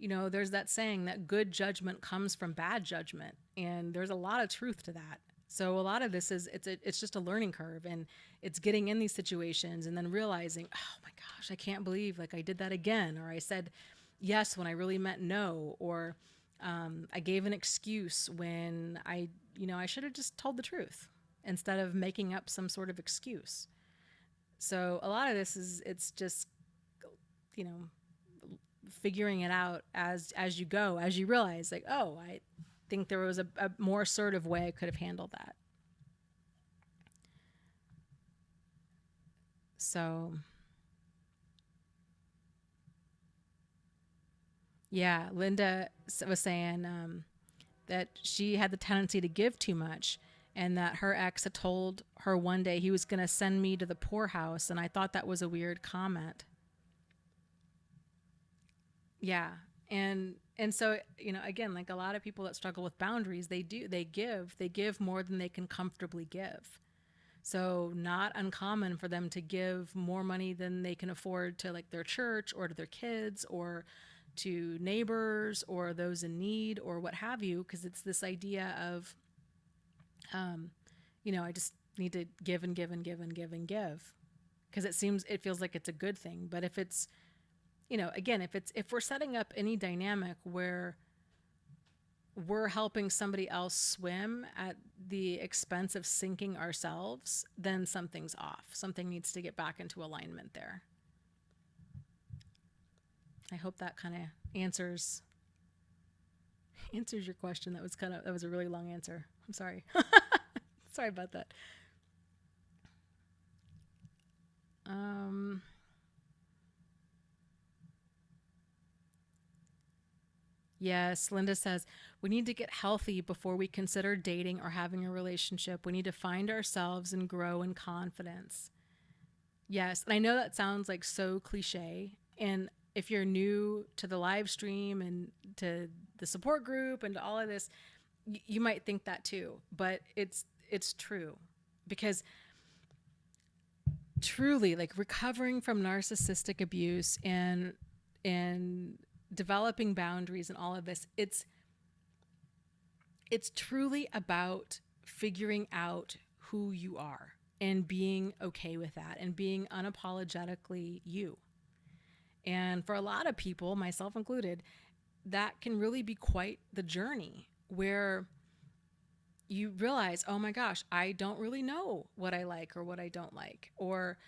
there's that saying that good judgment comes from bad judgment. And there's a lot of truth to that. So a lot of this is, it's just a learning curve, and it's getting in these situations and then realizing, oh my gosh, I can't believe like I did that again. Or I said yes when I really meant no. Or I gave an excuse when I should have just told the truth instead of making up some sort of excuse. So a lot of this is, it's just, figuring it out as you go, as you realize like, oh, I think there was a more assertive way I could have handled that. So yeah, Linda was saying that she had the tendency to give too much, and that her ex had told her one day he was going to send me to the poorhouse, and I thought that was a weird comment. Yeah. And so, again, like a lot of people that struggle with boundaries, they give more than they can comfortably give. So not uncommon for them to give more money than they can afford to like their church or to their kids or to neighbors or those in need or what have you. Cause it's this idea of, I just need to give and give and give and give and give. Cause it feels like it's a good thing. But if it's, again, if we're setting up any dynamic where we're helping somebody else swim at the expense of sinking ourselves, then something's off. Something needs to get back into alignment there. I hope that kind of answers your question. That was a really long answer. I'm sorry. Sorry about that. Yes, Linda says, we need to get healthy before we consider dating or having a relationship. We need to find ourselves and grow in confidence. Yes, and I know that sounds like so cliche. And if you're new to the live stream and to the support group and to all of this, you might think that too. But it's true, because truly, like, recovering from narcissistic abuse and developing boundaries and all of this, it's truly about figuring out who you are and being okay with that and being unapologetically you. And for a lot of people, myself included, that can really be quite the journey where you realize, oh my gosh, I don't really know what I like or what I don't like, or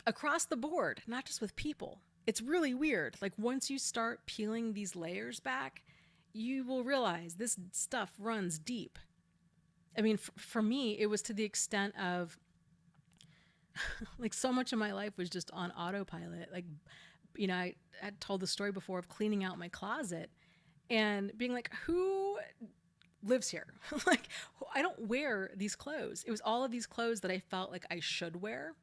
across the board, not just with people. It's really weird. Like once you start peeling these layers back, you will realize this stuff runs deep. I mean, for me, it was to the extent of like so much of my life was just on autopilot. Like, I had told the story before of cleaning out my closet and being like, who lives here? Like, I don't wear these clothes. It was all of these clothes that I felt like I should wear,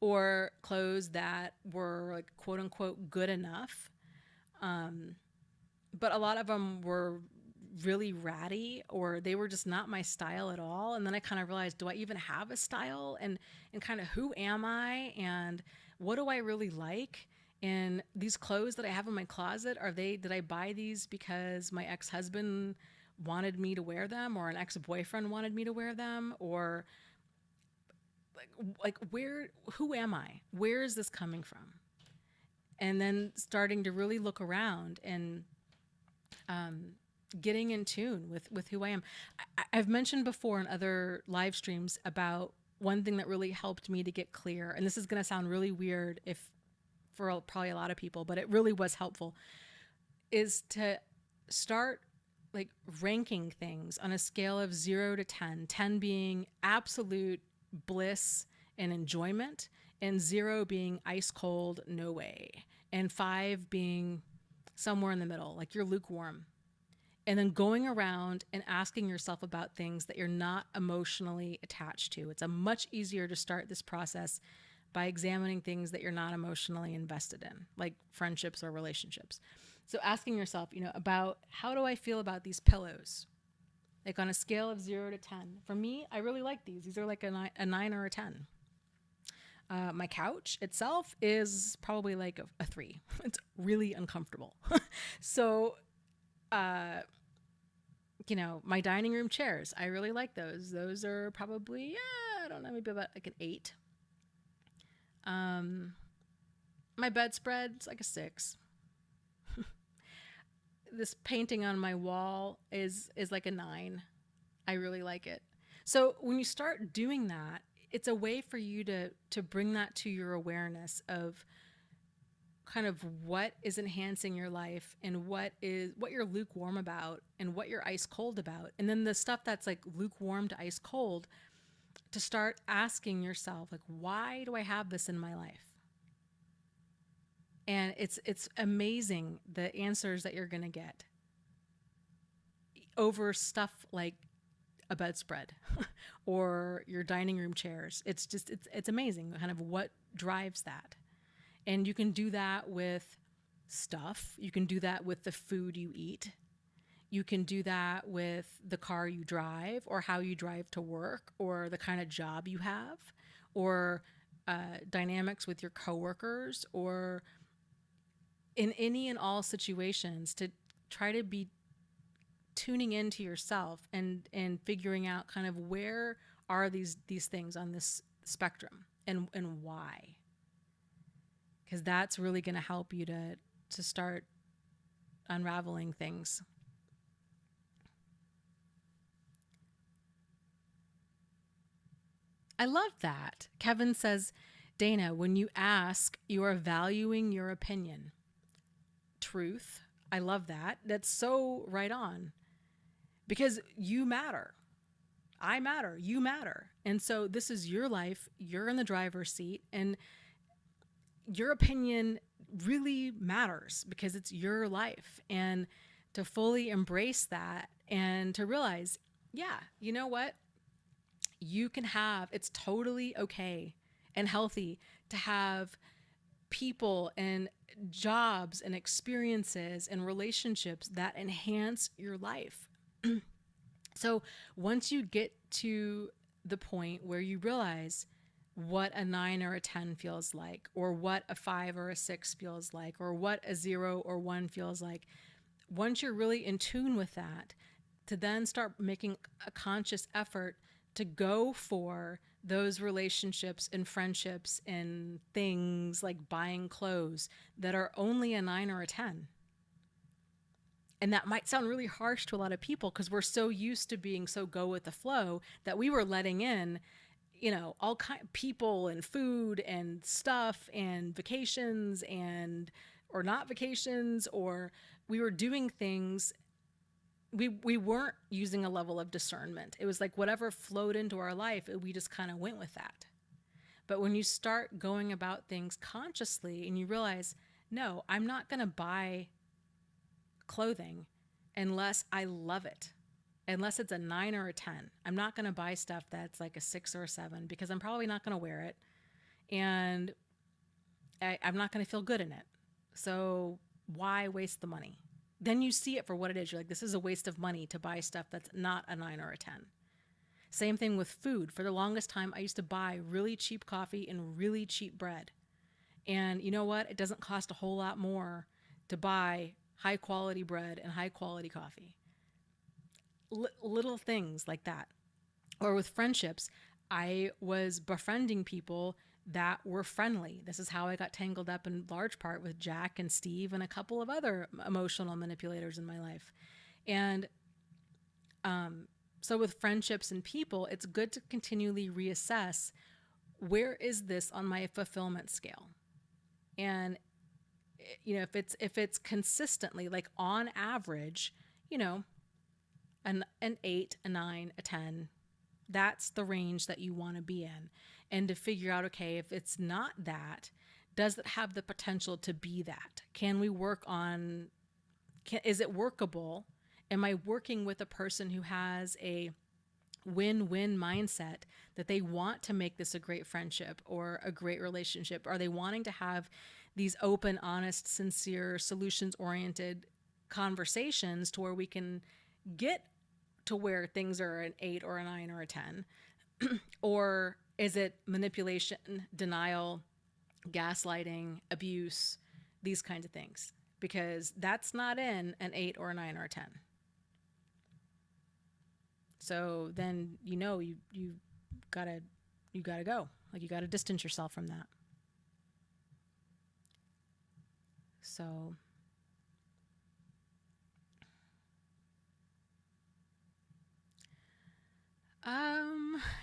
or clothes that were like quote unquote good enough. But a lot of them were really ratty, or they were just not my style at all. And then I kind of realized, do I even have a style? And kind of who am I? And what do I really like? And these clothes that I have in my closet, did I buy these because my ex-husband wanted me to wear them, or an ex-boyfriend wanted me to wear them, or who am I? Where is this coming from? And then starting to really look around and getting in tune with who I am. I've mentioned before in other live streams about one thing that really helped me to get clear, and this is going to sound really weird for probably a lot of people, but it really was helpful, is to start like ranking things on a scale of 0 to 10, 10 being absolute bliss and enjoyment, and 0 being ice cold, no way, and 5 being somewhere in the middle, like you're lukewarm. And then going around and asking yourself about things that you're not emotionally attached to. It's a much easier to start this process by examining things that you're not emotionally invested in, like friendships or relationships. So asking yourself, about how do I feel about these pillows? Like on a scale of 0 to 10. For me, I really like these. These are like a 9 or a 10. My couch itself is probably like a 3. It's really uncomfortable. So, my dining room chairs, I really like those. Those are probably, I don't know, maybe about like an 8. My bedspread's like a 6. This painting on my wall is like a 9. I really like it. So when you start doing that, it's a way for you to bring that to your awareness of kind of what is enhancing your life, and what you're lukewarm about, and what you're ice cold about. And then the stuff that's like lukewarm to ice cold, to start asking yourself, like, why do I have this in my life? And it's amazing the answers that you're going to get over stuff like a bedspread or your dining room chairs. It's amazing kind of what drives that. And you can do that with stuff. You can do that with the food you eat. You can do that with the car you drive, or how you drive to work, or the kind of job you have, or dynamics with your coworkers, or in any and all situations, to try to be tuning into yourself and figuring out kind of where are these things on this spectrum, and why. Because that's really going to help you to start unraveling things. I love that. Kevin says, Dana, when you ask, you are valuing your opinion. Truth. I love that. That's so right on. Because you matter. I matter. You matter. And so this is your life. You're in the driver's seat. And your opinion really matters because it's your life. And to fully embrace that, and to realize, yeah, you know what? It's totally okay and healthy to have people and jobs and experiences and relationships that enhance your life. So once you get to the point where you realize what a 9 or a 10 feels like, or what a 5 or a 6 feels like, or what a 0 or 1 feels like, once you're really in tune with that, to then start making a conscious effort to go for those relationships and friendships and things like buying clothes that are only a 9 or a 10. And that might sound really harsh to a lot of people because we're so used to being so go with the flow that we were letting in, all kind of people and food and stuff and vacations and or not vacations, or we were doing things. We weren't using a level of discernment. It was like whatever flowed into our life, we just kind of went with that. But when you start going about things consciously and you realize, no, I'm not going to buy clothing unless I love it. Unless it's a 9 or a 10. I'm not going to buy stuff that's like a 6 or a 7 because I'm probably not going to wear it. And I'm not going to feel good in it. So why waste the money? Then you see it for what it is. You're like, this is a waste of money to buy stuff that's not a 9 or a 10. Same thing with food. For the longest time, I used to buy really cheap coffee and really cheap bread. And you know what? It doesn't cost a whole lot more to buy high quality bread and high quality coffee. Little things like that. Or with friendships, I was befriending people that were friendly. This is how I got tangled up in large part with Jack and Steve and a couple of other emotional manipulators in my life. And so with friendships and people, it's good to continually reassess, where is this on my fulfillment scale? And if it's consistently, like on average, an 8, a 9, a 10, that's the range that you want to be in. And to figure out, okay, if it's not that, does it have the potential to be that? Can we work on, is it workable? Am I working with a person who has a win-win mindset, that they want to make this a great friendship or a great relationship? Are they wanting to have these open, honest, sincere, solutions-oriented conversations to where we can get to where things are an 8 or a 9 or a 10? Or is it manipulation, denial, gaslighting, abuse, these kinds of things? Because that's not in an 8 or a 9 or a 10. So then you gotta go. Like, you gotta distance yourself from that. So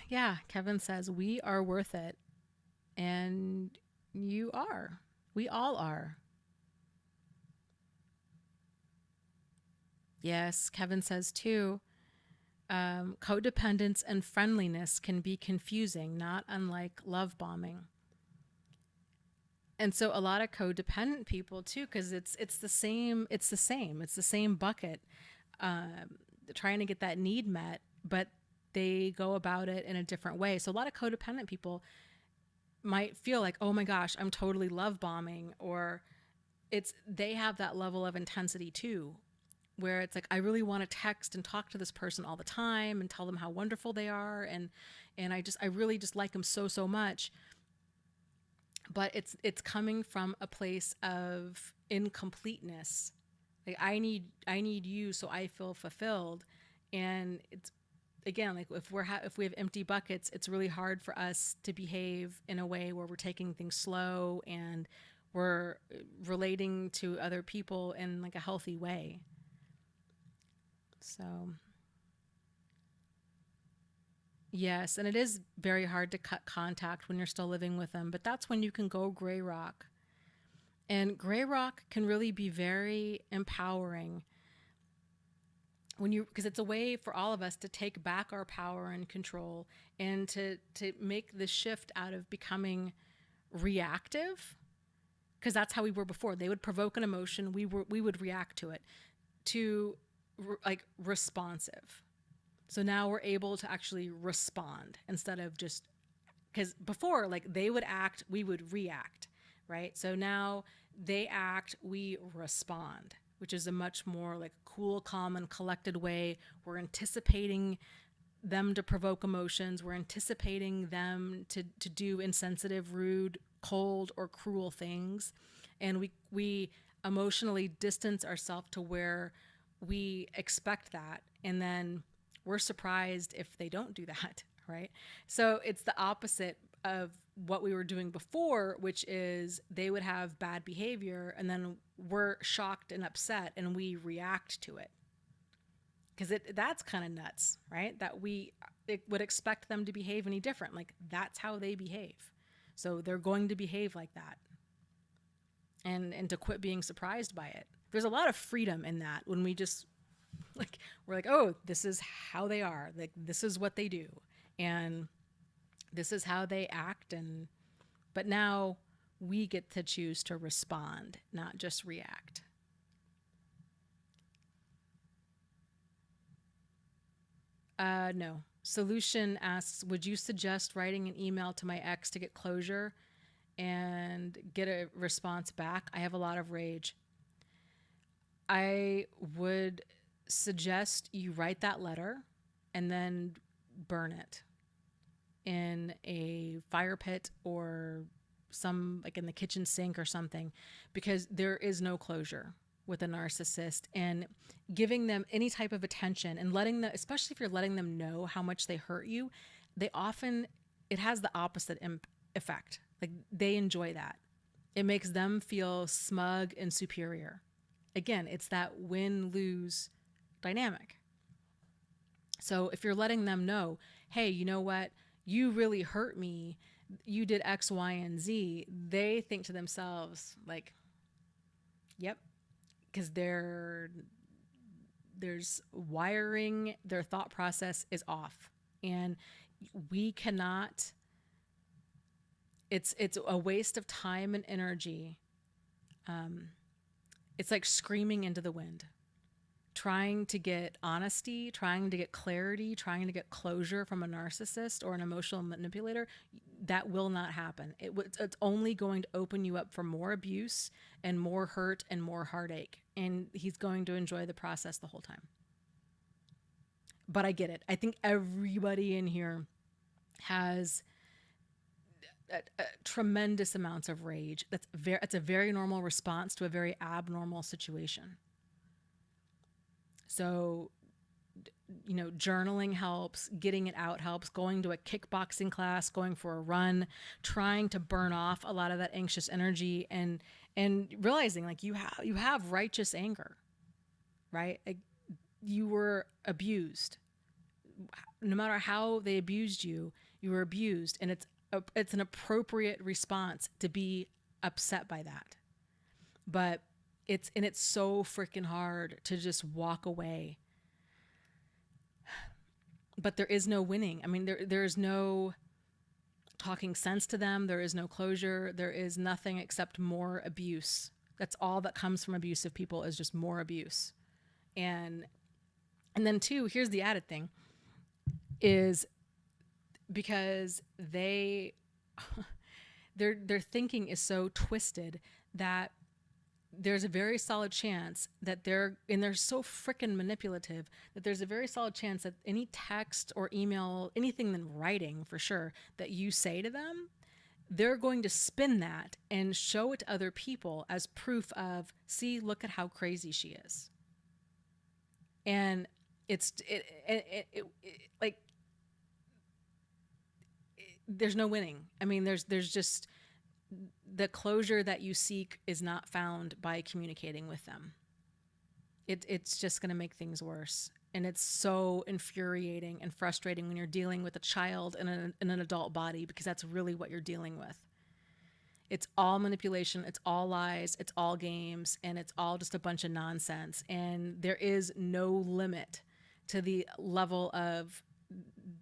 yeah, Kevin says we are worth it. And you are. We all are. Yes, Kevin says too, codependence and friendliness can be confusing, not unlike love bombing. And so a lot of codependent people too, because it's the same bucket, trying to get that need met, but they go about it in a different way. So a lot of codependent people might feel like, oh my gosh, I'm totally love bombing, or they have that level of intensity too, where it's like, I really want to text and talk to this person all the time and tell them how wonderful they are, and I really just like them so much. But it's coming from a place of incompleteness. Like, I need you so I feel fulfilled. And it's, again, like, if we have empty buckets, it's really hard for us to behave in a way where we're taking things slow and we're relating to other people in like a healthy way. So yes, and it is very hard to cut contact when you're still living with them, but that's when you can go gray rock. And gray rock can really be very empowering because it's a way for all of us to take back our power and control, and to make the shift out of becoming reactive, because that's how we were before. They would provoke an emotion, we would react to it, to like responsive. So now we're able to actually respond instead of just, because before, like, they would act, we would react, right? So now they act, we respond, which is a much more like cool, calm, and collected way. We're anticipating them to provoke emotions. We're anticipating them to do insensitive, rude, cold, or cruel things. And we emotionally distance ourselves to where we expect that. And then we're surprised if they don't do that, right? So it's the opposite of what we were doing before, which is they would have bad behavior and then we're shocked and upset and we react to it. Because that's kind of nuts, right? That we would expect them to behave any different. Like that's how they behave. So they're going to behave like that. And to quit being surprised by it. There's a lot of freedom in that when we just like, we're like, oh, this is how they are. Like this is what they do. And this is how they act. But now we get to choose to respond, not just react. No. Solution asks, would you suggest writing an email to my ex to get closure and get a response back? I have a lot of rage. I would suggest you write that letter and then burn it in a fire pit or some like in the kitchen sink or something, because there is no closure with a narcissist. And giving them any type of attention and letting them, especially if you're letting them know how much they hurt you, they often, it has the opposite effect. Like they enjoy that. It makes them feel smug and superior. Again, it's that win-lose dynamic. So if you're letting them know, hey, you know what? You really hurt me. You did X, Y, and Z. They think to themselves like, yep, because there's wiring, their thought process is off. And we cannot, it's a waste of time and energy. It's like screaming into the wind, trying to get honesty, trying to get clarity, trying to get closure from a narcissist or an emotional manipulator. That will not happen. It's only going to open you up for more abuse and more hurt and more heartache. And he's going to enjoy the process the whole time. But I get it. I think everybody in here has tremendous amounts of rage. It's a very normal response to a very abnormal situation. So, you know, journaling helps, getting it out helps, going to a kickboxing class, going for a run, trying to burn off a lot of that anxious energy, and realizing like you have righteous anger, right? Like, you were abused. No matter how they abused you, you were abused, and it's an appropriate response to be upset by that. But it's so freaking hard to just walk away. But there is no winning. I mean, there's no talking sense to them. There is no closure. There is nothing except more abuse. That's all that comes from abusive people, is just more abuse. And then too, here's the added thing, is because their thinking is so twisted that there's a very solid chance that they're so freaking manipulative that there's a very solid chance that any text or email, anything in writing for sure, that you say to them, they're going to spin that and show it to other people as proof of, see, look at how crazy she is. And there's no winning. I mean, there's just, the closure that you seek is not found by communicating with them. It's just going to make things worse. And it's so infuriating and frustrating when you're dealing with a child in an adult body, because that's really what you're dealing with. It's all manipulation. It's all lies. It's all games. And it's all just a bunch of nonsense. And there is no limit to the level of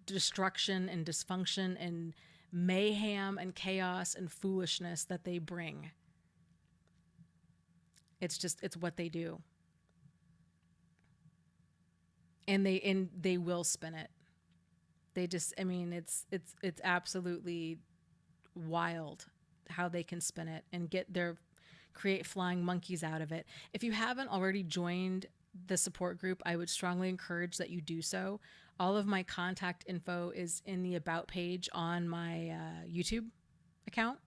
destruction and dysfunction and mayhem and chaos and foolishness that they bring. It's what they do. And they will spin it. They just, I mean, it's absolutely wild how they can spin it and create flying monkeys out of it. If you haven't already joined the support group, I would strongly encourage that you do so. All of my contact info is in the About page on my YouTube account.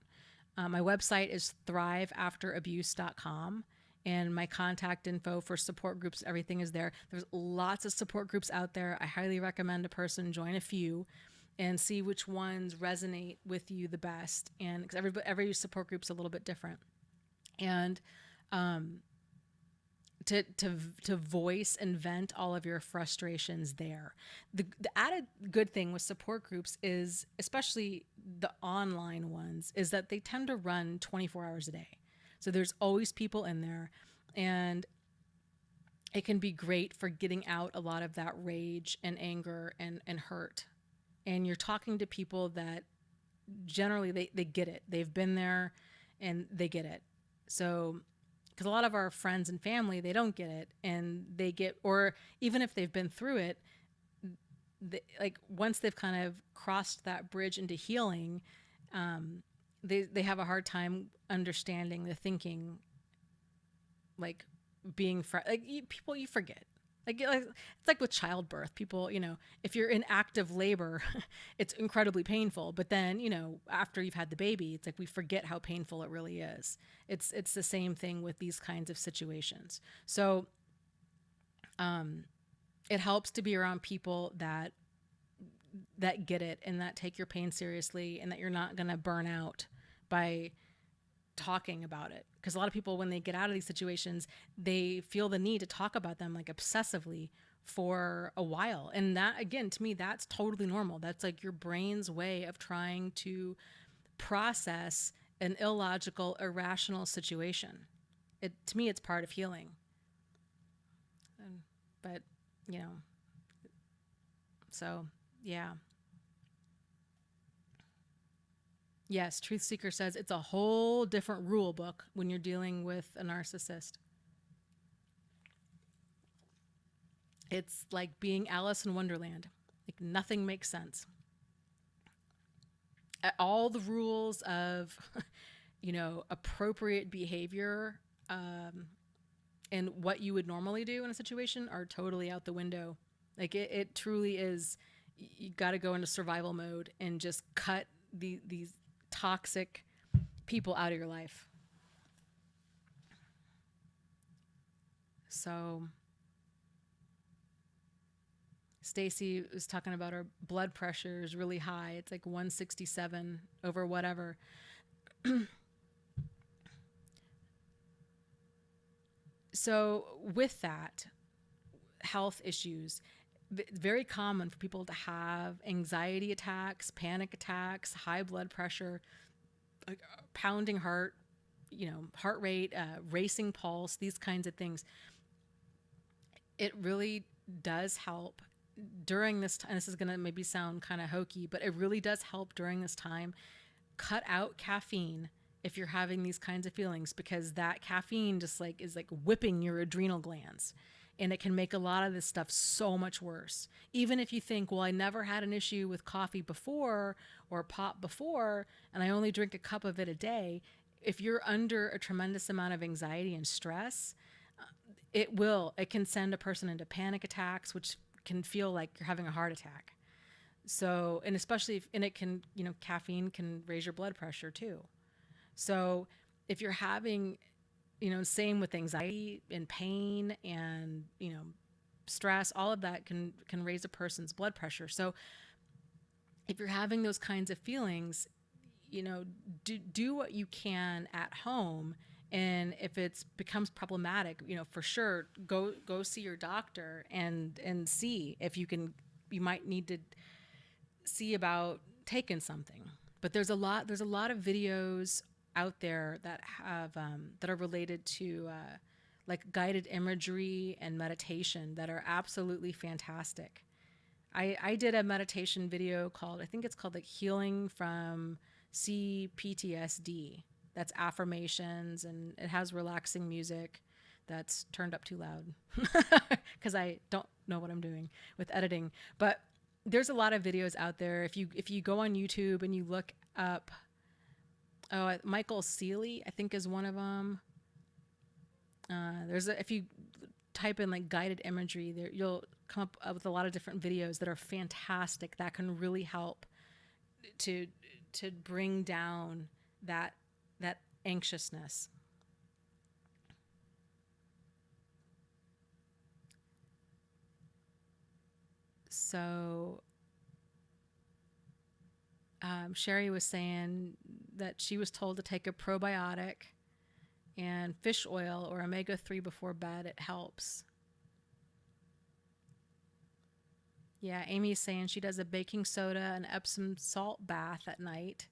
My website is thriveafterabuse.com, and my contact info for support groups, everything is there. There's lots of support groups out there. I highly recommend a person join a few. and see which ones resonate with you the best. And because every support group's a little bit different. And to voice and vent all of your frustrations there. The added good thing with support groups is, especially the online ones, is that they tend to run 24 hours a day. So there's always people in there, and it can be great for getting out a lot of that rage and anger and hurt. And you're talking to people that generally they get it. They've been there and they get it. So, because a lot of our friends and family, they don't get it, and they get, or even if they've been through it, like once they've kind of crossed that bridge into healing, they have a hard time understanding the thinking, like people you forget. It's like with childbirth. People, if you're in active labor, it's incredibly painful. But then, after you've had the baby, it's like we forget how painful it really is. It's the same thing with these kinds of situations. So, it helps to be around people that get it and that take your pain seriously, and that you're not going to burn out by talking about it. Because a lot of people, when they get out of these situations, they feel the need to talk about them like obsessively for a while. And that, again, to me, that's totally normal. That's like your brain's way of trying to process an illogical, irrational situation. To me, it's part of healing. But, so yeah. Yes, Truth Seeker says it's a whole different rule book when you're dealing with a narcissist. It's like being Alice in Wonderland. Like nothing makes sense. All the rules of, appropriate behavior, and what you would normally do in a situation are totally out the window. Like it truly is. You got to go into survival mode and just cut these toxic people out of your life. So Stacy was talking about her blood pressure is really high. It's like 167 over whatever. So with that, health issues, very common for people to have anxiety attacks, panic attacks, high blood pressure, like pounding heart, heart rate, racing pulse, these kinds of things. It really does help during this time. This is going to maybe sound kind of hokey, but it really does help during this time. Cut out caffeine if you're having these kinds of feelings, because that caffeine just is like whipping your adrenal glands, and it can make a lot of this stuff so much worse. Even if you think, well, I never had an issue with coffee before or pop before, and I only drink a cup of it a day. If you're under a tremendous amount of anxiety and stress, it can send a person into panic attacks, which can feel like you're having a heart attack. So, and especially and it can, caffeine can raise your blood pressure too. So if you're having, same with anxiety and pain and, stress, all of that can raise a person's blood pressure. So if you're having those kinds of feelings, do what you can at home. And if it becomes problematic, for sure, go see your doctor and see if you might need to see about taking something. But there's a lot of videos out there that have that are related to like guided imagery and meditation that are absolutely fantastic. I did a meditation video called, I think it's called like Healing from CPTSD. That's affirmations, and it has relaxing music that's turned up too loud because I don't know what I'm doing with editing. But there's a lot of videos out there. If you go on YouTube and you look up, Michael Seeley, I think, is one of them. If you type in like guided imagery, there you'll come up with a lot of different videos that are fantastic that can really help to bring down that anxiousness. So Sherry was saying that she was told to take a probiotic and fish oil or omega-3 before bed. It helps. Yeah, Amy's saying she does a baking soda and Epsom salt bath at night.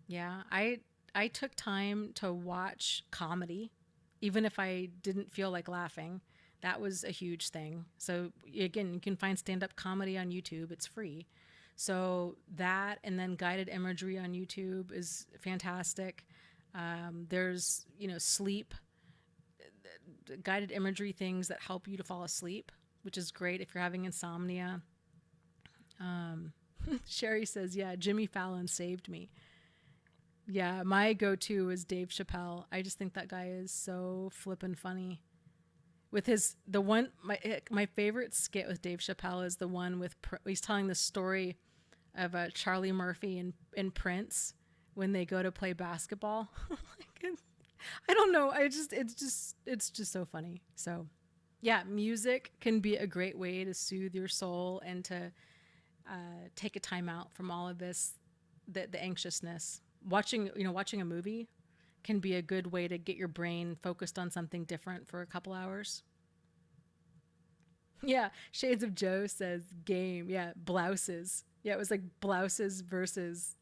Yeah, I took time to watch comedy, even if I didn't feel like laughing. That was a huge thing. So again, you can find stand-up comedy on YouTube. It's free. So that and then guided imagery on YouTube is fantastic. There's sleep guided imagery things that help you to fall asleep, which is great if you're having insomnia. Sherry says, "Yeah, Jimmy Fallon saved me." Yeah, my go-to is Dave Chappelle. I just think that guy is so flippin' funny. With my favorite skit with Dave Chappelle is the one with he's telling the story of Charlie Murphy and Prince when they go to play basketball. I don't know. It's just so funny. So, yeah, music can be a great way to soothe your soul and to take a time out from all of this, the anxiousness. Watching a movie can be a good way to get your brain focused on something different for a couple hours. Yeah, Shades of Joe says game. Yeah, blouses. Yeah, it was like blouses versus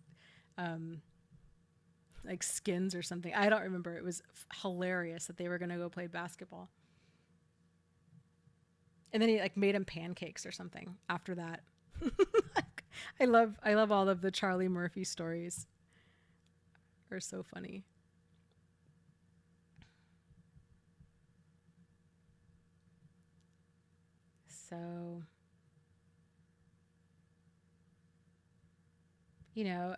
like skins or something. I don't remember. It was hilarious that they were going to go play basketball. And then he like made him pancakes or something after that. I love all of the Charlie Murphy stories. Are so funny. So,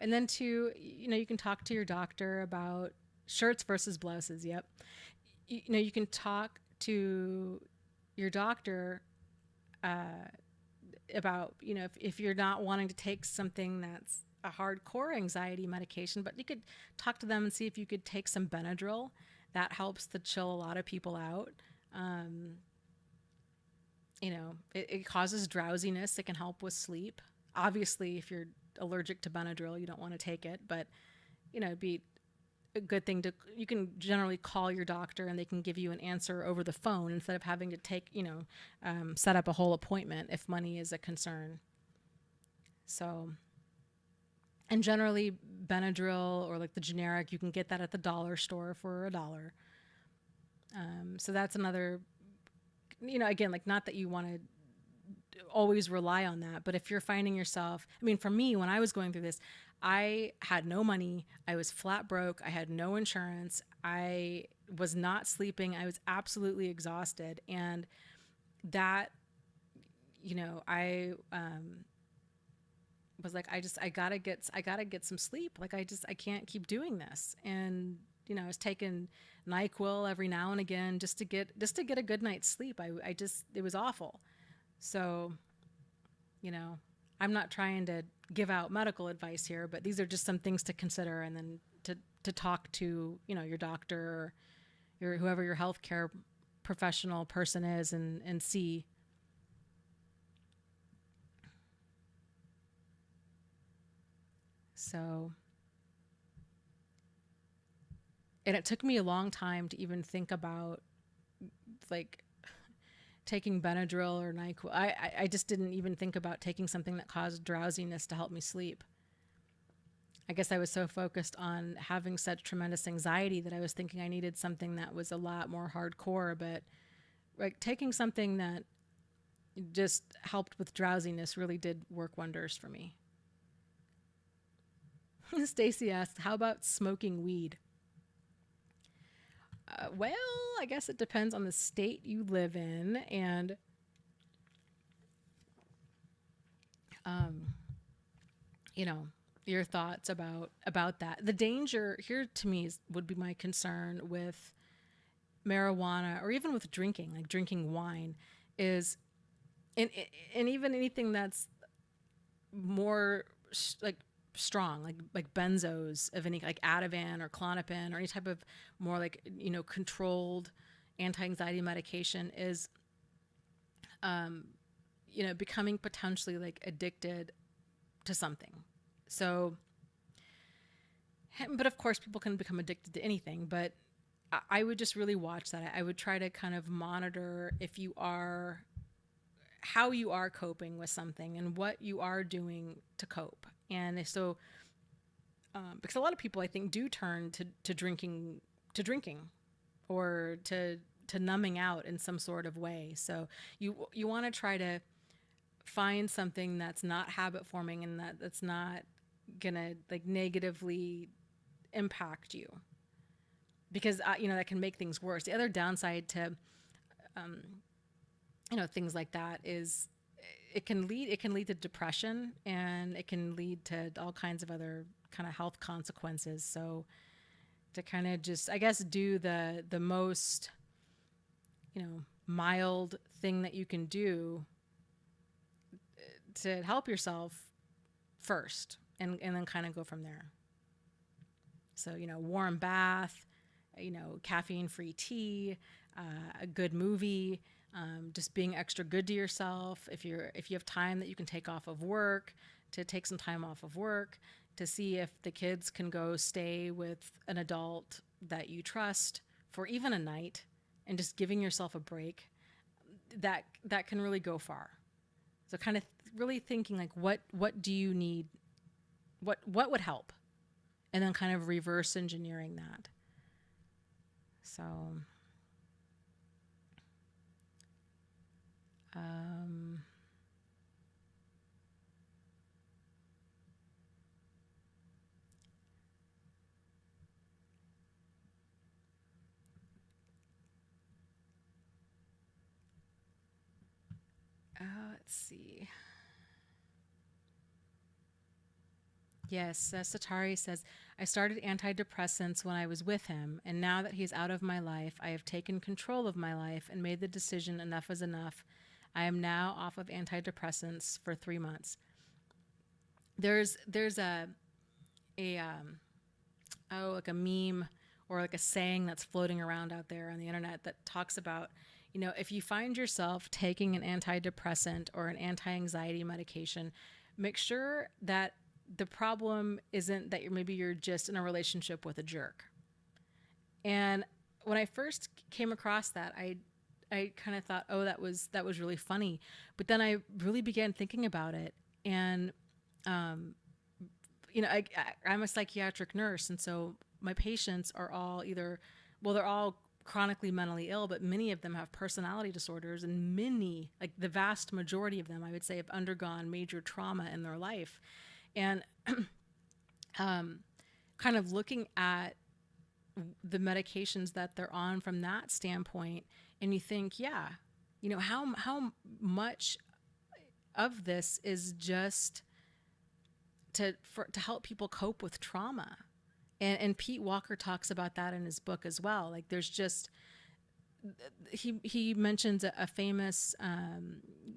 and then you can talk to your doctor about shirts versus blouses. Yep. You can talk to your doctor about, if you're not wanting to take something that's a hardcore anxiety medication, but you could talk to them and see if you could take some Benadryl. That helps to chill a lot of people out. It causes drowsiness. It can help with sleep. Obviously, if you're allergic to Benadryl, you don't want to take it, but it'd be a good thing you can generally call your doctor and they can give you an answer over the phone instead of having to set up a whole appointment if money is a concern. So, and generally Benadryl or like the generic, you can get that at the dollar store for $1. So that's another, again, like not that you want to always rely on that, but if you're finding yourself, for me, when I was going through this, I had no money. I was flat broke. I had no insurance. I was not sleeping. I was absolutely exhausted. And that, I was like, I gotta get some sleep. Like, I can't keep doing this. And, I was taking NyQuil every now and again just to get a good night's sleep. It was awful. So, I'm not trying to give out medical advice here, but these are just some things to consider, and then to talk to, your doctor or whoever your healthcare professional person is and see. So, and it took me a long time to even think about like taking Benadryl or NyQuil. I just didn't even think about taking something that caused drowsiness to help me sleep. I guess I was so focused on having such tremendous anxiety that I was thinking I needed something that was a lot more hardcore, but like taking something that just helped with drowsiness really did work wonders for me. Stacy asked, how about smoking weed? Well, I guess it depends on the state you live in, and your thoughts about that. The danger here to me would be my concern with marijuana or even with drinking, like drinking wine, is and even anything that's more like strong, like benzos of any, like Ativan or Klonopin or any type of more like controlled anti-anxiety medication, is becoming potentially like addicted to something. So, but of course, people can become addicted to anything. But I would just really watch that. I would try to kind of monitor if you are, how you are coping with something and what you are doing to cope. And so, because a lot of people, I think, do turn to drinking, or to numbing out in some sort of way. So you want to try to find something that's not habit forming, and that's not gonna like negatively impact you, because that can make things worse. The other downside to things like that is it can lead to depression, and it can lead to all kinds of other kind of health consequences. So to kind of just, I guess, do the most mild thing that you can do to help yourself first, and then kind of go from there. So, warm bath, caffeine free tea, a good movie, just being extra good to yourself. If you have time that you can take off of work, to take some time off of work, to see if the kids can go stay with an adult that you trust for even a night, and just giving yourself a break, that can really go far. So kind of really thinking like, what do you need? What would help? And then kind of reverse engineering that. So, let's see. Yes, Satari says, I started antidepressants when I was with him, and now that he's out of my life, I have taken control of my life and made the decision enough is enough. I am now off of antidepressants for 3 months. There's a like a meme or like a saying that's floating around out there on the internet that talks about, if you find yourself taking an antidepressant or an anti-anxiety medication, make sure that the problem isn't that you're just in a relationship with a jerk. And when I first came across that, I kind of thought, oh, that was really funny. But then I really began thinking about it, and I'm a psychiatric nurse, and so my patients are all they're all chronically mentally ill, but many of them have personality disorders, and many, like the vast majority of them, I would say, have undergone major trauma in their life. And kind of looking at the medications that they're on from that standpoint, and you think, yeah, how much of this is just to help people cope with trauma. And Pete Walker talks about that in his book as well. Like there's just, he mentions a famous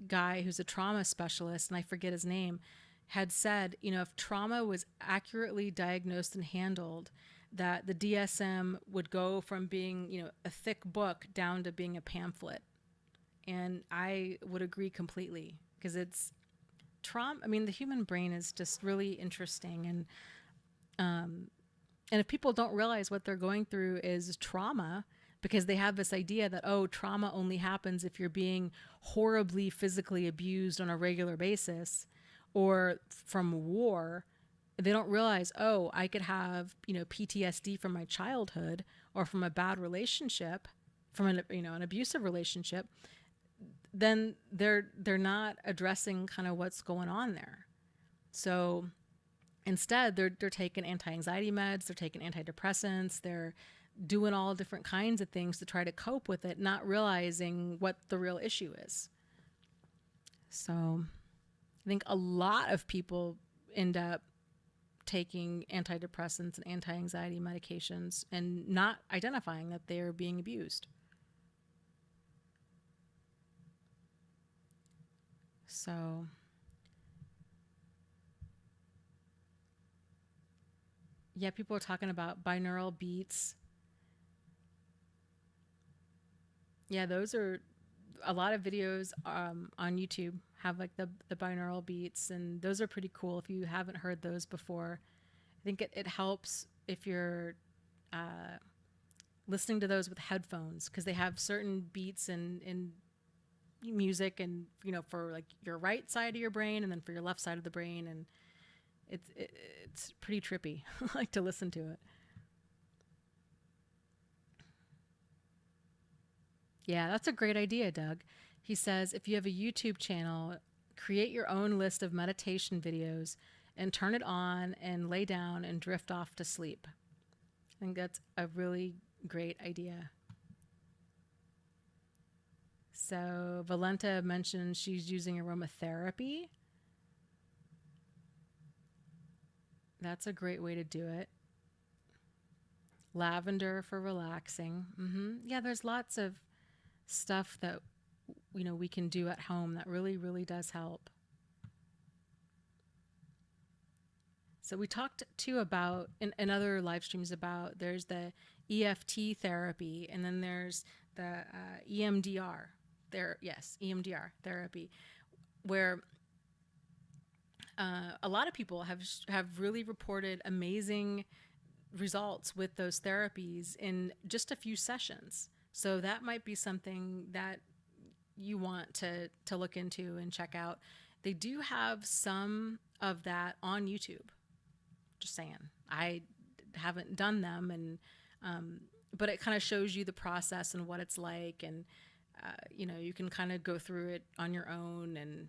guy who's a trauma specialist, and I forget his name, had said, if trauma was accurately diagnosed and handled, that the DSM would go from being, a thick book down to being a pamphlet. And I would agree completely, because it's trauma. I mean, the human brain is just really interesting. And if people don't realize what they're going through is trauma, because they have this idea that, oh, trauma only happens if you're being horribly physically abused on a regular basis, or from war, they don't realize, oh, I could have, PTSD from my childhood, or from a bad relationship, from an abusive relationship. Then they're not addressing kind of what's going on there. So instead, they're taking anti-anxiety meds, they're taking antidepressants, they're doing all different kinds of things to try to cope with it, not realizing what the real issue is. So I think a lot of people end up taking antidepressants and anti-anxiety medications and not identifying that they're being abused. So yeah, people are talking about binaural beats. Yeah, those are a lot of videos on YouTube have like the binaural beats, and those are pretty cool if you haven't heard those before. I think it helps if you're listening to those with headphones, because they have certain beats and music, and for like your right side of your brain and then for your left side of the brain, and it's pretty trippy. I like to listen to it. Yeah, that's a great idea, Doug. He says if you have a YouTube channel, create your own list of meditation videos and turn it on and lay down and drift off to sleep. I think that's a really great idea. So Valenta mentioned she's using aromatherapy. That's a great way to do it. Lavender for relaxing. Yeah, there's lots of stuff that we can do at home that really, really does help. So we talked too about in other live streams about there's the EFT therapy, and then there's the EMDR. EMDR therapy, where a lot of people have really reported amazing results with those therapies in just a few sessions. So that might be something that you want to look into and check out. They do have some of that on YouTube. Just saying. I haven't done them, and but it kind of shows you the process and what it's like, and you can kind of go through it on your own, and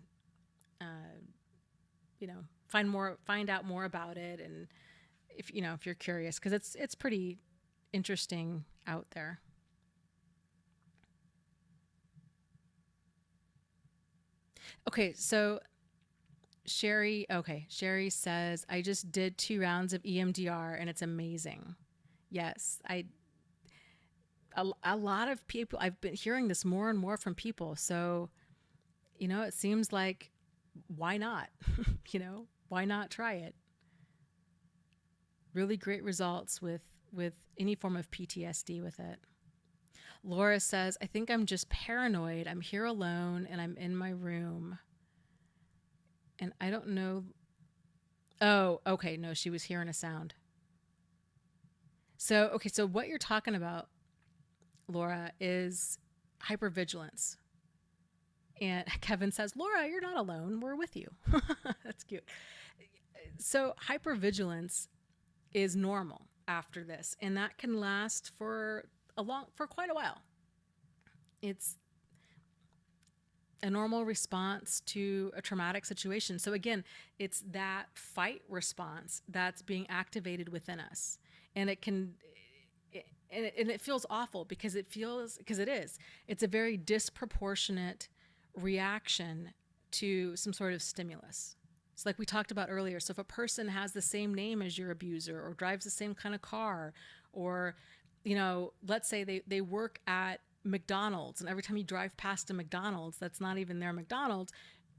find out more about it, and if you're curious, because it's pretty interesting out there. Okay, so Sherry says, I just did 2 rounds of EMDR and it's amazing. Yes, a lot of people, I've been hearing this more and more from people. So, it seems like, why not? Why not try it? Really great results with any form of PTSD with it. Laura says, I think I'm just paranoid. I'm here alone and I'm in my room. And I don't know. Oh, okay. No, she was hearing a sound. So, okay. So what you're talking about, Laura, is hypervigilance. And Kevin says, Laura, you're not alone. We're with you. That's cute. So hypervigilance is normal after this, and that can last for quite a while. It's a normal response to a traumatic situation. So again, it's that fight response that's being activated within us, and it feels awful because it is. It's a very disproportionate reaction to some sort of stimulus. It's like we talked about earlier. So if a person has the same name as your abuser, or drives the same kind of car, or, let's say they work at McDonald's, and every time you drive past a McDonald's that's not even their McDonald's,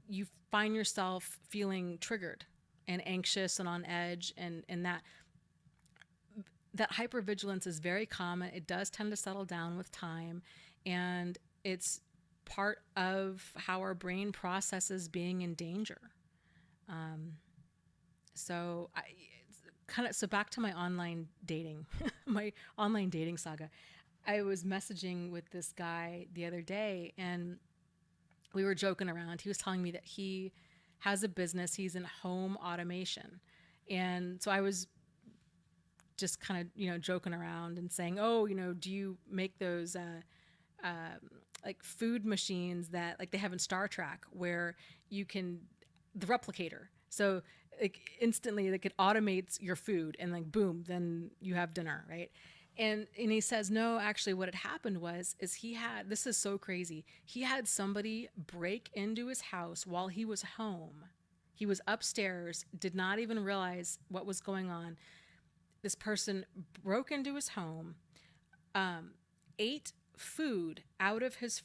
you find yourself feeling triggered and anxious and on edge, and that hypervigilance is very common. It does tend to settle down with time, and it's part of how our brain processes being in danger. So back to my online dating, my online dating saga. I was messaging with this guy the other day, and we were joking around. He was telling me that he has a business. He's in home automation. And so I was just kind of, joking around and saying, oh, do you make those, like food machines that like they have in Star Trek, where you can, the replicator. So like instantly like it automates your food, and like, boom, then you have dinner. Right. And he says, no, actually what had happened is this is so crazy. He had somebody break into his house while he was home. He was upstairs, did not even realize what was going on. This person broke into his home, ate food out of his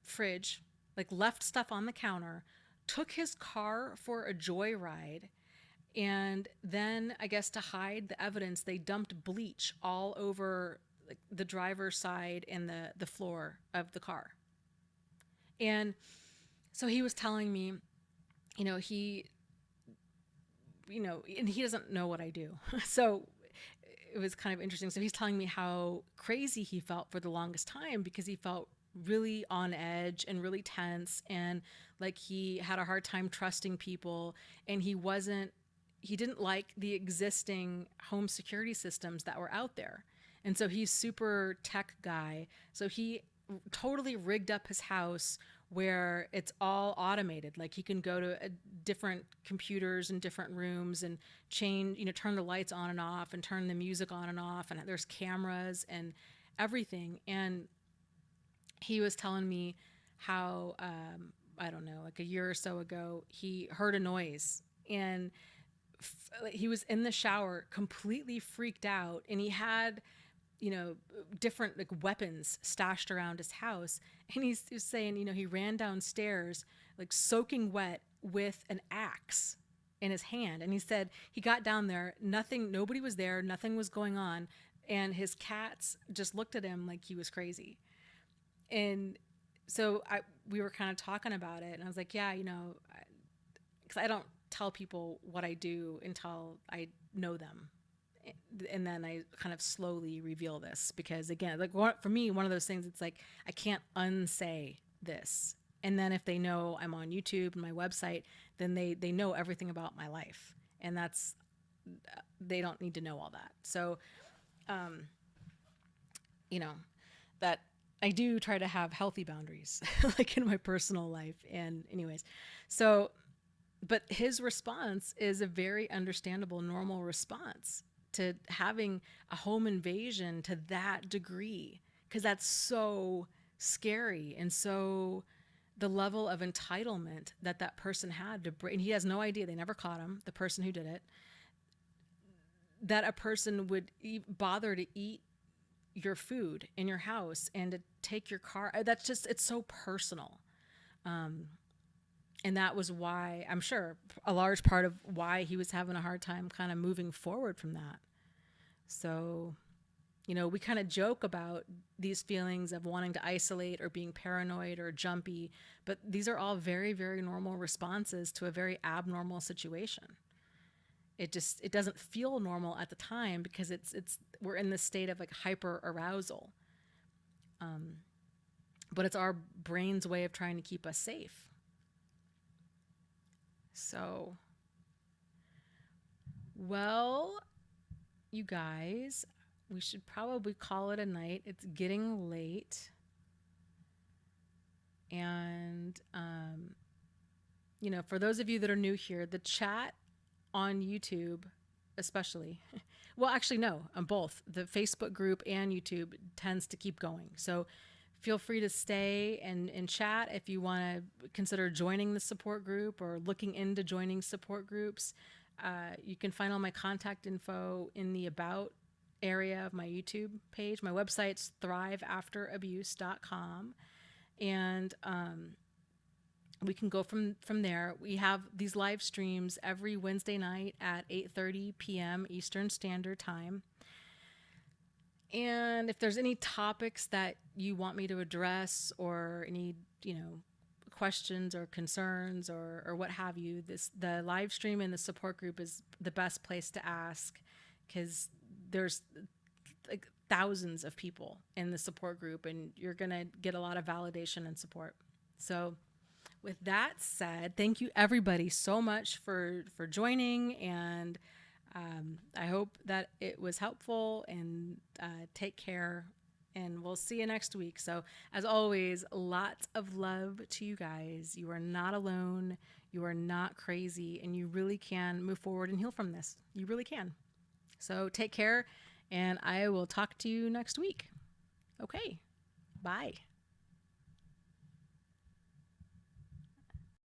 fridge, like left stuff on the counter, took his car for a joyride, and then I guess to hide the evidence, they dumped bleach all over like the driver's side and the floor of the car. And so he was telling me, you know, and he doesn't know what I do. So it was kind of interesting. So he's telling me how crazy he felt for the longest time because he felt really on edge and really tense, and like he had a hard time trusting people, and he didn't like the existing home security systems that were out there. And so he's super tech guy. So he totally rigged up his house where it's all automated. Like he can go to different computers in different rooms and change, turn the lights on and off and turn the music on and off. And there's cameras and everything. And he was telling me how, I don't know, like a year or so ago, he heard a noise, and he was in the shower completely freaked out, and he had different like weapons stashed around his house. And he's saying, he ran downstairs like soaking wet with an axe in his hand. And he said he got down there, nobody was there, nothing was going on. And his cats just looked at him like he was crazy. And so we were kind of talking about it, and I was like, yeah, because I don't tell people what I do until I know them. And then I kind of slowly reveal this, because again, like for me, one of those things, it's like, I can't unsay this. And then if they know I'm on YouTube and my website, then they know everything about my life, and they don't need to know all that. So, that I do try to have healthy boundaries, like in my personal life. And anyways, but his response is a very understandable, normal response to having a home invasion to that degree, because that's so scary. And so the level of entitlement that person had to bring, and he has no idea, they never caught him, the person who did it, that a person would bother to eat your food in your house and to take your car. That's just, it's so personal. And that was why, I'm sure, a large part of why he was having a hard time kind of moving forward from that. So, we kind of joke about these feelings of wanting to isolate or being paranoid or jumpy, but these are all very, very normal responses to a very abnormal situation. It doesn't feel normal at the time because we're in this state of like hyper arousal. But it's our brain's way of trying to keep us safe. So, well, you guys, we should probably call it a night. It's getting late. And, for those of you that are new here, the chat on YouTube, especially, well, actually, no, on both the Facebook group and YouTube tends to keep going. So feel free to stay and chat if you want to consider joining the support group or looking into joining support groups. You can find all my contact info in the About area of my YouTube page. My website's thriveafterabuse.com. And we can go from there. We have these live streams every Wednesday night at 8:30 p.m. Eastern Standard Time. And if there's any topics that you want me to address, or any, questions or concerns or what have you, the live stream and the support group is the best place to ask, because there's like thousands of people in the support group, and you're going to get a lot of validation and support. So with that said, thank you everybody so much for joining, and I hope that it was helpful, and take care, and we'll see you next week. So as always, lots of love to you guys. You are not alone. You are not crazy, and you really can move forward and heal from this. You really can. So take care, and I will talk to you next week. Okay. Bye.